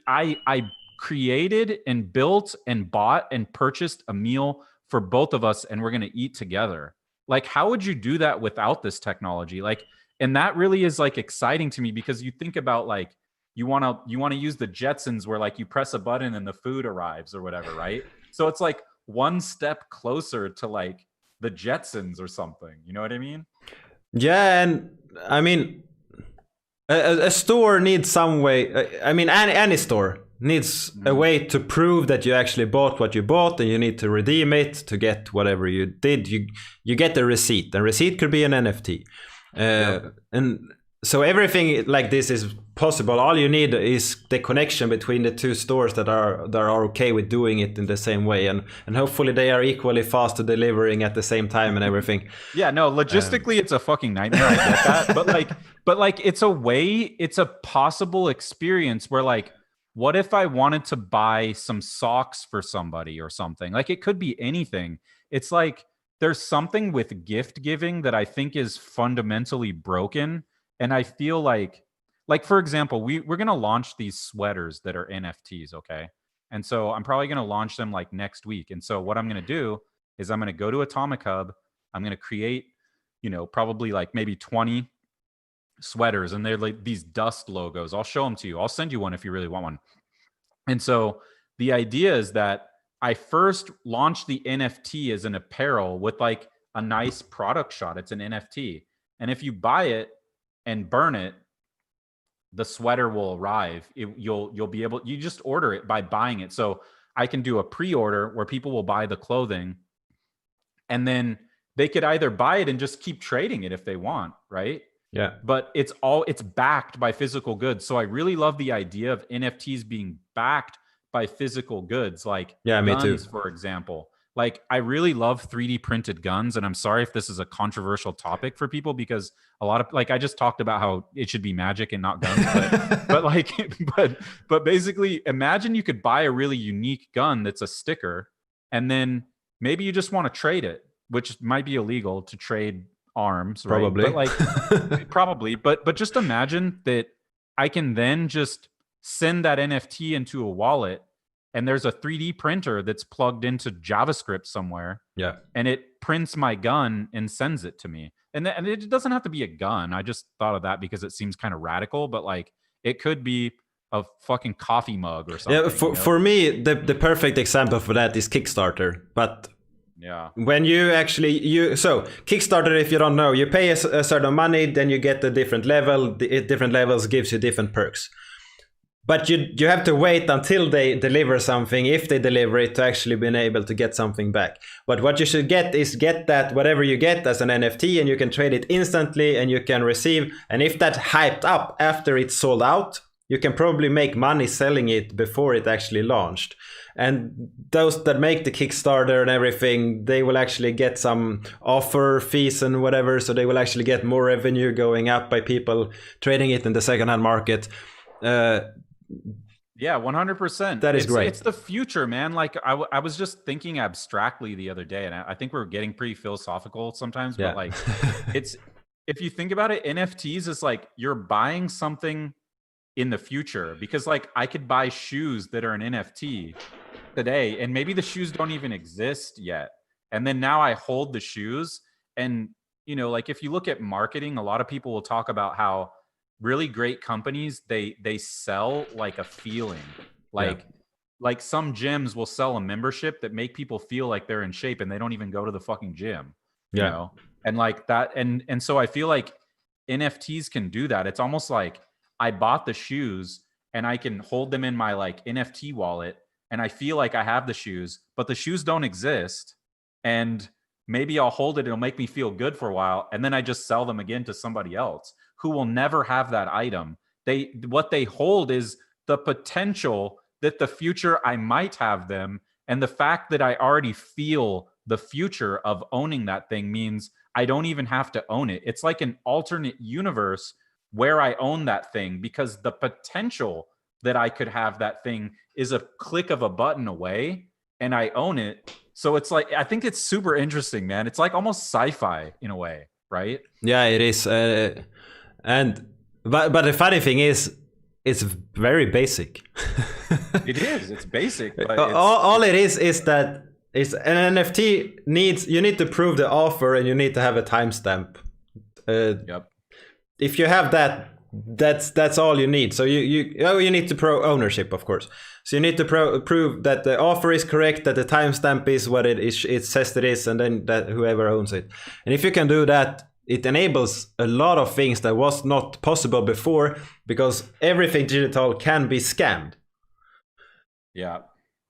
I created and built and bought and purchased a meal for both of us, and we're going to eat together. Like, how would you do that without this technology? Like, and that really is like exciting to me, because you think about like, you want to use the Jetsons, where like you press a button and the food arrives or whatever, right? So it's like one step closer to like the Jetsons or something. You know what I mean? Yeah, and I mean, a store needs some way. I mean, any store needs a way to prove that you actually bought what you bought, and you need to redeem it to get whatever you did. You get a receipt. A receipt could be an NFT, and so everything like this is possible. All you need is the connection between the two stores that are okay with doing it in the same way, and hopefully they are equally fast to delivering at the same time and everything. Yeah, no, logistically it's a fucking nightmare. I get that, but like it's a possible experience where like, what if I wanted to buy some socks for somebody or something? Like, it could be anything. It's like there's something with gift giving that I think is fundamentally broken, and I feel like for example, we're going to launch these sweaters that are NFTs, okay? And so I'm probably going to launch them like next week. And so what I'm going to do is I'm going to go to Atomic Hub. I'm going to create, probably like maybe 20 sweaters, and they're like these dust logos. I'll show them to you. I'll send you one if you really want one. And so the idea is that I first launch the NFT as an apparel with like a nice product shot. It's an NFT. And if you buy it and burn it, the sweater will arrive. You'll be able, you just order it by buying it. So I can do a pre-order where people will buy the clothing, and then they could either buy it and just keep trading it if they want, right? Yeah. But it's backed by physical goods. So I really love the idea of NFTs being backed by physical goods, like guns, me too, for example. Like, I really love 3D printed guns, and I'm sorry if this is a controversial topic for people, because a lot of, like, I just talked about how it should be magic and not guns, but basically, imagine you could buy a really unique gun that's a sticker, and then maybe you just want to trade it, which might be illegal to trade arms, right? Probably. But like, probably, but just imagine that I can then just send that NFT into a wallet, and there's a 3D printer that's plugged into JavaScript somewhere. Yeah. And it prints my gun and sends it to me. And it doesn't have to be a gun. I just thought of that because it seems kind of radical, but like, it could be a fucking coffee mug or something. Yeah, for me, the perfect example for that is Kickstarter. But yeah, when you actually, so Kickstarter, if you don't know, you pay a certain money, then you get a different level. The different levels gives you different perks. But you have to wait until they deliver something, if they deliver it, to actually be able to get something back. But what you should get is that whatever you get as an NFT, and you can trade it instantly, and you can receive. And if that hyped up after it's sold out, you can probably make money selling it before it actually launched. And those that make the Kickstarter and everything, they will actually get some offer fees and whatever. So they will actually get more revenue going up by people trading it in the secondhand market. Yeah, 100%. That is great. It's the future, man. Like, I was just thinking abstractly the other day, and I think we're getting pretty philosophical sometimes, but like, if you think about it, NFTs is like you're buying something in the future, because like I could buy shoes that are an NFT today, and maybe the shoes don't even exist yet. And then now I hold the shoes, and like, if you look at marketing, a lot of people will talk about how really great companies, they sell like a feeling, like some gyms will sell a membership that make people feel like they're in shape, and they don't even go to the fucking gym, you know? And like that. And so I feel like NFTs can do that. It's almost like I bought the shoes, and I can hold them in my like NFT wallet, and I feel like I have the shoes, but the shoes don't exist. And maybe I'll hold it, it'll make me feel good for a while, and then I just sell them again to somebody else who will never have that item. What they hold is the potential that the future I might have them, and the fact that I already feel the future of owning that thing means I don't even have to own it. It's like an alternate universe where I own that thing, because the potential that I could have that thing is a click of a button away, and I own it. So it's like, I think it's super interesting, man. It's like almost sci-fi in a way, right? Yeah, it is. But the funny thing is, it's very basic. It is. It's basic. But all it is that it's an NFT you need to prove the offer, and you need to have a timestamp. Yep. If you have that, that's all you need. So you need to prove ownership, of course. So you need to prove that the offer is correct, that the timestamp is what it says it is, and then that whoever owns it. And if you can do that, it enables a lot of things that was not possible before, because everything digital can be scanned. Yeah.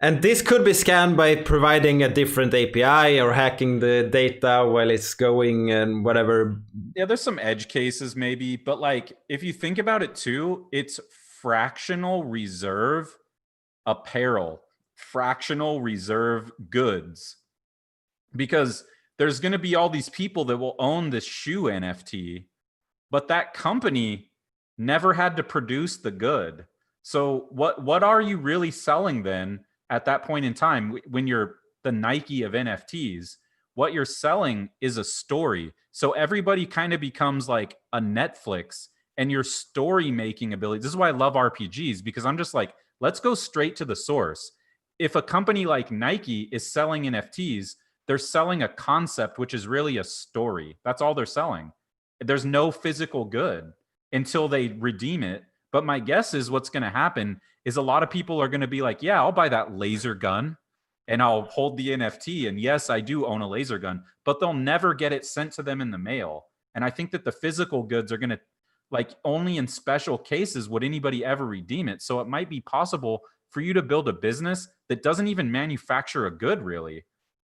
And this could be scanned by providing a different API or hacking the data while it's going and whatever. Yeah, there's some edge cases maybe, but like if you think about it too, it's fractional reserve apparel, fractional reserve goods, because there's going to be all these people that will own this shoe NFT, but that company never had to produce the good. So what are you really selling then at that point in time when you're the Nike of NFTs? What you're selling is a story. So everybody kind of becomes like a Netflix, and your story making ability. This is why I love RPGs, because I'm just like, let's go straight to the source. If a company like Nike is selling NFTs, they're selling a concept, which is really a story. That's all they're selling. There's no physical good until they redeem it. But my guess is what's going to happen is a lot of people are going to be like, yeah, I'll buy that laser gun and I'll hold the NFT. And yes, I do own a laser gun, but they'll never get it sent to them in the mail. And I think that the physical goods are going to, like, only in special cases would anybody ever redeem it. So it might be possible for you to build a business that doesn't even manufacture a good, really.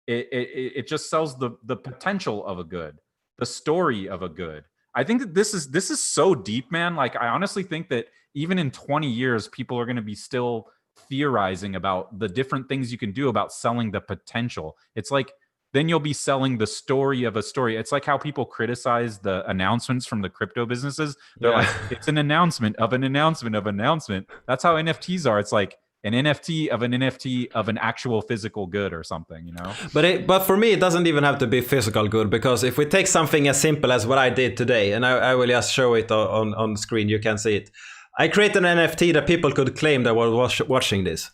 It just sells the potential of a good, the story of a good. I think that this is so deep, man. Like, I honestly think that even in 20 years, people are going to be still theorizing about the different things you can do about selling the potential. It's like, then you'll be selling the story of a story. It's like how people criticize the announcements from the crypto businesses. They're like, it's an announcement of an announcement of an announcement. That's how NFTs are. It's like an NFT of an NFT of an actual physical good or something, you know? But for me, it doesn't even have to be physical good, because if we take something as simple as what I did today, and I will just show it on screen, you can see it. I created an NFT that people could claim that were watching this.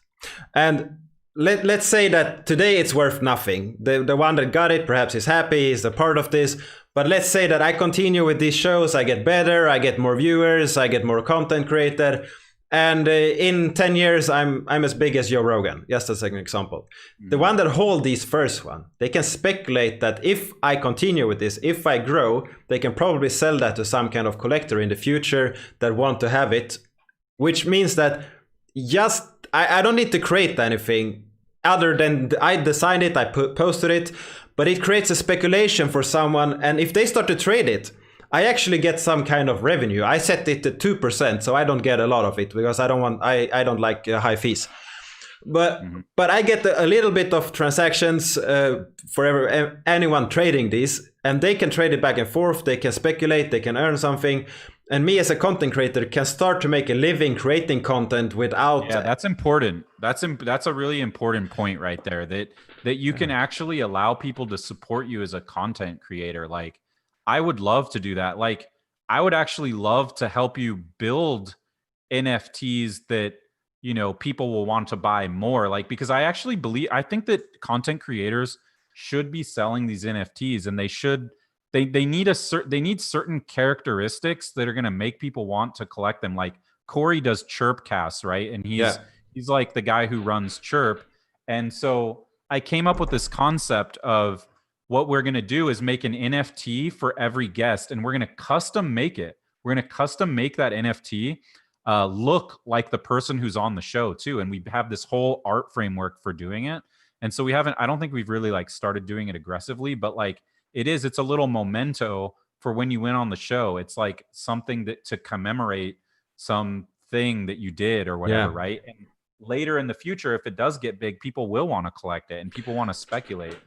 And let's say that today it's worth nothing. The one that got it perhaps is happy, is a part of this. But let's say that I continue with these shows, I get better, I get more viewers, I get more content created. And in 10 years, I'm as big as Joe Rogan, just as an example. The one that hold these first one, they can speculate that if I continue with this, if I grow, they can probably sell that to some kind of collector in the future that want to have it, which means that I don't need to create anything other than I designed it, I posted it, but it creates a speculation for someone, and if they start to trade it, I actually get some kind of revenue. I set it to 2%, so I don't get a lot of it because I don't like high fees. But I get a little bit of transactions for anyone trading these, and they can trade it back and forth. They can speculate. They can earn something. And me as a content creator can start to make a living creating content without. Yeah, that's important. That's a really important point right there. That you can actually allow people to support you as a content creator. Like, I would love to do that. Like, I would actually love to help you build NFTs that, you know, people will want to buy more. Like, because I think that content creators should be selling these NFTs, and they need certain characteristics that are going to make people want to collect them. Like, Corey does Chirp casts, right? And he's like the guy who runs Chirp. And so I came up with this concept of, what we're going to do is make an NFT for every guest, and we're going to custom make it. We're going to custom make that NFT look like the person who's on the show too. And we have this whole art framework for doing it. And so I don't think we've really like started doing it aggressively, but like it's a little memento for when you went on the show. It's like something that to commemorate some thing that you did or whatever, Yeah. right? And later in the future, if it does get big, people will want to collect it and people want to speculate.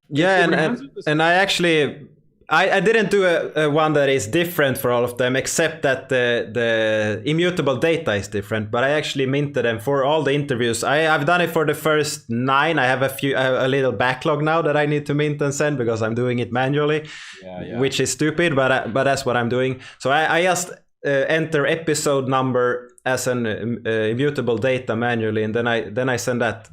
Yeah, It reminds me of this. and I actually I didn't do a one that is different for all of them, except that the immutable data is different. But I actually minted them for all the interviews. I've done it for the first 9. I have a little backlog now that I need to mint and send because I'm doing it manually, which is stupid. But that's what I'm doing. So I just enter episode number as an immutable data manually, and then I send that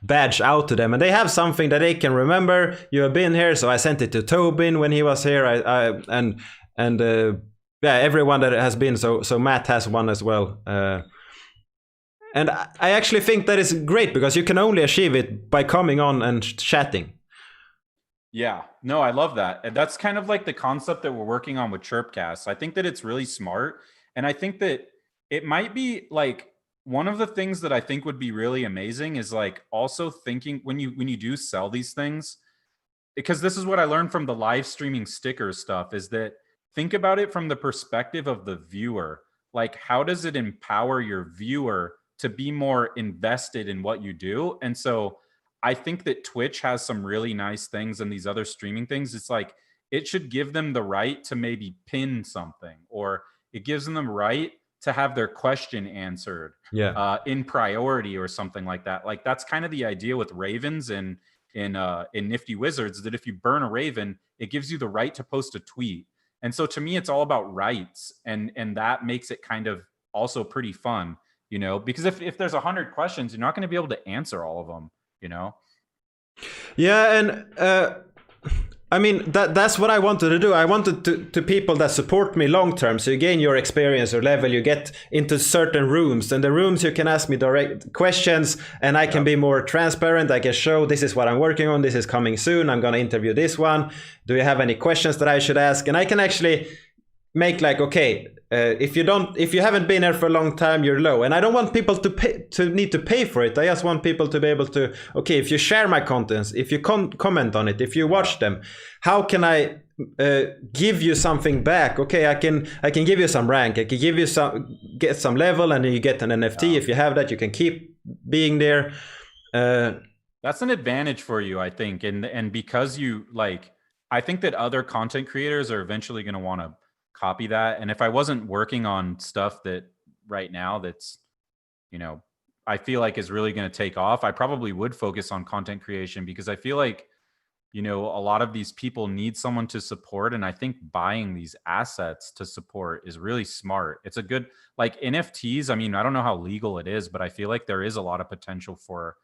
badge out to them, and they have something that they can remember. You have been here, so I sent it to Tobin when he was here. And everyone that has been. So Matt has one as well. And I actually think that is great because you can only achieve it by coming on and chatting. Yeah, no, I love that. And that's kind of like the concept that we're working on with Chirpcast. I think that it's really smart. And I think that it might be like one of the things that I think would be really amazing is like also thinking when you do sell these things, because this is what I learned from the live streaming sticker stuff, is that think about it from the perspective of the viewer. Like, how does it empower your viewer to be more invested in what you do? And so I think that Twitch has some really nice things and these other streaming things. It's like, it should give them the right to maybe pin something, or it gives them the right to have their question answered in priority or something like that. Like, that's kind of the idea with Ravens in Nifty Wizards, that if you burn a Raven, it gives you the right to post a tweet. And so to me, it's all about rights. And that makes it kind of also pretty fun, you know, because if there's 100 questions, you're not going to be able to answer all of them, you know? Yeah, and I mean, that's what I wanted to do. I wanted to people that support me long term. So you gain your experience or level, you get into certain rooms, and the rooms you can ask me direct questions, and I can be more transparent. I can show this is what I'm working on. This is coming soon. I'm going to interview this one. Do you have any questions that I should ask? And I can actually make like, okay, if you haven't been here for a long time, you're low. And I don't want people to need to pay for it. I just want people to be able to, okay, if you share my contents, if you comment on it, if you watch them, how can I give you something back? Okay, I can give you some rank. I can give you get some level, and then you get an NFT. If you have that, you can keep being there. That's an advantage for you, I think. And because you like, I think that other content creators are eventually going to want to copy that. And if I wasn't working on stuff that right now that's, you know, I feel like is really going to take off, I probably would focus on content creation, because I feel like, you know, a lot of these people need someone to support. And I think buying these assets to support is really smart. It's a good, like NFTs. I mean, I don't know how legal it is, but I feel like there is a lot of potential for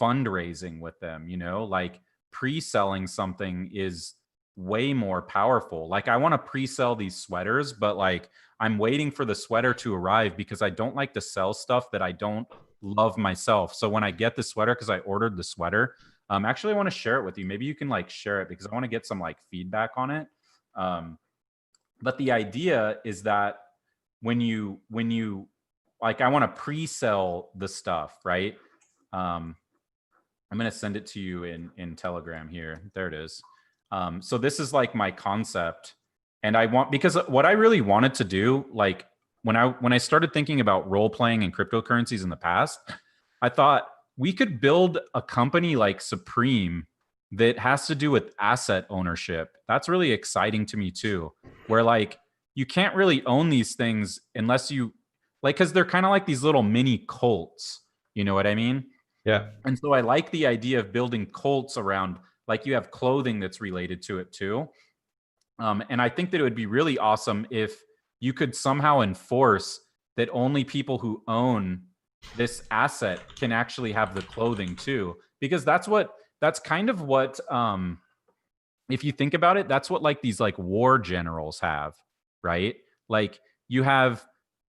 fundraising with them, you know, like pre-selling something is way more powerful. Like, I want to pre-sell these sweaters, but like I'm waiting for the sweater to arrive because I don't like to sell stuff that I don't love myself. So when I get the sweater, because I ordered the sweater, actually I want to share it with you. Maybe you can like share it because I want to get some like feedback on it. But the idea is that when you like, I want to pre-sell the stuff, right? I'm going to send it to you in Telegram here. There it is. So this is like my concept, and I want, because what I really wanted to do, like when I started thinking about role playing and cryptocurrencies in the past, I thought we could build a company like Supreme that has to do with asset ownership. That's really exciting to me too, where like you can't really own these things unless you like, because they're kind of like these little mini cults, you know what I mean? Yeah. And so I like the idea of building cults around, like you have clothing that's related to it too. And I think that it would be really awesome if you could somehow enforce that only people who own this asset can actually have the clothing too. Because that's kind of what, if you think about it, that's what like these like war generals have, right? Like you have,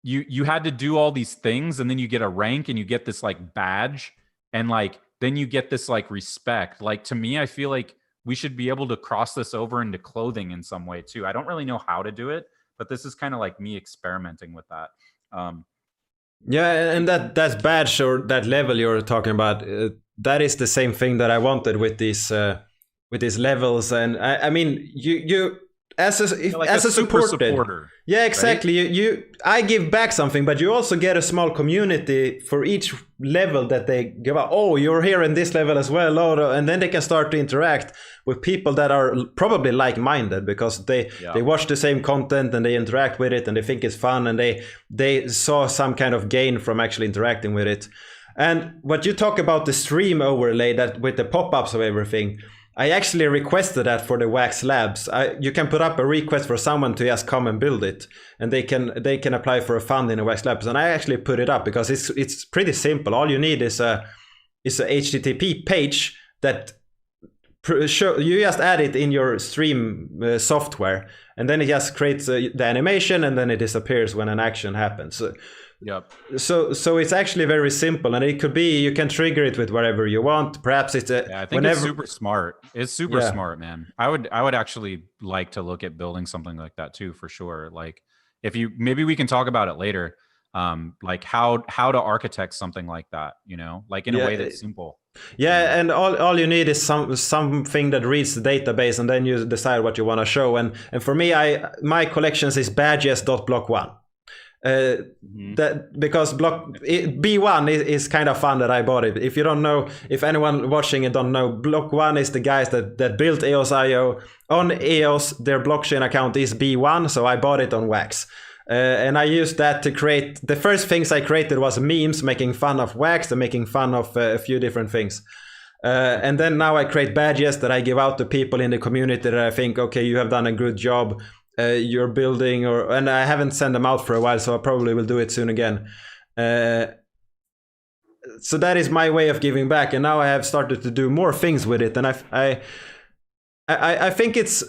you had to do all these things, and then you get a rank and you get this like badge, and like, then you get this like respect. Like, to me, I feel like we should be able to cross this over into clothing in some way too. I don't really know how to do it, but this is kind of like me experimenting with that. Yeah, and that badge or that level you're talking about, that is the same thing that I wanted with these levels. And I mean, you as like a super supporter. Yeah, exactly. Right? I give back something, but you also get a small community for each level that they give out. Oh, you're here in this level as well, and then they can start to interact with people that are probably like-minded because they watch the same content and they interact with it and they think it's fun and they saw some kind of gain from actually interacting with it. And what you talk about the stream overlay that with the pop-ups of everything, I actually requested that for the Wax Labs. You can put up a request for someone to just come and build it, and they can apply for a fund in the Wax Labs. And I actually put it up because it's pretty simple. All you need is a HTTP page that you just add it in your stream software, and then it just creates the animation, and then it disappears when an action happens. Yep. So it's actually very simple, and it could be you can trigger it with whatever you want. Perhaps it's I think it's super smart. It's super smart, man. I would actually like to look at building something like that too, for sure. Like if you maybe we can talk about it later. Like how to architect something like that, like in a way that's simple. Yeah, and all you need is something that reads the database, and then you decide what you want to show. And for me, my collections is badges.block1. That because B1 is kind of fun that I bought it. If you don't know, if anyone watching it don't know, Block1 is the guys that built EOSIO on EOS. Their blockchain account is B1, so I bought it on Wax. And I used that to create the first things I created was memes making fun of Wax and making fun of a few different things. And then now I create badges that I give out to people in the community that I think, okay, you have done a good job. You're building, and I haven't sent them out for a while, so I probably will do it soon again. So that is my way of giving back, and now I have started to do more things with it. And I think it's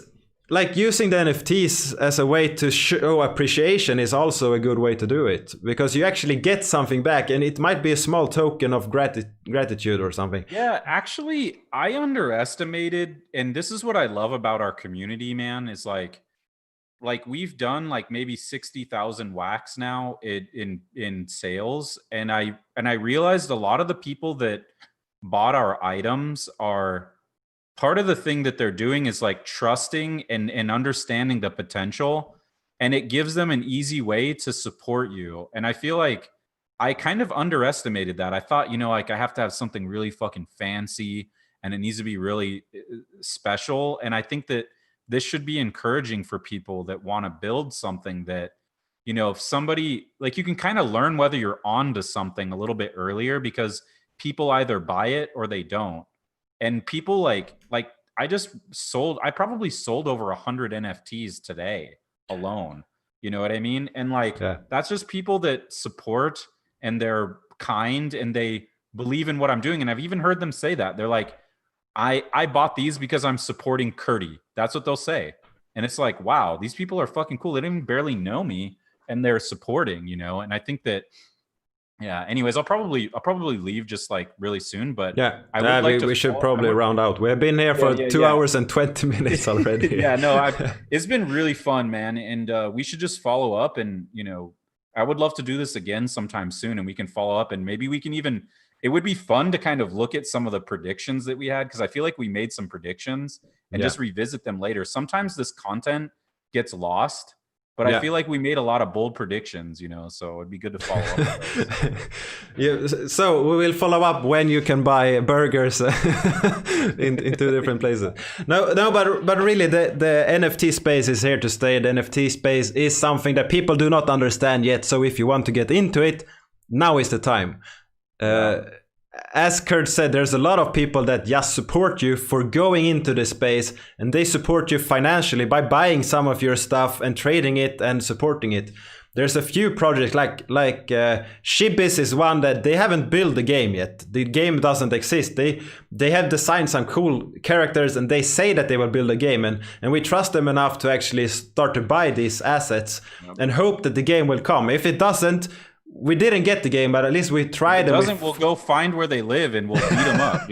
like using the NFTs as a way to show appreciation is also a good way to do it, because you actually get something back, and it might be a small token of gratitude or something. Yeah, actually, I underestimated, and this is what I love about our community, man, is like we've done like maybe 60,000 Wax now in sales, and I realized a lot of the people that bought our items are part of the thing that they're doing is like trusting and understanding the potential, and it gives them an easy way to support you. And I feel like I kind of underestimated that. I thought, like I have to have something really fucking fancy and it needs to be really special. And I think that this should be encouraging for people that want to build something that, if somebody, like, you can kind of learn whether you're on to something a little bit earlier, because people either buy it or they don't. And people like I probably sold over 100 NFTs today alone. You know what I mean? And that's just people that support, and they're kind, and they believe in what I'm doing. And I've even heard them say that. They're like, I bought these because I'm supporting Curdy. That's what they'll say. And it's like, wow, these people are fucking cool. They don't even barely know me, and they're supporting, and I think that, yeah, anyways, I'll probably leave just like really soon, but yeah, we should probably round out. We have been here for 2 hours and 20 minutes already. Yeah, no, it's been really fun, man. And we should just follow up, and, I would love to do this again sometime soon, and we can follow up, and maybe we can even, it would be fun to kind of look at some of the predictions that we had, because I feel like we made some predictions and just revisit them later. Sometimes this content gets lost, but I feel like we made a lot of bold predictions, so it'd be good to follow up on those. So we will follow up when you can buy burgers in 2 different places. No, but really the NFT space is here to stay. The NFT space is something that people do not understand yet. So if you want to get into it, now is the time. As Kurt said, there's a lot of people that just support you for going into the space, and they support you financially by buying some of your stuff and trading it and supporting it. There's a few projects like Shibis is one that they haven't built the game yet. The game doesn't exist. They have designed some cool characters, and they say that they will build a game, and we trust them enough to actually start to buy these assets and hope that the game will come. If it doesn't, we didn't get the game, but at least we tried. If it doesn't, we'll go find where they live and we'll beat them up.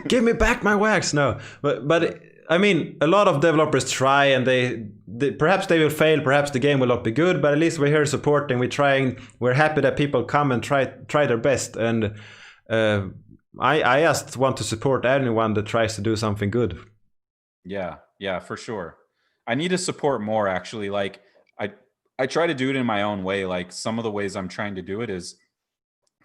Give me back my Wax. No, but I mean, a lot of developers try, and they perhaps they will fail, perhaps the game will not be good, but at least we're here supporting. We're trying. We're happy that people come and try their best, and I just want to support anyone that tries to do something good. Yeah, for sure. I need to support more actually. Like I try to do it in my own way. Like some of the ways I'm trying to do it is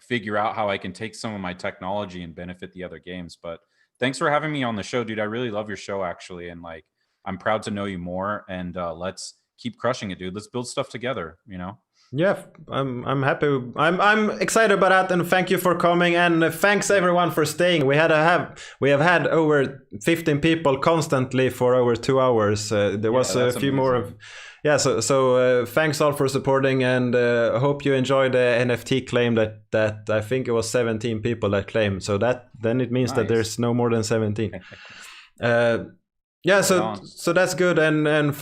figure out how I can take some of my technology and benefit the other games. But thanks for having me on the show, dude. I really love your show actually, and like I'm proud to know you more. And let's keep crushing it, dude. Let's build stuff together. You know. Yeah, I'm happy. I'm excited about that, and thank you for coming, and thanks everyone for staying. We have had over 15 people constantly for over 2 hours. There was a few more. Yeah, so thanks all for supporting, and hope you enjoyed the NFT claim that I think it was 17 people that claimed. So then it means that there's no more than 17. Yeah, so that's good, and thanks.